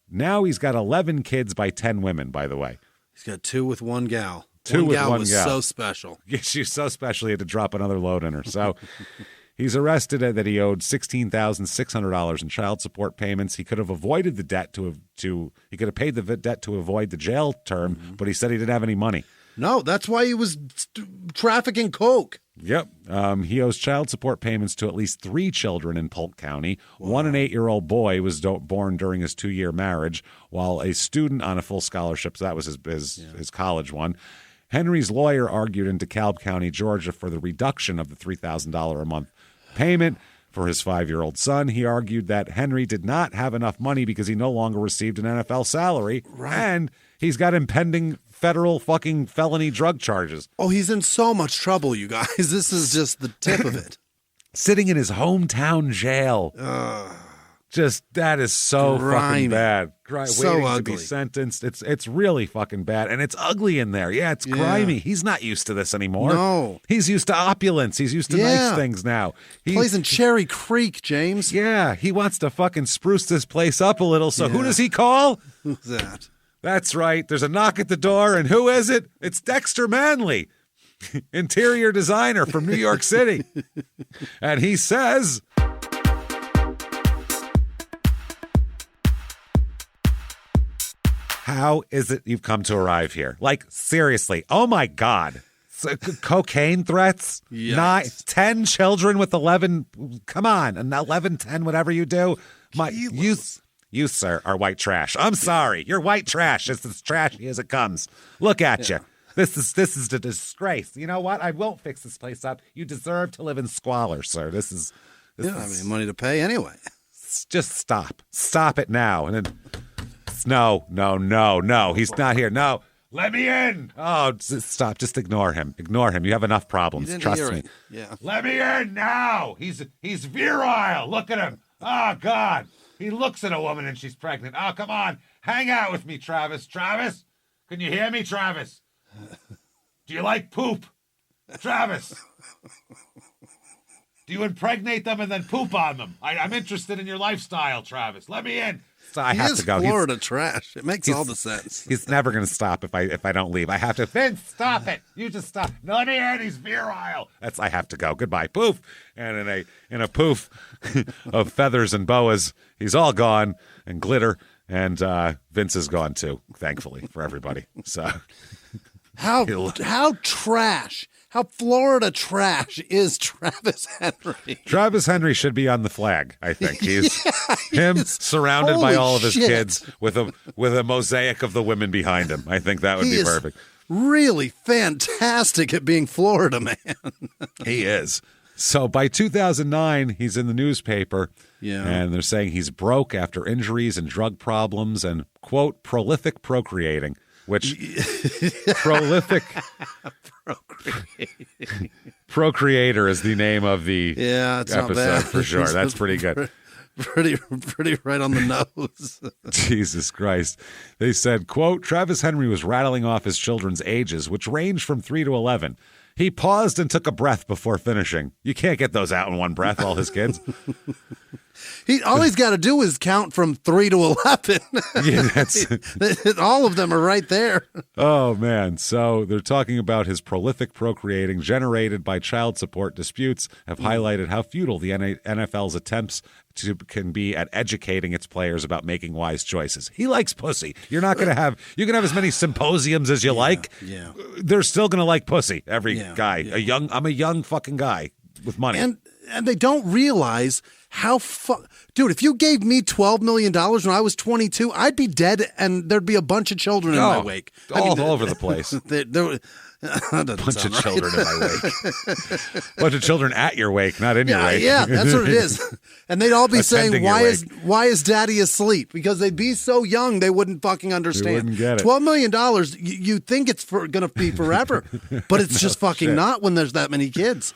now he's got 11 kids by 10 women, by the way. He's got 2 with 1 gal. One gal was so special. Yeah, she's so special he had to drop another load in her. So He's arrested that he owed $16,600 in child support payments. He could have avoided the debt he could have paid the debt to avoid the jail term, but he said he didn't have any money. No, that's why he was trafficking coke. Yep. He owes child support payments to at least 3 children in Polk County. Wow. An 8-year-old boy was born during his 2-year marriage, while a student on a full scholarship, so that was his college one. Henry's lawyer argued in DeKalb County, Georgia, for the reduction of the $3,000 a month payment for his 5-year-old son. He argued that Henry did not have enough money because he no longer received an NFL salary, and he's got impending federal fucking felony drug charges. Oh, he's in so much trouble, you guys. This is just the tip of it. Sitting in his hometown jail. Just, that is so fucking bad. So waiting ugly. to be sentenced. It's really fucking bad. And it's ugly in there. Yeah, it's grimy. He's not used to this anymore. No. He's used to opulence. He's used to nice things now. He plays in Cherry Creek, James. Yeah, he wants to fucking spruce this place up a little. So who does he call? Who's that? That's right. There's a knock at the door. And who is it? It's Dexter Manley, interior designer from New York City. And he says... How is it you've come to arrive here? Like, seriously. Oh, my God. Cocaine threats? 10 children with 11. Come on. 11, 10, whatever you do. You, sir, are white trash. I'm sorry. You're white trash. It's as trashy as it comes. Look at you. This is a disgrace. You know what? I won't fix this place up. You deserve to live in squalor, sir. This is money to pay anyway. Just stop. Stop it now. And then... No. He's not here. No. Let me in. Oh, stop. Just ignore him. Ignore him. You have enough problems. Trust me. Yeah. Let me in now. He's virile. Look at him. Oh, God. He looks at a woman and she's pregnant. Oh, come on. Hang out with me, Travis. Travis? Can you hear me, Travis? Do you like poop? Travis? Do you impregnate them and then poop on them? I'm interested in your lifestyle, Travis. Let me in. So I have to go. Florida trash. It makes all the sense. He's never going to stop if I don't leave. I have to. Vince, stop it! You just stop. No, let me in. He's virile. I have to go. Goodbye. Poof. And in a poof of feathers and boas, he's all gone and glitter. And Vince is gone too. Thankfully for everybody. So how trash. How Florida trash is Travis Henry? Travis Henry should be on the flag, I think. He's surrounded by all of his kids with a mosaic of the women behind him. I think that would be perfect. Really fantastic at being Florida man. He is. So by 2009, he's in the newspaper, and they're saying he's broke after injuries and drug problems and, quote, prolific procreating. Which Procreator is the name of the episode for sure. That's pretty good. Pretty right on the nose. Jesus Christ. They said, quote, Travis Henry was rattling off his children's ages, which ranged from 3 to 11. He paused and took a breath before finishing. You can't get those out in one breath, all his kids. All he's got to do is count from 3 to 11. Yeah, all of them are right there. Oh, man. So they're talking about his prolific procreating generated by child support disputes have highlighted how futile the NFL's attempts can be at educating its players about making wise choices. He likes pussy. You can have as many symposiums as you like. Yeah. They're still going to like pussy. Every guy. Yeah. I'm a young fucking guy with money. And they don't realize how dude, if you gave me $12 million when I was 22, I'd be dead and there'd be a bunch of children in my wake. All over the place. Bunch of children in my wake. Bunch of children at your wake, not in your wake. Yeah, that's what it is. And they'd all be saying, why is daddy asleep? Because they'd be so young they wouldn't fucking understand. They wouldn't get it. $12 million, you think it's going to be forever, but it's just fucking not when there's that many kids.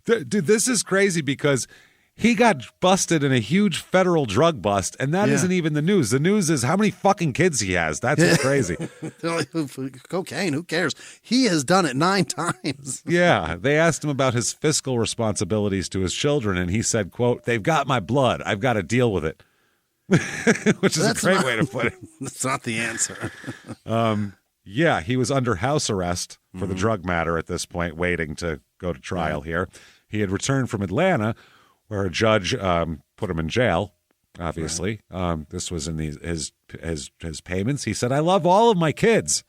Dude, this is crazy because he got busted in a huge federal drug bust, and that isn't even the news. The news is how many fucking kids he has. That's what's crazy. Cocaine, who cares? He has done it 9 times. Yeah, they asked him about his fiscal responsibilities to his children, and he said, quote, they've got my blood. I've got to deal with it. Which is a great way to put it. That's not the answer. Yeah, he was under house arrest for the drug matter at this point, waiting to go to trial here. He had returned from Atlanta, where a judge put him in jail. Obviously, this was in his payments. He said, "I love all of my kids,"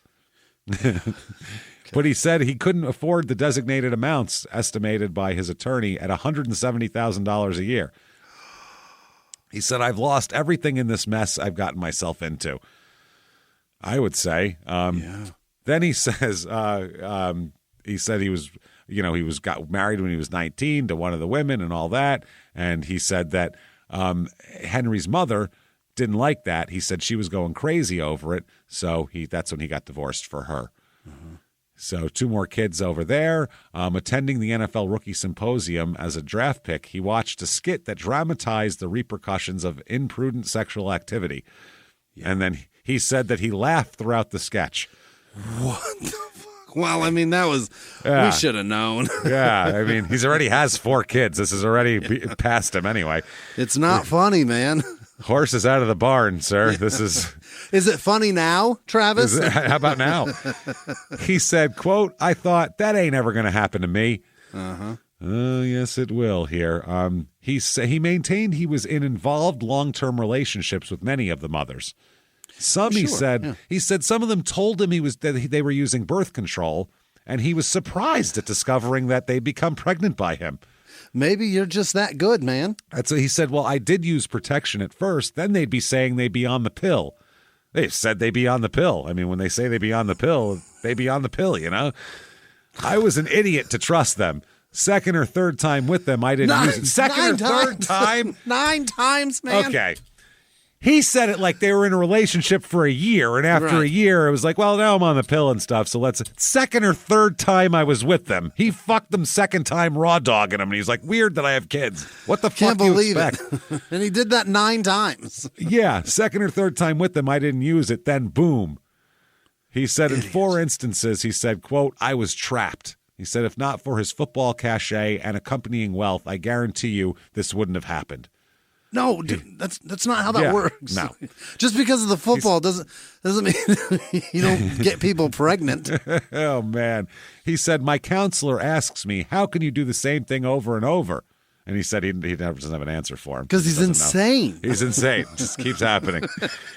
but he said he couldn't afford the designated amounts estimated by his attorney at $170,000 a year. He said, "I've lost everything in this mess I've gotten myself into." I would say. Then he says, he said he was, got married when he was 19 to one of the women and all that. And he said that Henry's mother didn't like that. He said she was going crazy over it. So that's when he got divorced for her. Mm-hmm. So 2 more kids over there. Attending the NFL Rookie Symposium as a draft pick, he watched a skit that dramatized the repercussions of imprudent sexual activity. Yeah. And then he said that he laughed throughout the sketch. What the fuck? Well, I mean, that was, we should have known. Yeah, I mean, he's already has 4 kids. This is already past him anyway. It's not funny, man. Horse is out of the barn, sir. This is... Is it funny now, Travis? How about now? He said, quote, "I thought that ain't ever going to happen to me." Uh-huh. Yes, it will here. He maintained he was in involved long-term relationships with many of the mothers. Some, he said some of them told him that they were using birth control, and he was surprised at discovering that they'd become pregnant by him. Maybe you're just that good, man. That's what he said. Well, I did use protection at first. Then they'd be saying they'd be on the pill. They said they'd be on the pill. I mean, when they say they be on the pill, they be on the pill, you know? I was an idiot to trust them. Second or third time with them, I didn't use it. Second or third time? 9 times, man. Okay. He said it like they were in a relationship for a year, and after a year, it was like, well, now I'm on the pill and stuff, so let's... Second or third time I was with them. He fucked them second time raw dogging them, and he's like, weird that I have kids. What the fuck do you expect? And he did that 9 times. Yeah, second or third time with them, I didn't use it, then boom. He said in 4 instances, he said, quote, "I was trapped." He said, if not for his football cachet and accompanying wealth, I guarantee you this wouldn't have happened. No, dude, that's not how that works. No. Just because of the football doesn't mean you don't get people pregnant. Oh, man. He said, my counselor asks me, how can you do the same thing over and over? And he said he never doesn't have an answer for him. Because he's insane. He's insane. Just keeps happening.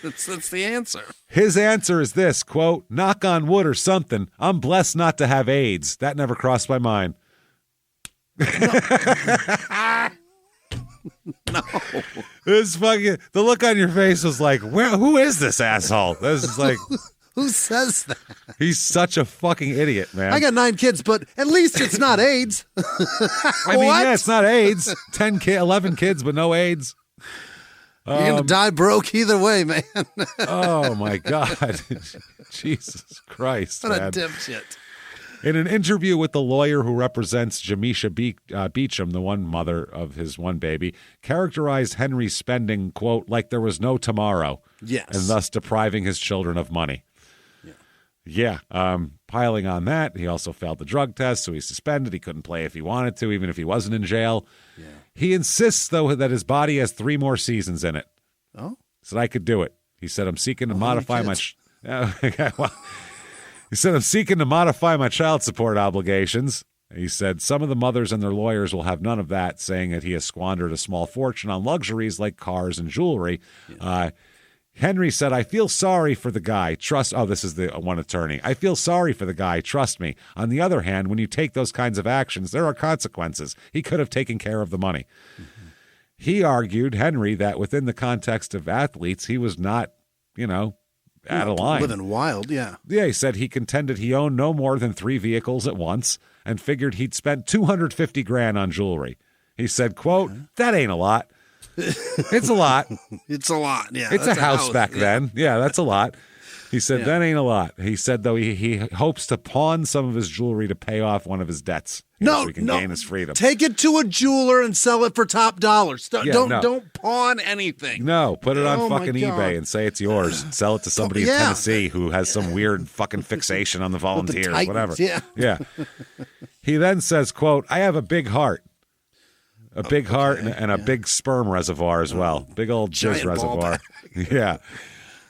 That's the answer. His answer is this, quote, "Knock on wood or something. I'm blessed not to have AIDS." That never crossed my mind. No. This fucking, the look on your face was like, who is this asshole? This is like, who says that? He's such a fucking idiot, man. I got 9 kids, but at least it's not AIDS. I mean, yeah, it's not AIDS. 11 kids, but no AIDS. You're going to die broke either way, man. Oh, my God. Jesus Christ, what man. a dipshit. In an interview with the lawyer who represents Jamisha Beecham, the one mother of his one baby, characterized Henry's spending, quote, like there was no tomorrow. Yes. And thus depriving his children of money. Yeah. Piling on that, he also failed the drug test, so he's suspended. He couldn't play if he wanted to, even if he wasn't in jail. Yeah. He insists, though, that his body has 3 more seasons in it. Oh? He said, I could do it. He said, I'm seeking to modify my... He said, I'm seeking to modify my child support obligations. He said, some of the mothers and their lawyers will have none of that, saying that he has squandered a small fortune on luxuries like cars and jewelry. Yeah. Henry said, I feel sorry for the guy. This is the one attorney. I feel sorry for the guy. Trust me. On the other hand, when you take those kinds of actions, there are consequences. He could have taken care of the money. Mm-hmm. He argued, Henry, that within the context of athletes, he was not, out of line. Living wild, yeah. Yeah, he said he contended he owned no more than 3 vehicles at once and figured he'd spent $250,000 on jewelry. He said, quote, that ain't a lot. It's a lot. It's a lot, yeah. It's a house back then. Yeah, that's a lot. He said, that ain't a lot. He said, though, he hopes to pawn some of his jewelry to pay off one of his debts. So he can gain his freedom. Take it to a jeweler and sell it for top dollar. Don't pawn anything. No, put it on fucking eBay and say it's yours. Sell it to somebody in Tennessee who has some weird fucking fixation on the volunteers, Titans, whatever. Yeah. He then says, quote, I have a big heart. A big heart and a big sperm reservoir as well. Big old jizz reservoir. Yeah.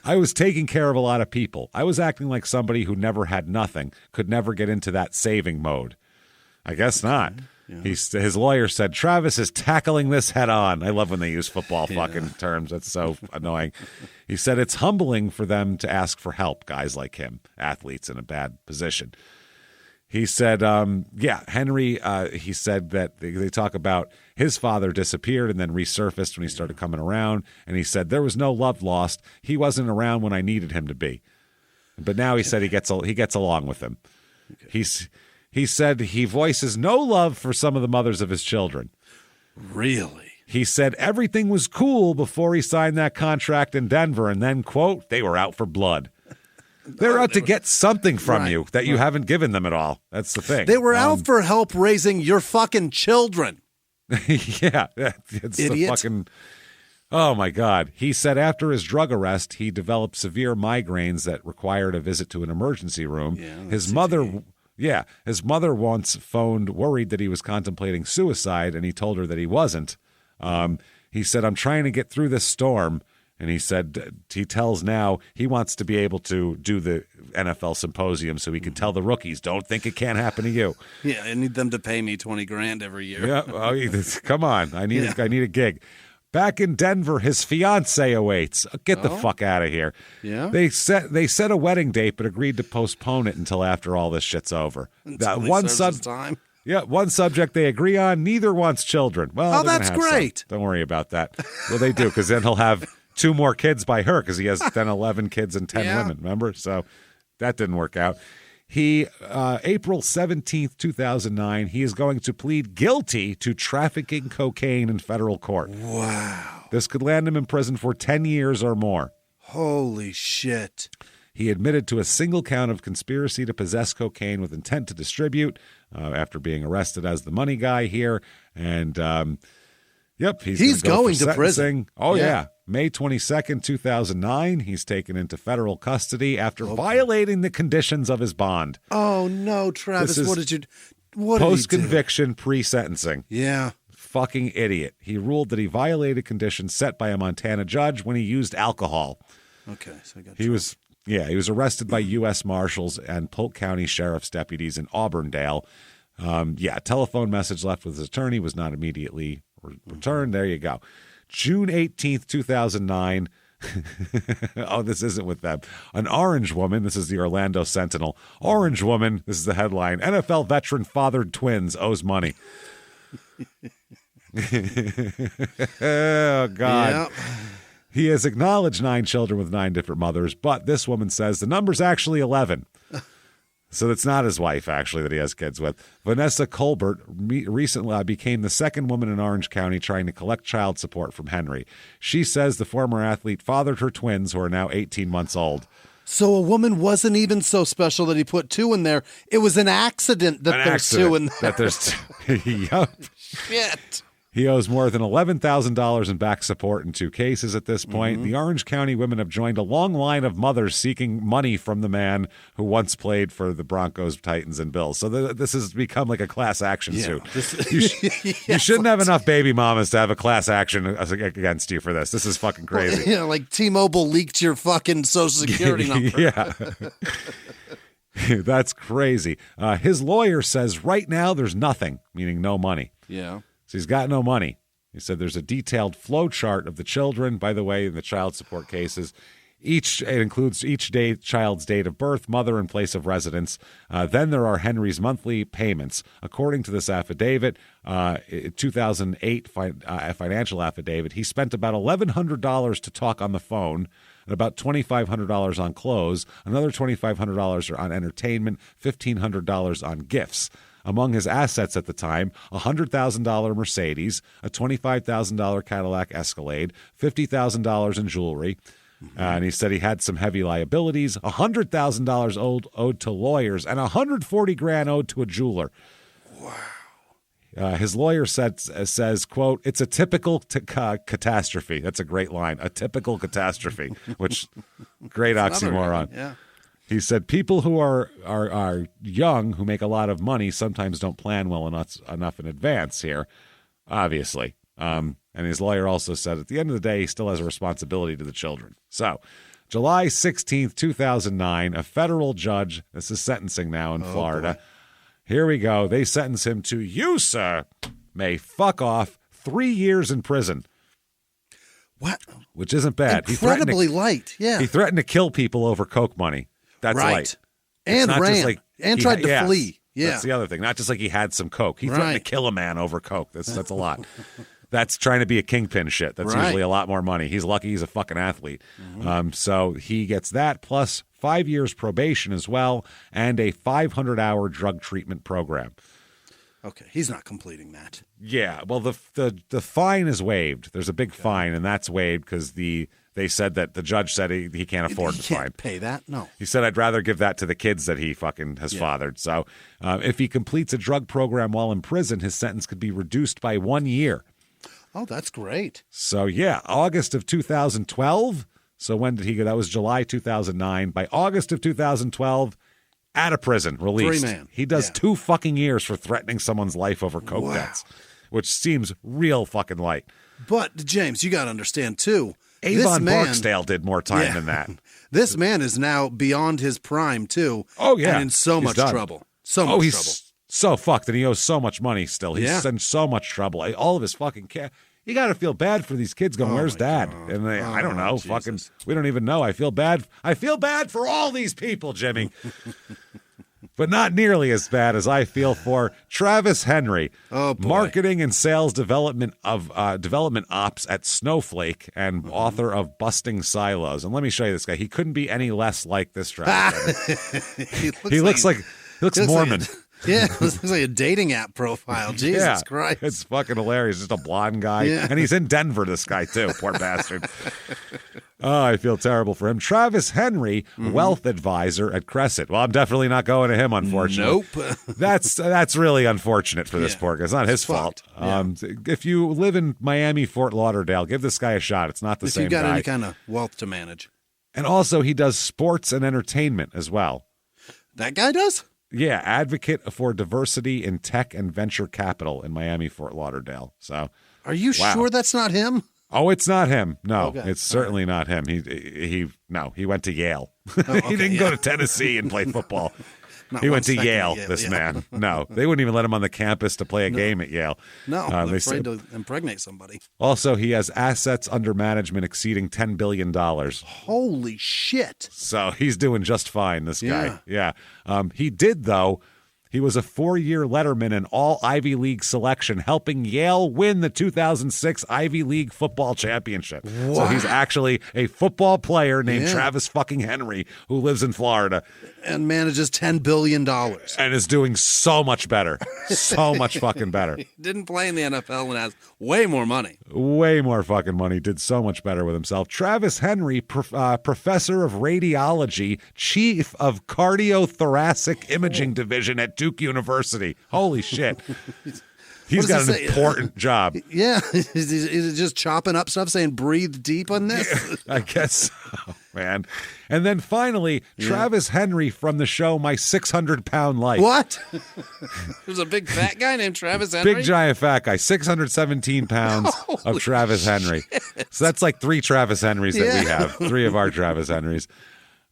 I was taking care of a lot of people. I was acting like somebody who never had nothing, could never get into that saving mode. I guess not. Yeah. His lawyer said, Travis is tackling this head on. I love when they use football fucking terms. That's so annoying. He said it's humbling for them to ask for help, guys like him, athletes in a bad position. He said, Henry, he said that they talk about his father disappeared and then resurfaced when he started coming around. And he said, there was no love lost. He wasn't around when I needed him to be. But now he said he gets along with him. Okay. He said he voices no love for some of the mothers of his children. Really? He said everything was cool before he signed that contract in Denver. And then, quote, they were out for blood. They're out to get something from you that you haven't given them at all. That's the thing. They were out for help raising your fucking children. Yeah. It's Idiot. the fucking... Oh, my God. He said after his drug arrest, he developed severe migraines that required a visit to an emergency room. Yeah, his mother once phoned, worried that he was contemplating suicide, and he told her that he wasn't. He said, I'm trying to get through this storm. And he said he tells now he wants to be able to do the NFL symposium so he can tell the rookies, don't think it can't happen to you. Yeah, I need them to pay me $20,000 every year. Yeah, come on. I need a gig. Back in Denver, his fiance awaits. Get the fuck out of here. Yeah. They set a wedding date, but agreed to postpone it until after all this shit's over. One time. Yeah, one subject they agree on. Neither wants children. Well, that's great. Don't worry about that. Well, they do, because then he'll have 2 more kids by her, because he has then 11 kids and 10 women. Remember? So that didn't work out. He, April 17th, 2009, he is going to plead guilty to trafficking cocaine in federal court. Wow. This could land him in prison for 10 years or more. Holy shit. He admitted to a single count of conspiracy to possess cocaine with intent to distribute after being arrested as the money guy here. And, he's going to prison. Oh, yeah. May 22nd, 2009, he's taken into federal custody after violating the conditions of his bond. Oh, no, Travis, what did you do? Post-conviction, pre-sentencing. Yeah. Fucking idiot. He ruled that he violated conditions set by a Montana judge when he used alcohol. Okay, so I got he was arrested by U.S. Marshals and Polk County Sheriff's deputies in Auburndale. A telephone message left with his attorney was not immediately returned. There you go. June 18th, 2009. Oh, this isn't with them. An orange woman, this is the Orlando Sentinel. Orange woman, this is the headline. NFL veteran fathered twins, owes money. Oh, God. Yep. He has acknowledged 9 children with 9 different mothers, but this woman says the number's actually 11. So it's not his wife, actually, that he has kids with. Vanessa Colbert recently became the second woman in Orange County trying to collect child support from Henry. She says the former athlete fathered her twins, who are now 18 months old. So a woman wasn't even so special that he put 2 in there. It was an accident that there's 2 in there. That there's Yup. Shit. He owes more than $11,000 in back support in 2 cases at this point. The Orange County women have joined a long line of mothers seeking money from the man who once played for the Broncos, Titans, and Bills. So this has become like a class action suit. You shouldn't have enough baby mamas to have a class action against you for this. This is fucking crazy. Yeah, like T-Mobile leaked your fucking Social Security number. Yeah. That's crazy. His lawyer says right now there's nothing, meaning no money. Yeah. So he's got no money. He said there's a detailed flow chart of the children, by the way, in the child support cases. It includes each child's date of birth, mother, and place of residence. Then there are Henry's monthly payments. According to this affidavit, 2008 financial affidavit, he spent about $1,100 to talk on the phone, and about $2,500 on clothes, another $2,500 on entertainment, $1,500 on gifts. Among his assets at the time, a $100,000 Mercedes, a $25,000 Cadillac Escalade, $50,000 in jewelry. And he said he had some heavy liabilities, $100,000 owed to lawyers, and $140,000 owed to a jeweler. Wow. His lawyer says, quote, it's a typical catastrophe. That's a great line. A typical catastrophe, which great oxymoron. Yeah. He said people who are young, who make a lot of money, sometimes don't plan well enough in advance here, obviously. And his lawyer also said at the end of the day, he still has a responsibility to the children. So July 16th, 2009, a federal judge, this is sentencing now in Florida, Here we go. They sentence him to, you, sir, may fuck off 3 years in prison. What? Which isn't bad. Incredibly light, yeah. He threatened to kill people over coke money. That's light. And ran. And tried to flee. Yeah. That's the other thing. Not just like he had some coke. He threatened to kill a man over coke. That's a lot. That's trying to be a kingpin shit. That's usually a lot more money. He's lucky he's a fucking athlete. So he gets that plus 5 years probation as well and a 500-hour drug treatment program. Okay, he's not completing that. Yeah, well, the fine is waived. There's a big fine, and that's waived because they said that the judge said he can't afford the fine. Pay that? No. He said, I'd rather give that to the kids that he fucking has fathered. So if he completes a drug program while in prison, his sentence could be reduced by 1 year. Oh, that's great. So, yeah, August of 2012. So when did he go? That was July 2009. By August of 2012, out of prison, released. Free man. He does 2 fucking years for threatening someone's life over coke debts, which seems real fucking light. But, James, you got to understand, too. Avon Barksdale did more time than that. This man is now beyond his prime, too. Oh, yeah. And in so much trouble. So much trouble. So fucked, and he owes so much money still. He's in so much trouble. All of his fucking cash. You got to feel bad for these kids going, where's dad? God. And I don't know. Jesus. Fucking, we don't even know. I feel bad for all these people, Jimmy. But not nearly as bad as I feel for Travis Henry, marketing and sales development ops at Snowflake and author of Busting Silos. And let me show you this guy. He couldn't be any less like this Travis Henry. he looks Mormon. Yeah, it looks like a dating app profile. Jesus Christ. It's fucking hilarious. Just a blonde guy. Yeah. And he's in Denver, this guy, too. Poor bastard. Oh, I feel terrible for him. Travis Henry, wealth advisor at Crescent. Well, I'm definitely not going to him, unfortunately. Nope. That's really unfortunate for this poor guy. It's not his fault. Yeah. If you live in Miami, Fort Lauderdale, give this guy a shot. It's not the same guy. If you've got any kind of wealth to manage. And also, he does sports and entertainment as well. That guy does? Yeah, advocate for diversity in tech and venture capital in Miami, Fort Lauderdale. So, are you sure that's not him? Oh, it's not him. No, it's certainly not him. He went to Yale. He didn't go to Tennessee and play football. He went to Yale, this man. No, they wouldn't even let him on the campus to play a game at Yale. No, they're afraid to impregnate somebody. Also, he has assets under management exceeding $10 billion. Holy shit. So he's doing just fine, this guy. Yeah. He did, though. He was a 4-year letterman in all Ivy League selection, helping Yale win the 2006 Ivy League football championship. What? So he's actually a football player named Travis fucking Henry who lives in Florida. And manages $10 billion. And is doing so much better. So much fucking better. He didn't play in the NFL and has way more money. Way more fucking money. Did so much better with himself. Travis Henry, professor of radiology, chief of cardiothoracic imaging division at Duke University. Holy shit. He's got an important job. Yeah. Is it just chopping up stuff saying breathe deep on this? I guess so, man. And then finally, Travis Henry from the show My 600-Pound Life. What? There's a big fat guy named Travis Henry? Big giant fat guy. 617 pounds of Travis Henry. So that's like 3 Travis Henrys that we have. 3 of our Travis Henrys.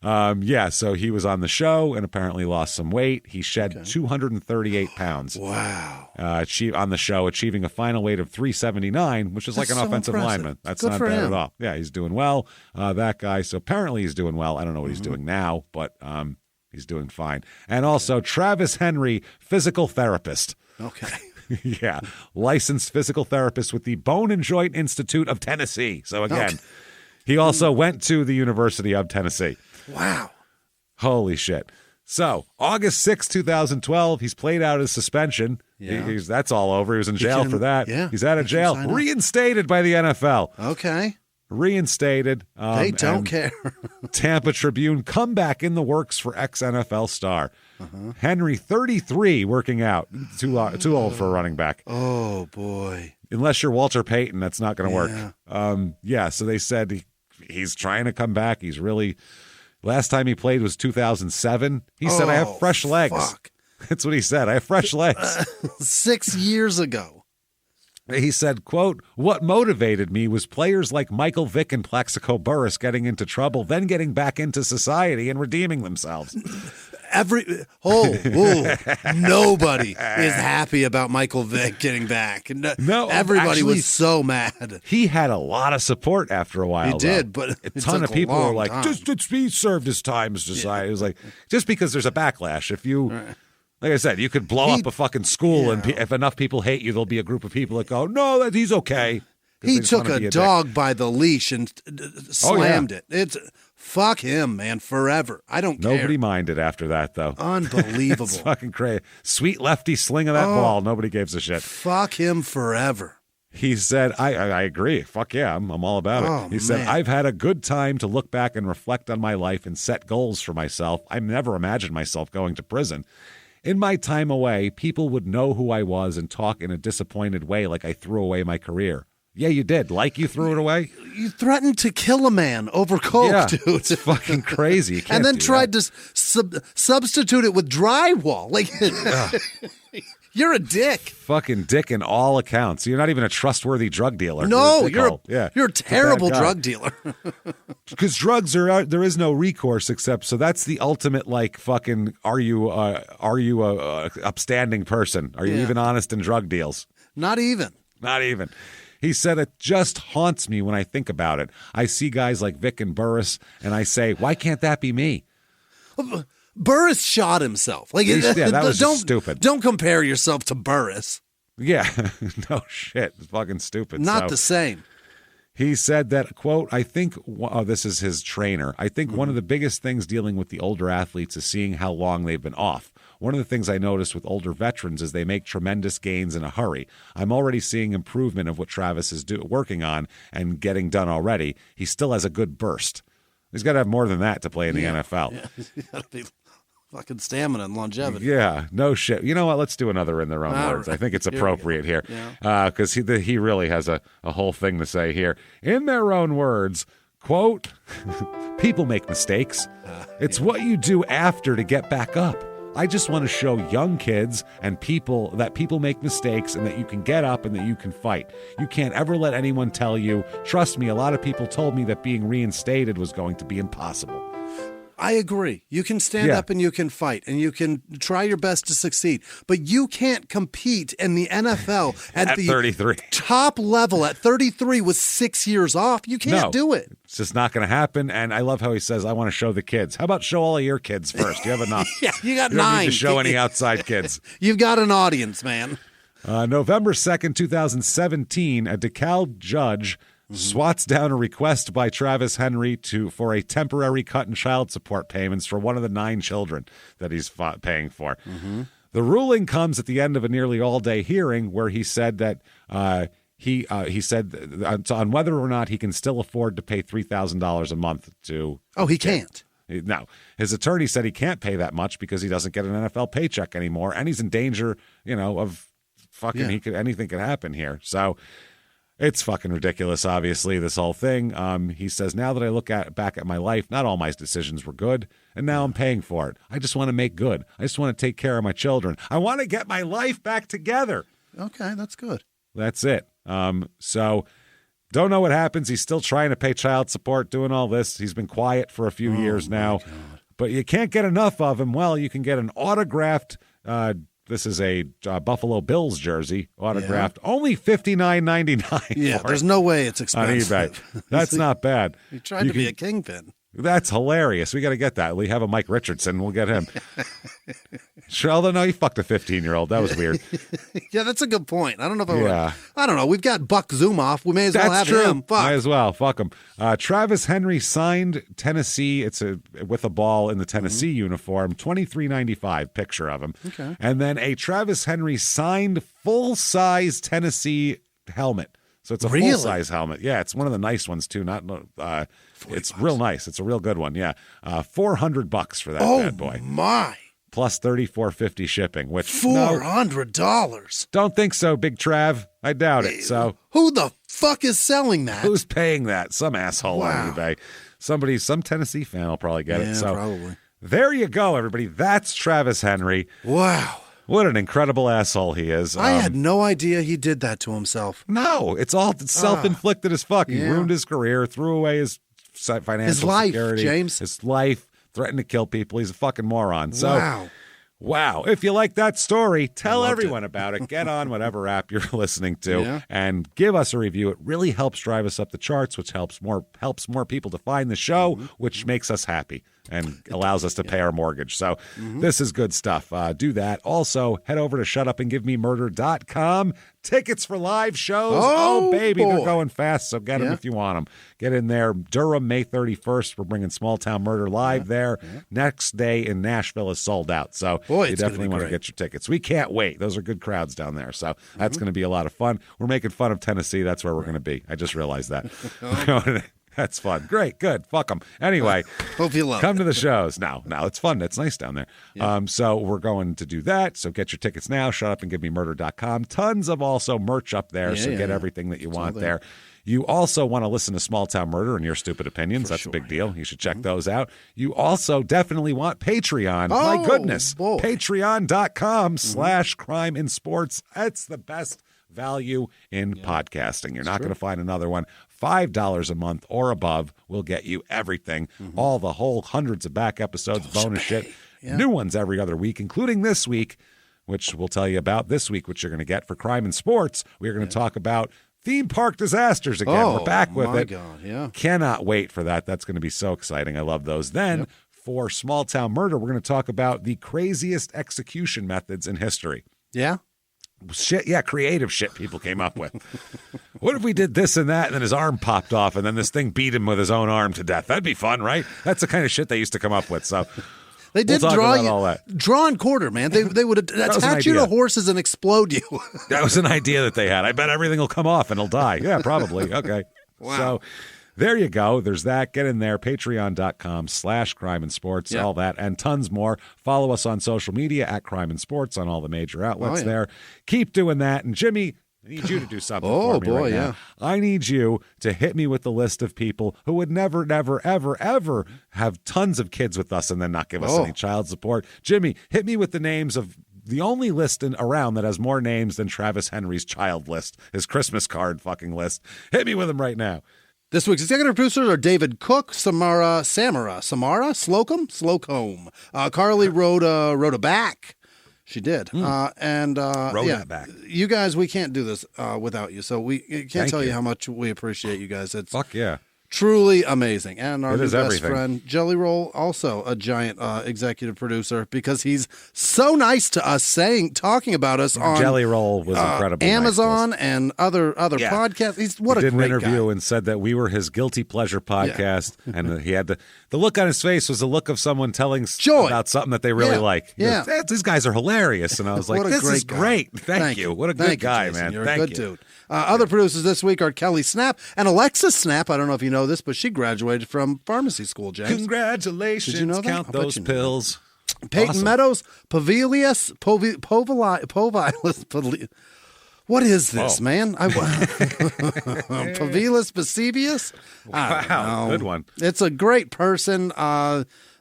So he was on the show and apparently lost some weight. He shed 238 pounds. Wow. On the show, achieving a final weight of 379, which is like an offensive lineman. That's not bad at all. Yeah, he's doing well. That guy. So apparently he's doing well. I don't know what he's doing now, but he's doing fine. And also Travis Henry, physical therapist. Okay. Yeah. Licensed physical therapist with the Bone and Joint Institute of Tennessee. So again, he also went to the University of Tennessee. Wow. Holy shit. So, August 6, 2012, he's played out his suspension. Yeah. That's all over. He was in jail for that. Yeah. He's out of jail. Reinstated by the NFL. Okay. Reinstated. They don't care. Tampa Tribune, comeback in the works for ex-NFL star. Henry, 33, working out. Too old for a running back. Oh, boy. Unless you're Walter Payton, that's not going to work. So they said he's trying to come back. He's really... Last time he played was 2007. He said, I have fresh legs. Fuck. That's what he said. I have fresh legs. 6 years ago. He said, quote, what motivated me was players like Michael Vick and Plaxico Burress getting into trouble, then getting back into society and redeeming themselves. Nobody is happy about Michael Vick getting back. No, everybody actually, was so mad. He had a lot of support after a while. He did, but a ton of people were like, "Just he served his time as society." It was like just because there's a backlash. If you, like I said, you could blow up a fucking school, and if enough people hate you, there'll be a group of people that go, "No, that he's okay." He took a dog by the leash and slammed it. It's fuck him, man, forever. I don't care. Nobody minded after that, though. Unbelievable. It's fucking crazy. Sweet lefty sling of that ball. Nobody gives a shit. Fuck him forever. He said, I agree. Fuck yeah, I'm all about it. He said, I've had a good time to look back and reflect on my life and set goals for myself. I never imagined myself going to prison. In my time away, people would know who I was and talk in a disappointed way like I threw away my career. Yeah, you did. Like you threw it away? You threatened to kill a man over coke, dude. It's fucking crazy. You can't and then tried to substitute it with drywall. Like, you're a dick. Fucking dick in all accounts. You're not even a trustworthy drug dealer. No, you're a terrible drug dealer. Because drugs are out, there is no recourse except, so that's the ultimate, like, fucking, are you a upstanding person? Are you even honest in drug deals? Not even. Not even. He said, it just haunts me when I think about it. I see guys like Vic and Burris, and I say, why can't that be me? Burris shot himself. Like, that was just stupid. Don't compare yourself to Burris. Yeah, no shit. It's fucking stupid. Not the same. He said that, quote, I think, this is his trainer, I think one of the biggest things dealing with the older athletes is seeing how long they've been off. One of the things I noticed with older veterans is they make tremendous gains in a hurry. I'm already seeing improvement of what Travis is working on and getting done already. He still has a good burst. He's got to have more than that to play in the NFL. Yeah. He's got to be fucking stamina and longevity. Yeah, no shit. You know what? Let's do another in their own words. Right. I think it's appropriate here because he really has a whole thing to say here. In their own words, quote, people make mistakes. It's what you do after to get back up. I just want to show young kids and people that people make mistakes and that you can get up and that you can fight. You can't ever let anyone tell you. Trust me, a lot of people told me that being reinstated was going to be impossible. I agree. You can stand up and you can fight and you can try your best to succeed, but you can't compete in the NFL at the 33 top level at 33 with 6 years off. You can't do it. It's just not going to happen. And I love how he says, I want to show the kids. How about show all of your kids first? You have enough. You got you 9. Don't need to show any outside kids. You've got an audience, man. November 2nd, 2017, a DeKalb judge swats down a request by Travis Henry for a temporary cut in child support payments for one of the 9 children that he's paying for. The ruling comes at the end of a nearly all-day hearing where he said that he said on whether or not he can still afford to pay $3,000 a month to. Oh, he can't. No, his attorney said he can't pay that much because he doesn't get an NFL paycheck anymore, and he's in danger, of fucking. Anything could happen here. So. It's fucking ridiculous, obviously, this whole thing. He says, now that I look back at my life, not all my decisions were good, and now I'm paying for it. I just want to make good. I just want to take care of my children. I want to get my life back together. Okay, that's good. That's it. So don't know what happens. He's still trying to pay child support, doing all this. He's been quiet for a few years now. But you can't get enough of him. Well, you can get an autographed this is a Buffalo Bills jersey, autographed, only $59.99. Yeah, there's no way it's expensive. On eBay. That's not bad. He tried to be a kingpin. That's hilarious. We got to get that. We have a Mike Richardson. We'll get him. Sure, although, no, he fucked a 15-year-old. That was weird. Yeah, that's a good point. I don't know if I would. I don't know. We've got Buck Zumoff. We may as well have him. Fuck. Might as well. Fuck him. Travis Henry signed Tennessee. It's with a ball in the Tennessee uniform. $23.95 picture of him. Okay. And then a Travis Henry signed full-size Tennessee helmet. So it's a full-size helmet. Yeah, it's one of the nice ones, too. It's real nice. It's a real good one, yeah. $400 for that bad boy. Oh, my. Plus $34.50 shipping, which $400. Don't think so, Big Trav. I doubt it. So who the fuck is selling that? Who's paying that? Some asshole on eBay. Some Tennessee fan will probably get it. So probably. There you go, everybody. That's Travis Henry. Wow. What an incredible asshole he is. I had no idea he did that to himself. No, it's all self-inflicted as fuck. He ruined his career, threw away his financial security. James. His life, threatened to kill people. He's a fucking moron. So, wow. If you like that story, tell everyone about it. Get on whatever app you're listening to and give us a review. It really helps drive us up the charts, which helps more people to find the show, which makes us happy and allows us to pay our mortgage. So this is good stuff. Do that. Also, head over to shutupandgivememurder.com. Tickets for live shows. Oh baby, they're going fast, so get them if you want them. Get in there. Durham, May 31st. We're bringing Small Town Murder live there. Next day in Nashville is sold out, so you definitely want to get your tickets. We can't wait. Those are good crowds down there, so that's going to be a lot of fun. We're making fun of Tennessee. That's where we're going to be. I just realized that. That's fun. Great. Good. Fuck them. Anyway, hope you love come to the shows. No, it's fun. It's nice down there. So we're going to do that. So get your tickets now. Shutupandgivememurder.com. Tons of also merch up there. So get everything that you want there. You also want to listen to Small Town Murder and Your Stupid Opinions. That's a big deal. You should check those out. You also definitely want Patreon. My goodness. Patreon.com/crimeinsports. That's the best value in podcasting. You're not going to find another one. $5 a month or above will get you everything. All the whole hundreds of back episodes, bonus shit. New ones every other week, including this week, which we'll tell you about this week, which you're going to get for Crime and Sports. We're going to talk about theme park disasters again. We're back with it. Cannot wait for that. That's going to be so exciting. I love those. Then for Small Town Murder, we're going to talk about the craziest execution methods in history. Creative shit people came up with. What if we did this and that, and then his arm popped off, and then this thing beat him with his own arm to death? That'd be fun, right? That's the kind of shit they used to come up with. So they did draw and quarter, man. They would attach you to horses and explode you. That was an idea that they had. I bet everything will come off and he'll die. Yeah, probably. Okay. Wow. So there you go. There's that. Get in there. Patreon.com/crimeinsports. All that and tons more. Follow us on social media at Crime and Sports on all the major outlets there. Keep doing that. And Jimmy, I need you to do something for me right now. I need you to hit me with the list of people who would never, ever have tons of kids with us and then not give us any child support. Jimmy, hit me with the names of the only list around that has more names than Travis Henry's child list, his Christmas card fucking list. Hit me with them right now. This week's executive producers are David Cook, Samara Slocum. Carly wrote a back. She did. Wrote that back. You guys, we can't do this without you. So we can't tell you how much we appreciate you guys. It's fuck yeah. Truly amazing. And our new best everything. friend, Jelly Roll, also a giant executive producer because he's so nice to us talking about us on Jelly Roll was incredible. Amazon and other podcasts. He did an interview and said that we were his guilty pleasure podcast. And he had the look on his face was the look of someone telling about something that they really like. Goes, these guys are hilarious. And I was like, this is great. Thank you. What a good guy, man. You're a good dude. Other producers this week are Kelly Snap and Alexis Snap. I don't know if you know this, but she graduated from pharmacy school, James. Congratulations. Did you know that? Count those pills. Peyton Meadows, Povilius. What is this, man? Povilius Basebius? Wow, good one. It's a great person.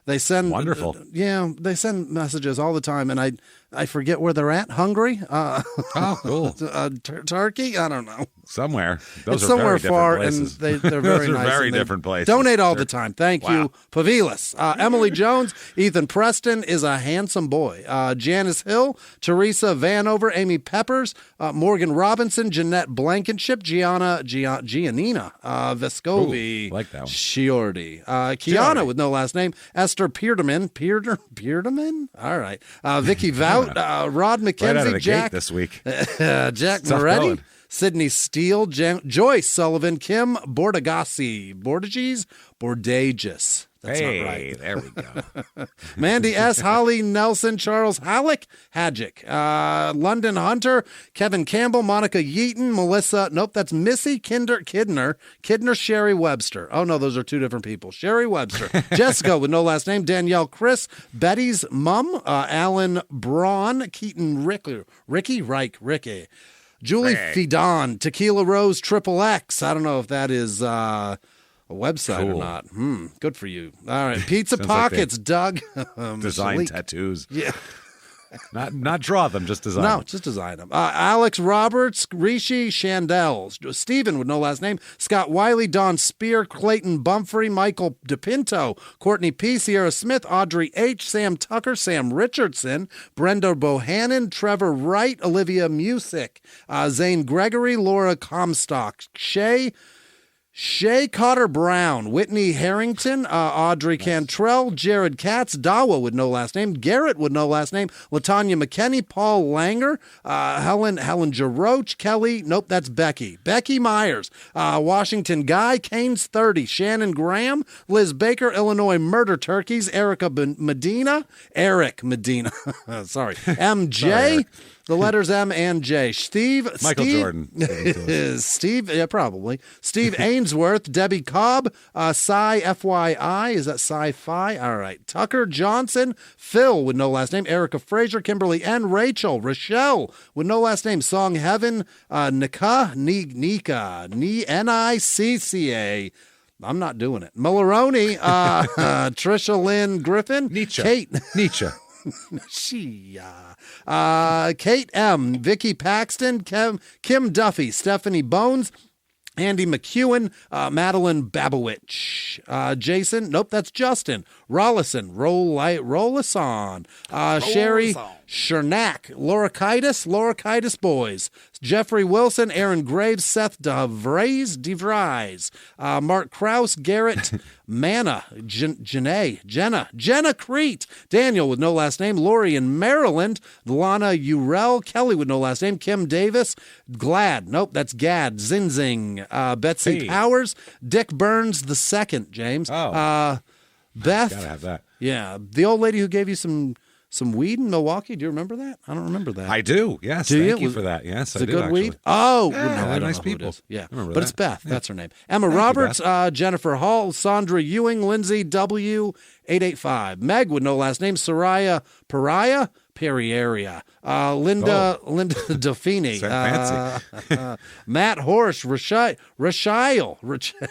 They send wonderful. They send messages all the time, and I forget where they're at. Hungary? Cool. Turkey? I don't know. Somewhere. Those it's are somewhere very far, places. and they're very Those are nice. very different places. Donate all the time. Thank you, Pavilis. Emily Jones, Ethan Preston is a handsome boy. Janice Hill, Teresa Vanover, Amy Peppers, Morgan Robinson, Jeanette Blankenship, Giannina Vescovi, like that one. Shiordi, Kiana with no last name, Esther Peterman, all right, Vicky Vout, Rod McKenzie, right out of the Jack gate this week. Jack Moretti, Sydney Steele, Joyce Sullivan, Kim Bordages. That's not right. There we go. Mandy S., Holly Nelson, Charles Halleck, Hadjic, London Hunter, Kevin Campbell, Monica Yeaton, Melissa, that's Missy Kidner, Sherry Webster. Oh, no, those are two different people. Sherry Webster. Jessica with no last name, Danielle Chris, Betty's mom, Alan Braun, Keaton Ricky. Julie Fidon, Tequila Rose, XXX. I don't know if that is a website or not. Good for you. All right. Pizza Pockets, Doug. Design tattoos. Yeah. Not draw them, just design them. No, just design them. Alex Roberts, Rishi Chandel, Stephen with no last name, Scott Wiley, Don Spear, Clayton Bumfrey, Michael DePinto, Courtney P., Sierra Smith, Audrey H., Sam Tucker, Sam Richardson, Brenda Bohannon, Trevor Wright, Olivia Music, Zane Gregory, Laura Comstock, Shay Cotter Brown, Whitney Harrington, Audrey Cantrell, Jared Katz, Dawa with no last name, Garrett with no last name, Latanya McKinney, Paul Langer, Helen Jaroch, Kelly, nope, that's Becky Myers, Washington Guy, Kane's 30, Shannon Graham, Liz Baker, Illinois Murder Turkeys, Eric Medina, sorry, MJ. The letters M and J. Michael Jordan. Steve, yeah, probably. Steve Ainsworth, Debbie Cobb, Sci FYI. Is that Sci-Fi? All right. Tucker Johnson, Phil with no last name, Erica Fraser, Kimberly N, Rachel, Rochelle with no last name, Song Heaven, Nika, Nicca. I'm not doing it. Maloroni, Trisha Lynn Griffin, Kate. Nietzsche. Kate M, Vicky Paxton, Kim Duffy, Stephanie Bones, Andy McEwen, Madeline Babowich, Jason, nope, that's Justin, Rollison, Rollason, Sherry Chernak, Laurakitis Boys, Jeffrey Wilson, Aaron Graves, Seth DeVries, Mark Krause, Garrett Manna, Jenna Crete, Daniel with no last name, Lori in Maryland, Lana Urel, Kelly with no last name, Kim Davis, Glad, nope, that's Gad, Zinzing, Betsy Powers, Dick Burns II, James, Beth. Gotta have that. Yeah, the old lady who gave you some weed in Milwaukee. Do you remember that? I don't remember that. I do. Yes. Thank you for that. Yes, I do. It's a good actually. weed. Oh, yeah, no, I don't nice know people. Who it is. Yeah, but it's Beth. Yeah. That's her name. Emma Roberts, Jennifer Hall, Sandra Ewing, Lindsay W885, Meg with no last name, Soraya Pariah. Perieria, Linda Dauphine, Matt Horsch, Rashail,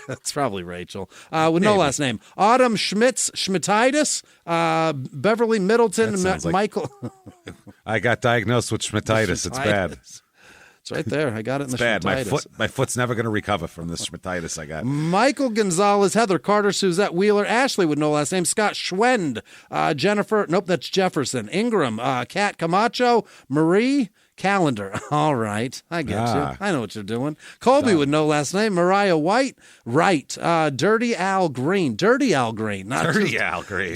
that's probably Rachel, with no last name, Autumn Schmittitis, Beverly Middleton, Michael. I got diagnosed with Schmittitis. It's bad. It's right there. I got it in the bad. Schmittitis. My foot's never going to recover from this Schmittitis I got. Michael Gonzalez, Heather Carter, Suzette Wheeler, Ashley with no last name, Scott Schwend, Jennifer, nope, that's Jefferson, Ingram, Kat Camacho, Marie Calendar. All right. I get you. I know what you're doing. Colby with no last name, Mariah White, right. Dirty Al Green. Not Dirty Al Green. Al Green.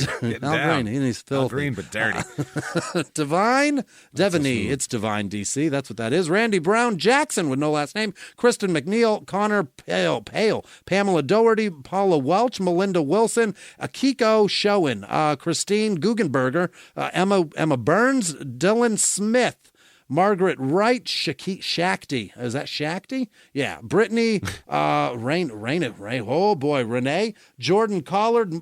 He's filthy. Al Green, but dirty. Devine Devaney. It's Divine DC. That's what that is. Randy Brown Jackson with no last name. Kristen McNeil, Connor Pale, Pamela Doherty, Paula Welch, Melinda Wilson, Akiko Showen, Christine Guggenberger, Emma Burns, Dylan Smith, Margaret Wright, Shakti. Is that Shakti? Yeah. Brittany, Rain. Oh boy, Renee, Jordan Collard,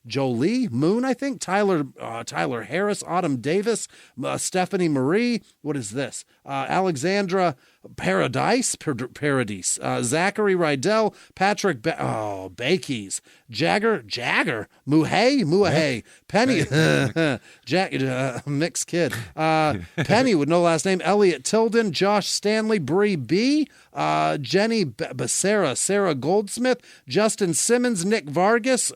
Jolie Moon, I think. Tyler Harris, Autumn Davis, Stephanie Marie. What is this? Alexandra Paradise, Zachary Rydell, Patrick Bakeys, Jagger, Muhay, Penny, mixed kid, Penny with no last name, Elliot Tilden, Josh Stanley, Bree B, Jenny Becerra, Sarah Goldsmith, Justin Simmons, Nick Vargas,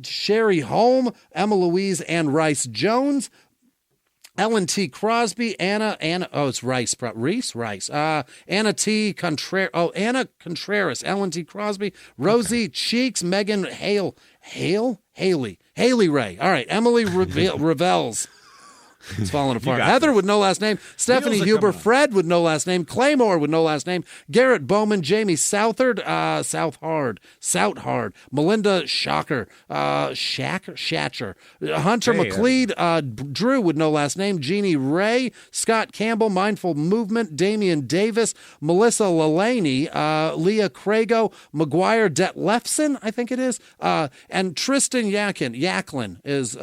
Sherry Holm, Emma Louise Ann Rice Jones, Ellen T. Crosby, Anna, it's Rice. Anna T. Contreras, Anna Contreras, Ellen T. Crosby, Rosie Cheeks, Megan Haley Ray. All right, Emily Revels. It's falling apart. Heather with no last name. Stephanie Huber. Fred with no last name. Claymore with no last name. Garrett Bowman. Jamie Southard. Southard. Melinda Shatcher. Hunter McLeod. Drew with no last name. Jeannie Ray. Scott Campbell. Mindful Movement. Damian Davis. Melissa Lalaney. Leah Crago. McGuire Detlefson, I think it is. And Tristan Yaklin is...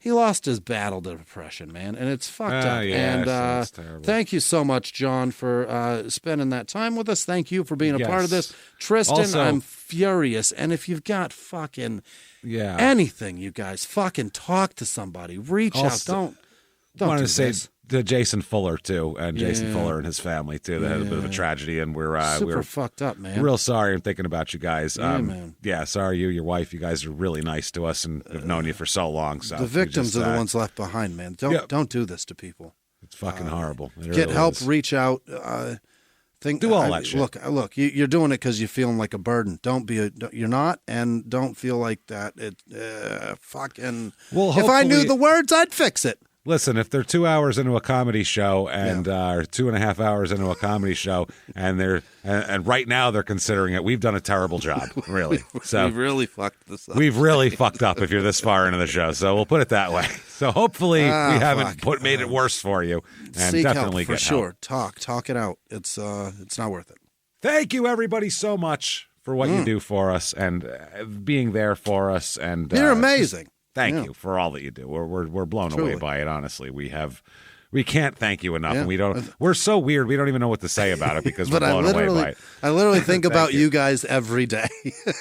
he lost his battle depression, man, and it's fucked up. Yeah, and that's terrible. thank you so much, John, for spending that time with us. Thank you for being a part of this. Tristan, Also, I'm furious. And if you've got fucking anything, you guys, fucking talk to somebody. Reach out. Don't want do to say this. to Jason Fuller too, and Jason Fuller and his family too. They had a bit of a tragedy, and we're super fucked up, man. Real sorry. I'm thinking about you guys. Man. Yeah, sorry you, your wife. You guys are really nice to us, and have known you for so long. So the victims are the ones left behind, man. Don't do this to people. It's fucking horrible. It Get really help. is. Reach out. Do all that shit. Look. You're doing it because you're feeling like a burden. You're not, and don't feel like that. It fucking. Well, if I knew the words, I'd fix it. Listen, if they're 2 hours into a comedy show and or 2.5 hours into a comedy show, and and right now they're considering it, we've done a terrible job, really. So we really fucked this up. We've really fucked up if you're this far into the show. So we'll put it that way. So hopefully we haven't made it worse for you. And Seek definitely help, for get sure. help. Talk it out. It's not worth it. Thank you, everybody, so much for what you do for us and being there for us. And you're amazing. Thank you for all that you do. We're blown away by it. Honestly, we can't thank you enough, and we don't. We're so weird. We don't even know what to say about it because we're blown away by it. I literally think about you guys every day.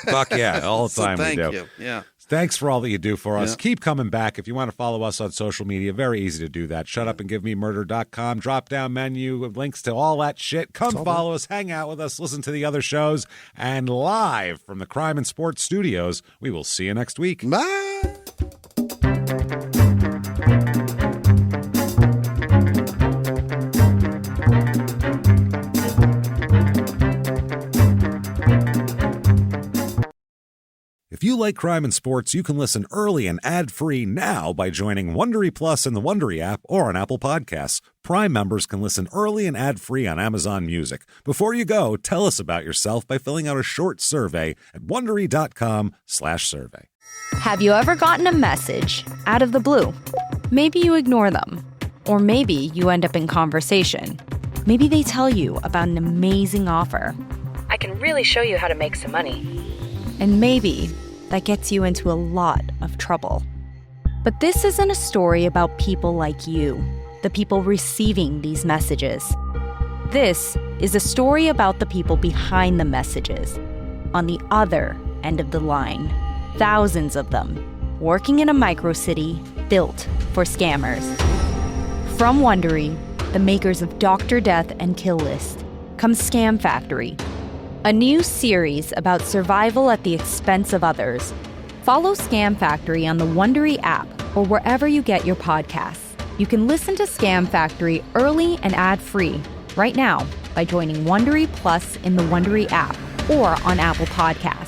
Fuck yeah, all the time we do. Thank you. Yeah. Thanks for all that you do for us. Keep coming back. If you want to follow us on social media, very easy to do that. ShutUpAndGiveMeMurder.com. Drop down menu, links to all that shit. Come follow us, hang out with us, listen to the other shows, and live from the Crime and Sports Studios, we will see you next week. Bye. If you like Crime and Sports, you can listen early and ad-free now by joining Wondery Plus in the Wondery app or on Apple Podcasts. Prime members can listen early and ad-free on Amazon Music. Before you go, tell us about yourself by filling out a short survey at Wondery.com/survey. Have you ever gotten a message out of the blue? Maybe you ignore them. Or maybe you end up in conversation. Maybe they tell you about an amazing offer. I can really show you how to make some money. And maybe that gets you into a lot of trouble. But this isn't a story about people like you, the people receiving these messages. This is a story about the people behind the messages, on the other end of the line. Thousands of them, working in a microcity built for scammers. From Wondery, the makers of Dr. Death and Kill List, comes Scam Factory, a new series about survival at the expense of others. Follow Scam Factory on the Wondery app or wherever you get your podcasts. You can listen to Scam Factory early and ad-free right now by joining Wondery Plus in the Wondery app or on Apple Podcasts.